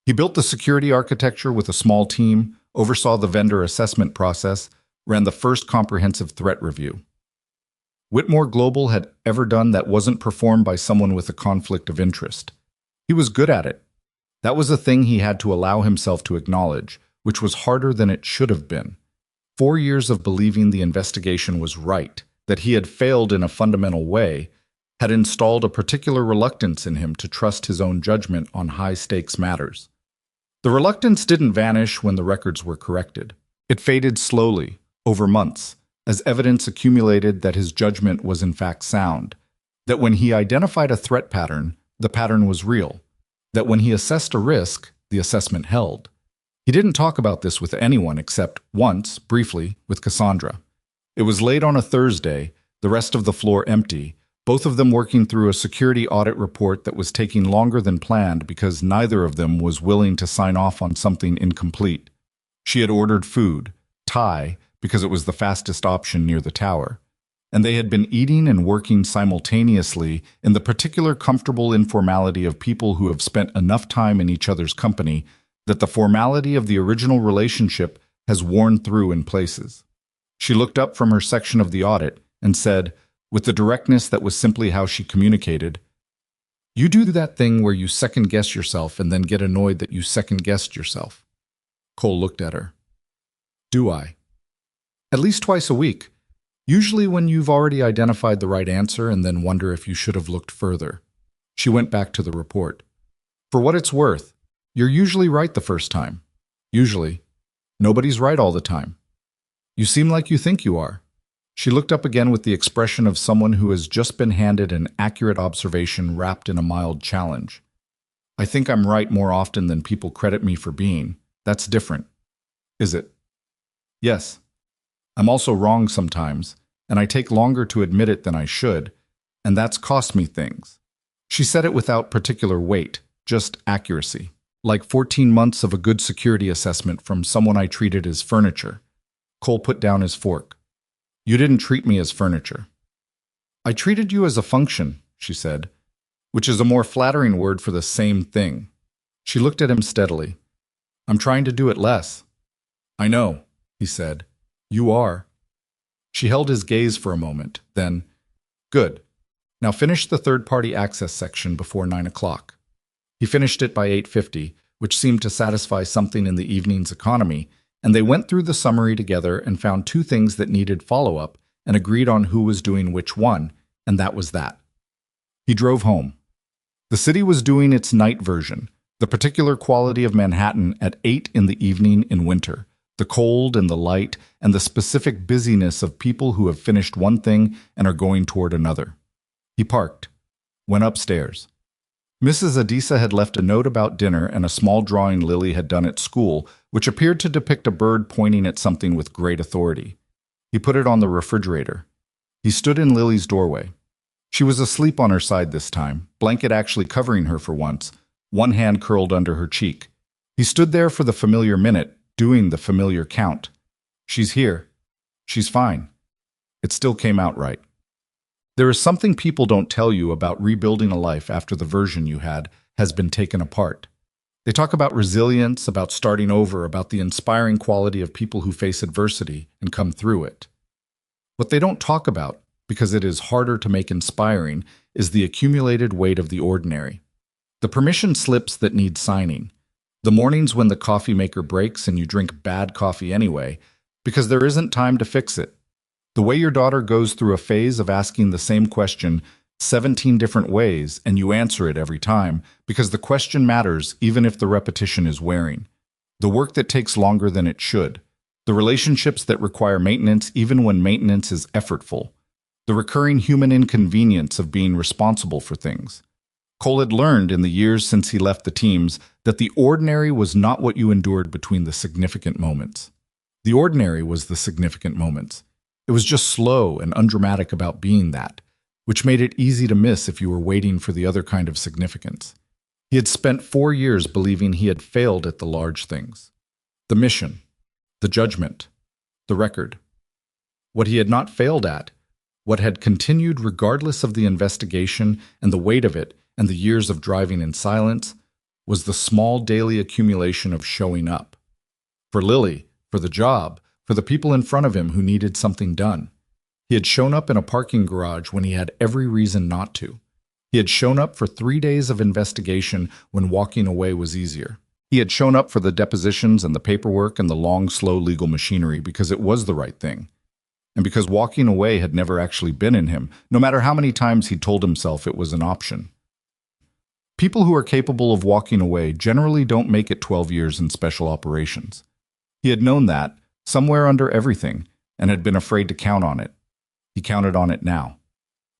He built the security architecture with a small team, oversaw the vendor assessment process, ran the first comprehensive threat review. Whitmore Global had ever done that wasn't performed by someone with a conflict of interest. He was good at it. That was a thing he had to allow himself to acknowledge, which was harder than it should have been. 4 years of believing the investigation was right, that he had failed in a fundamental way, had installed a particular reluctance in him to trust his own judgment on high-stakes matters. The reluctance didn't vanish when the records were corrected. It faded slowly, over months, as evidence accumulated that his judgment was in fact sound, that when he identified a threat pattern, the pattern was real, that when he assessed a risk, the assessment held. He didn't talk about this with anyone except once, briefly, with Cassandra. It was late on a Thursday, the rest of the floor empty, both of them working through a security audit report that was taking longer than planned because neither of them was willing to sign off on something incomplete. She had ordered food, Thai, because it was the fastest option near the tower, and they had been eating and working simultaneously in the particular comfortable informality of people who have spent enough time in each other's company that the formality of the original relationship has worn through in places. She looked up from her section of the audit and said, with the directness that was simply how she communicated, "You do that thing where you second-guess yourself and then get annoyed that you second-guessed yourself." Cole looked at her. "Do I?" "At least twice a week. Usually when you've already identified the right answer and then wonder if you should have looked further." She went back to the report. "For what it's worth, you're usually right the first time. Usually. Nobody's right all the time. You seem like you think you are." She looked up again with the expression of someone who has just been handed an accurate observation wrapped in a mild challenge. "I think I'm right more often than people credit me for being. That's different." "Is it?" "Yes. I'm also wrong sometimes, and I take longer to admit it than I should, and that's cost me things." She said it without particular weight, just accuracy. Like 14 months of a good security assessment from someone I treated as furniture. Cole put down his fork. "You didn't treat me as furniture." "I treated you as a function," she said, which is a more flattering word for the same thing. She looked at him steadily. "I'm trying to do it less." "I know," he said. "You are." She held his gaze for a moment, then, "Good. Now finish the third-party access section before 9 o'clock. He finished it by 8:50, which seemed to satisfy something in the evening's economy, and they went through the summary together and found 2 things that needed follow-up and agreed on who was doing which one, and that was that. He drove home. The city was doing its night version, the particular quality of Manhattan at 8 in the evening in winter, the cold and the light, and the specific busyness of people who have finished one thing and are going toward another. He parked, went upstairs. Mrs. Adisa had left a note about dinner and a small drawing Lily had done at school, which appeared to depict a bird pointing at something with great authority. He put it on the refrigerator. He stood in Lily's doorway. She was asleep on her side this time, blanket actually covering her for once, one hand curled under her cheek. He stood there for the familiar minute, doing the familiar count. She's here. She's fine. It still came out right. There is something people don't tell you about rebuilding a life after the version you had has been taken apart. They talk about resilience, about starting over, about the inspiring quality of people who face adversity and come through it. What they don't talk about, because it is harder to make inspiring, is the accumulated weight of the ordinary. The permission slips that need signing. The mornings when the coffee maker breaks and you drink bad coffee anyway, because there isn't time to fix it. The way your daughter goes through a phase of asking the same question 17 different ways and you answer it every time because the question matters even if the repetition is wearing. The work that takes longer than it should. The relationships that require maintenance even when maintenance is effortful. The recurring human inconvenience of being responsible for things. Cole had learned in the years since he left the teams that the ordinary was not what you endured between the significant moments. The ordinary was the significant moments. It was just slow and undramatic about being that, which made it easy to miss if you were waiting for the other kind of significance. He had spent 4 years believing he had failed at the large things. The mission, the judgment, the record. What he had not failed at, what had continued regardless of the investigation and the weight of it and the years of driving in silence, was the small daily accumulation of showing up. For Lily, for the job, for the people in front of him who needed something done. He had shown up in a parking garage when he had every reason not to. He had shown up for 3 days of investigation when walking away was easier. He had shown up for the depositions and the paperwork and the long, slow legal machinery because it was the right thing. And because walking away had never actually been in him, no matter how many times he told himself it was an option. People who are capable of walking away generally don't make it 12 years in special operations. He had known that, somewhere under everything, and had been afraid to count on it. He counted on it now.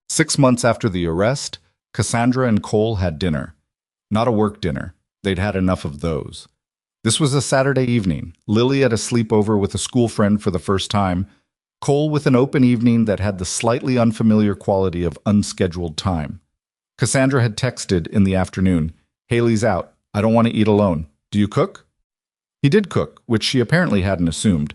6 months after the arrest, Cassandra and Cole had dinner. Not a work dinner. They'd had enough of those. This was a Saturday evening, Lily at a sleepover with a school friend for the first time, Cole with an open evening that had the slightly unfamiliar quality of unscheduled time. Cassandra had texted in the afternoon, "Hailey's out. I don't want to eat alone. Do you cook?" He did cook, which she apparently hadn't assumed.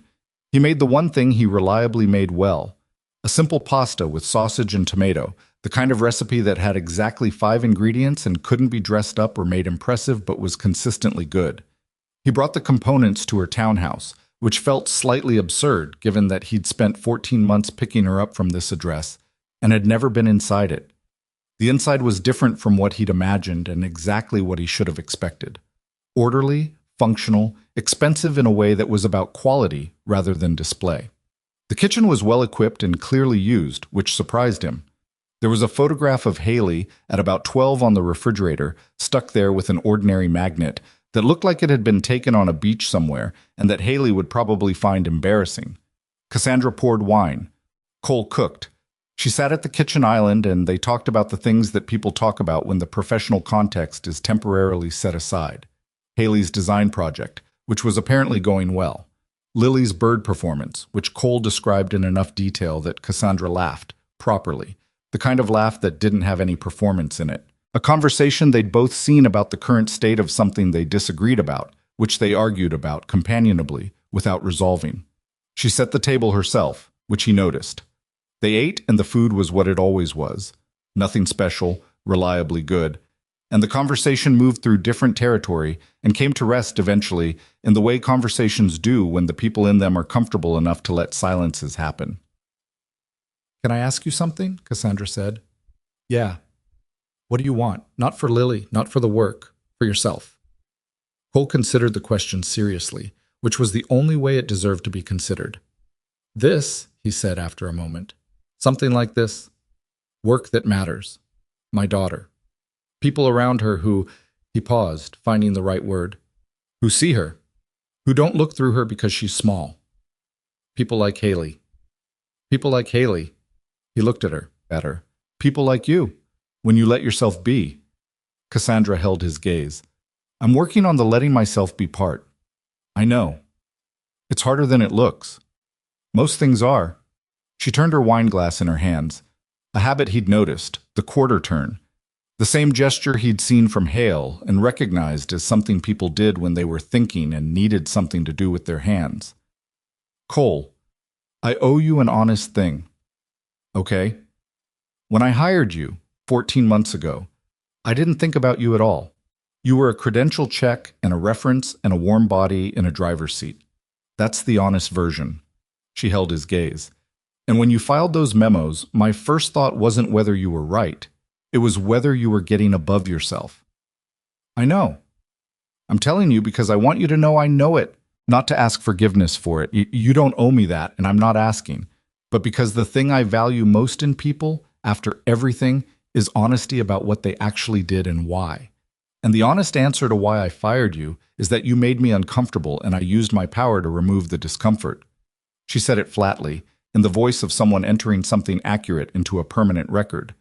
He made the one thing he reliably made well, a simple pasta with sausage and tomato, the kind of recipe that had exactly 5 ingredients and couldn't be dressed up or made impressive but was consistently good. He brought the components to her townhouse, which felt slightly absurd given that he'd spent 14 months picking her up from this address and had never been inside it. The inside was different from what he'd imagined and exactly what he should have expected. Orderly, functional, expensive in a way that was about quality rather than display. The kitchen was well equipped and clearly used, which surprised him. There was a photograph of Hailey at about 12 on the refrigerator, stuck there with an ordinary magnet that looked like it had been taken on a beach somewhere and that Hailey would probably find embarrassing. Cassandra poured wine. Cole cooked. She sat at the kitchen island and they talked about the things that people talk about when the professional context is temporarily set aside. Hailey's design project, which was apparently going well. Lily's bird performance, which Cole described in enough detail that Cassandra laughed, properly, the kind of laugh that didn't have any performance in it. A conversation they'd both seen about the current state of something they disagreed about, which they argued about companionably, without resolving. She set the table herself, which he noticed. They ate, and the food was what it always was. Nothing special, reliably good. And the conversation moved through different territory and came to rest eventually in the way conversations do when the people in them are comfortable enough to let silences happen. "Can I ask you something?" Cassandra said. "Yeah." "What do you want? Not for Lily, not for the work, for yourself." Cole considered the question seriously, which was the only way it deserved to be considered. "This," he said after a moment, "something like this. Work that matters. My daughter. People around her who," he paused, finding the right word, "who see her, who don't look through her because she's small. People like Hailey. People like Hailey." He looked at her. "People like you, when you let yourself be." Cassandra held his gaze. "I'm working on the letting myself be part. I know. It's harder than it looks. Most things are." She turned her wine glass in her hands, a habit he'd noticed, the quarter turn. The same gesture he'd seen from Hale and recognized as something people did when they were thinking and needed something to do with their hands. "Cole, I owe you an honest thing. Okay? When I hired you, 14 months ago, I didn't think about you at all. You were a credential check and a reference and a warm body in a driver's seat. That's the honest version." She held his gaze. "And when you filed those memos, my first thought wasn't whether you were right. It was whether you were getting above yourself. I know. I'm telling you because I want you to know I know it, not to ask forgiveness for it. You don't owe me that, and I'm not asking. But because the thing I value most in people, after everything, is honesty about what they actually did and why. And the honest answer to why I fired you is that you made me uncomfortable and I used my power to remove the discomfort." She said it flatly, in the voice of someone entering something accurate into a permanent record.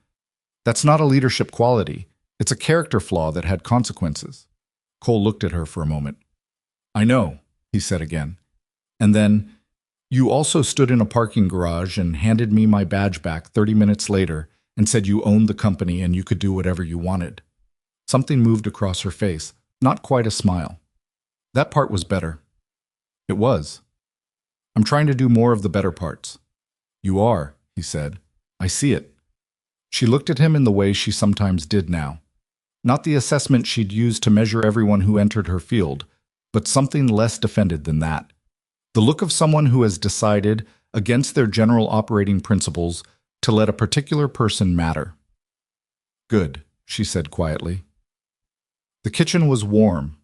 "That's not a leadership quality. It's a character flaw that had consequences." Cole looked at her for a moment. "I know," he said again. And then, You also stood in a parking garage and handed me my badge back 30 minutes later and said you owned the company and you could do whatever you wanted. Something moved across her face, not quite a smile. That part was better. It was. I'm trying to do more of the better parts. You are, he said. I see it. She looked at him in the way she sometimes did now. Not the assessment she'd used to measure everyone who entered her field, but something less defended than that. The look of someone who has decided, against their general operating principles, to let a particular person matter. Good, she said quietly. The kitchen was warm.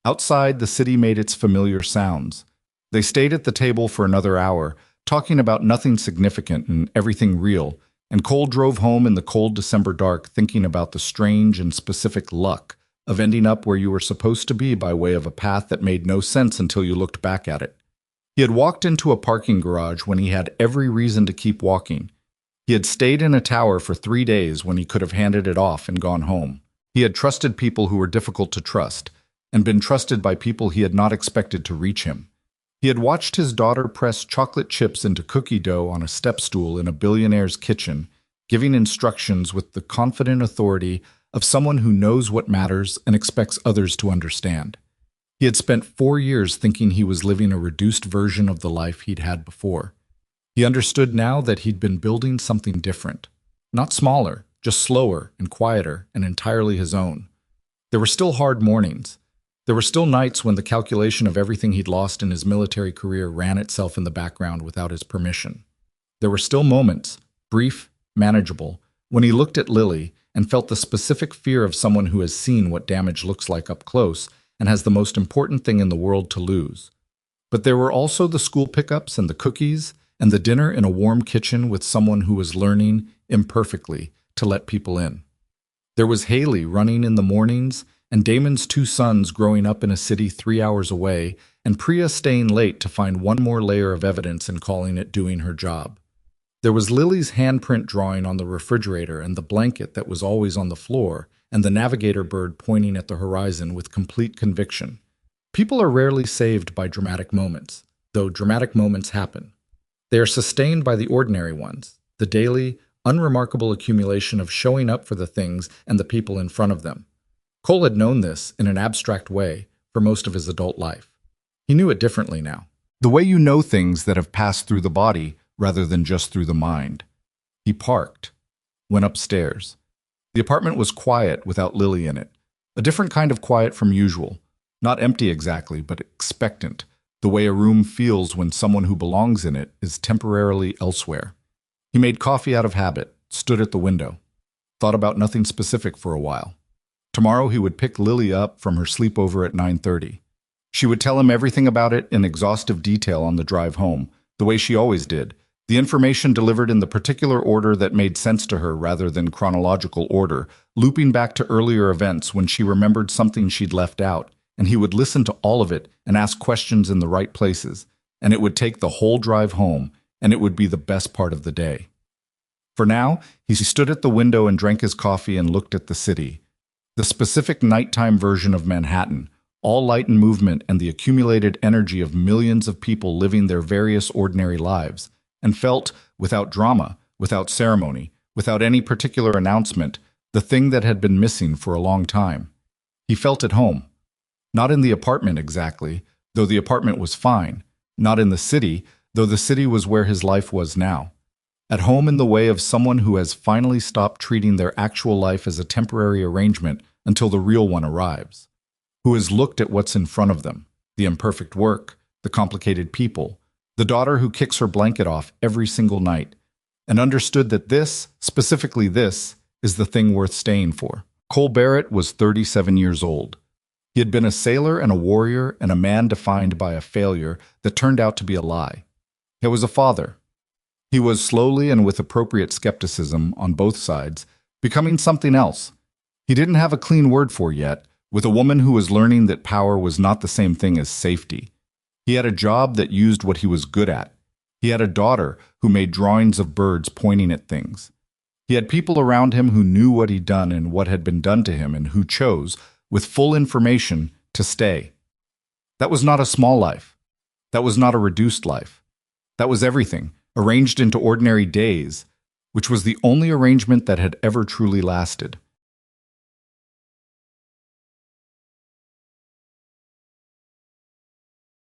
Outside, the city made its familiar sounds. They stayed at the table for another hour, talking about nothing significant and everything real, and Cole drove home in the cold December dark thinking about the strange and specific luck of ending up where you were supposed to be by way of a path that made no sense until you looked back at it. He had walked into a parking garage when he had every reason to keep walking. He had stayed in a tower for 3 days when he could have handed it off and gone home. He had trusted people who were difficult to trust, and been trusted by people he had not expected to reach him. He had watched his daughter press chocolate chips into cookie dough on a step stool in a billionaire's kitchen, giving instructions with the confident authority of someone who knows what matters and expects others to understand. He had spent 4 years thinking he was living a reduced version of the life he'd had before. He understood now that he'd been building something different. Not smaller, just slower and quieter and entirely his own. There were still hard mornings. There were still nights when the calculation of everything he'd lost in his military career ran itself in the background without his permission. There were still moments, brief, manageable, when he looked at Lily and felt the specific fear of someone who has seen what damage looks like up close and has the most important thing in the world to lose. But there were also the school pickups and the cookies and the dinner in a warm kitchen with someone who was learning, imperfectly, to let people in. There was Hailey running in the mornings and Damon's 2 sons growing up in a city 3 hours away and Priya staying late to find one more layer of evidence and calling it doing her job. There was Lily's handprint drawing on the refrigerator and the blanket that was always on the floor and the navigator bird pointing at the horizon with complete conviction. People are rarely saved by dramatic moments, though dramatic moments happen. They are sustained by the ordinary ones, the daily, unremarkable accumulation of showing up for the things and the people in front of them. Cole had known this, in an abstract way, for most of his adult life. He knew it differently now. The way you know things that have passed through the body rather than just through the mind. He parked, went upstairs. The apartment was quiet without Lily in it, a different kind of quiet from usual, not empty exactly, but expectant, the way a room feels when someone who belongs in it is temporarily elsewhere. He made coffee out of habit, stood at the window, thought about nothing specific for a while. Tomorrow he would pick Lily up from her sleepover at 9:30. She would tell him everything about it in exhaustive detail on the drive home, the way she always did, the information delivered in the particular order that made sense to her rather than chronological order, looping back to earlier events when she remembered something she'd left out, and he would listen to all of it and ask questions in the right places, and it would take the whole drive home, and it would be the best part of the day. For now, he stood at the window and drank his coffee and looked at the city. The specific nighttime version of Manhattan, all light and movement and the accumulated energy of millions of people living their various ordinary lives, and felt, without drama, without ceremony, without any particular announcement, the thing that had been missing for a long time. He felt at home. Not in the apartment exactly, though the apartment was fine. Not in the city, though the city was where his life was now. At home in the way of someone who has finally stopped treating their actual life as a temporary arrangement until the real one arrives. Who has looked at what's in front of them, the imperfect work, the complicated people, the daughter who kicks her blanket off every single night, and understood that this, specifically this, is the thing worth staying for. Cole Barrett was 37 years old. He had been a sailor and a warrior and a man defined by a failure that turned out to be a lie. He was a father. He was slowly and with appropriate skepticism on both sides, becoming something else. He didn't have a clean word for yet, with a woman who was learning that power was not the same thing as safety. He had a job that used what he was good at. He had a daughter who made drawings of birds pointing at things. He had people around him who knew what he'd done and what had been done to him and who chose, with full information, to stay. That was not a small life. That was not a reduced life. That was everything, arranged into ordinary days, which was the only arrangement that had ever truly lasted.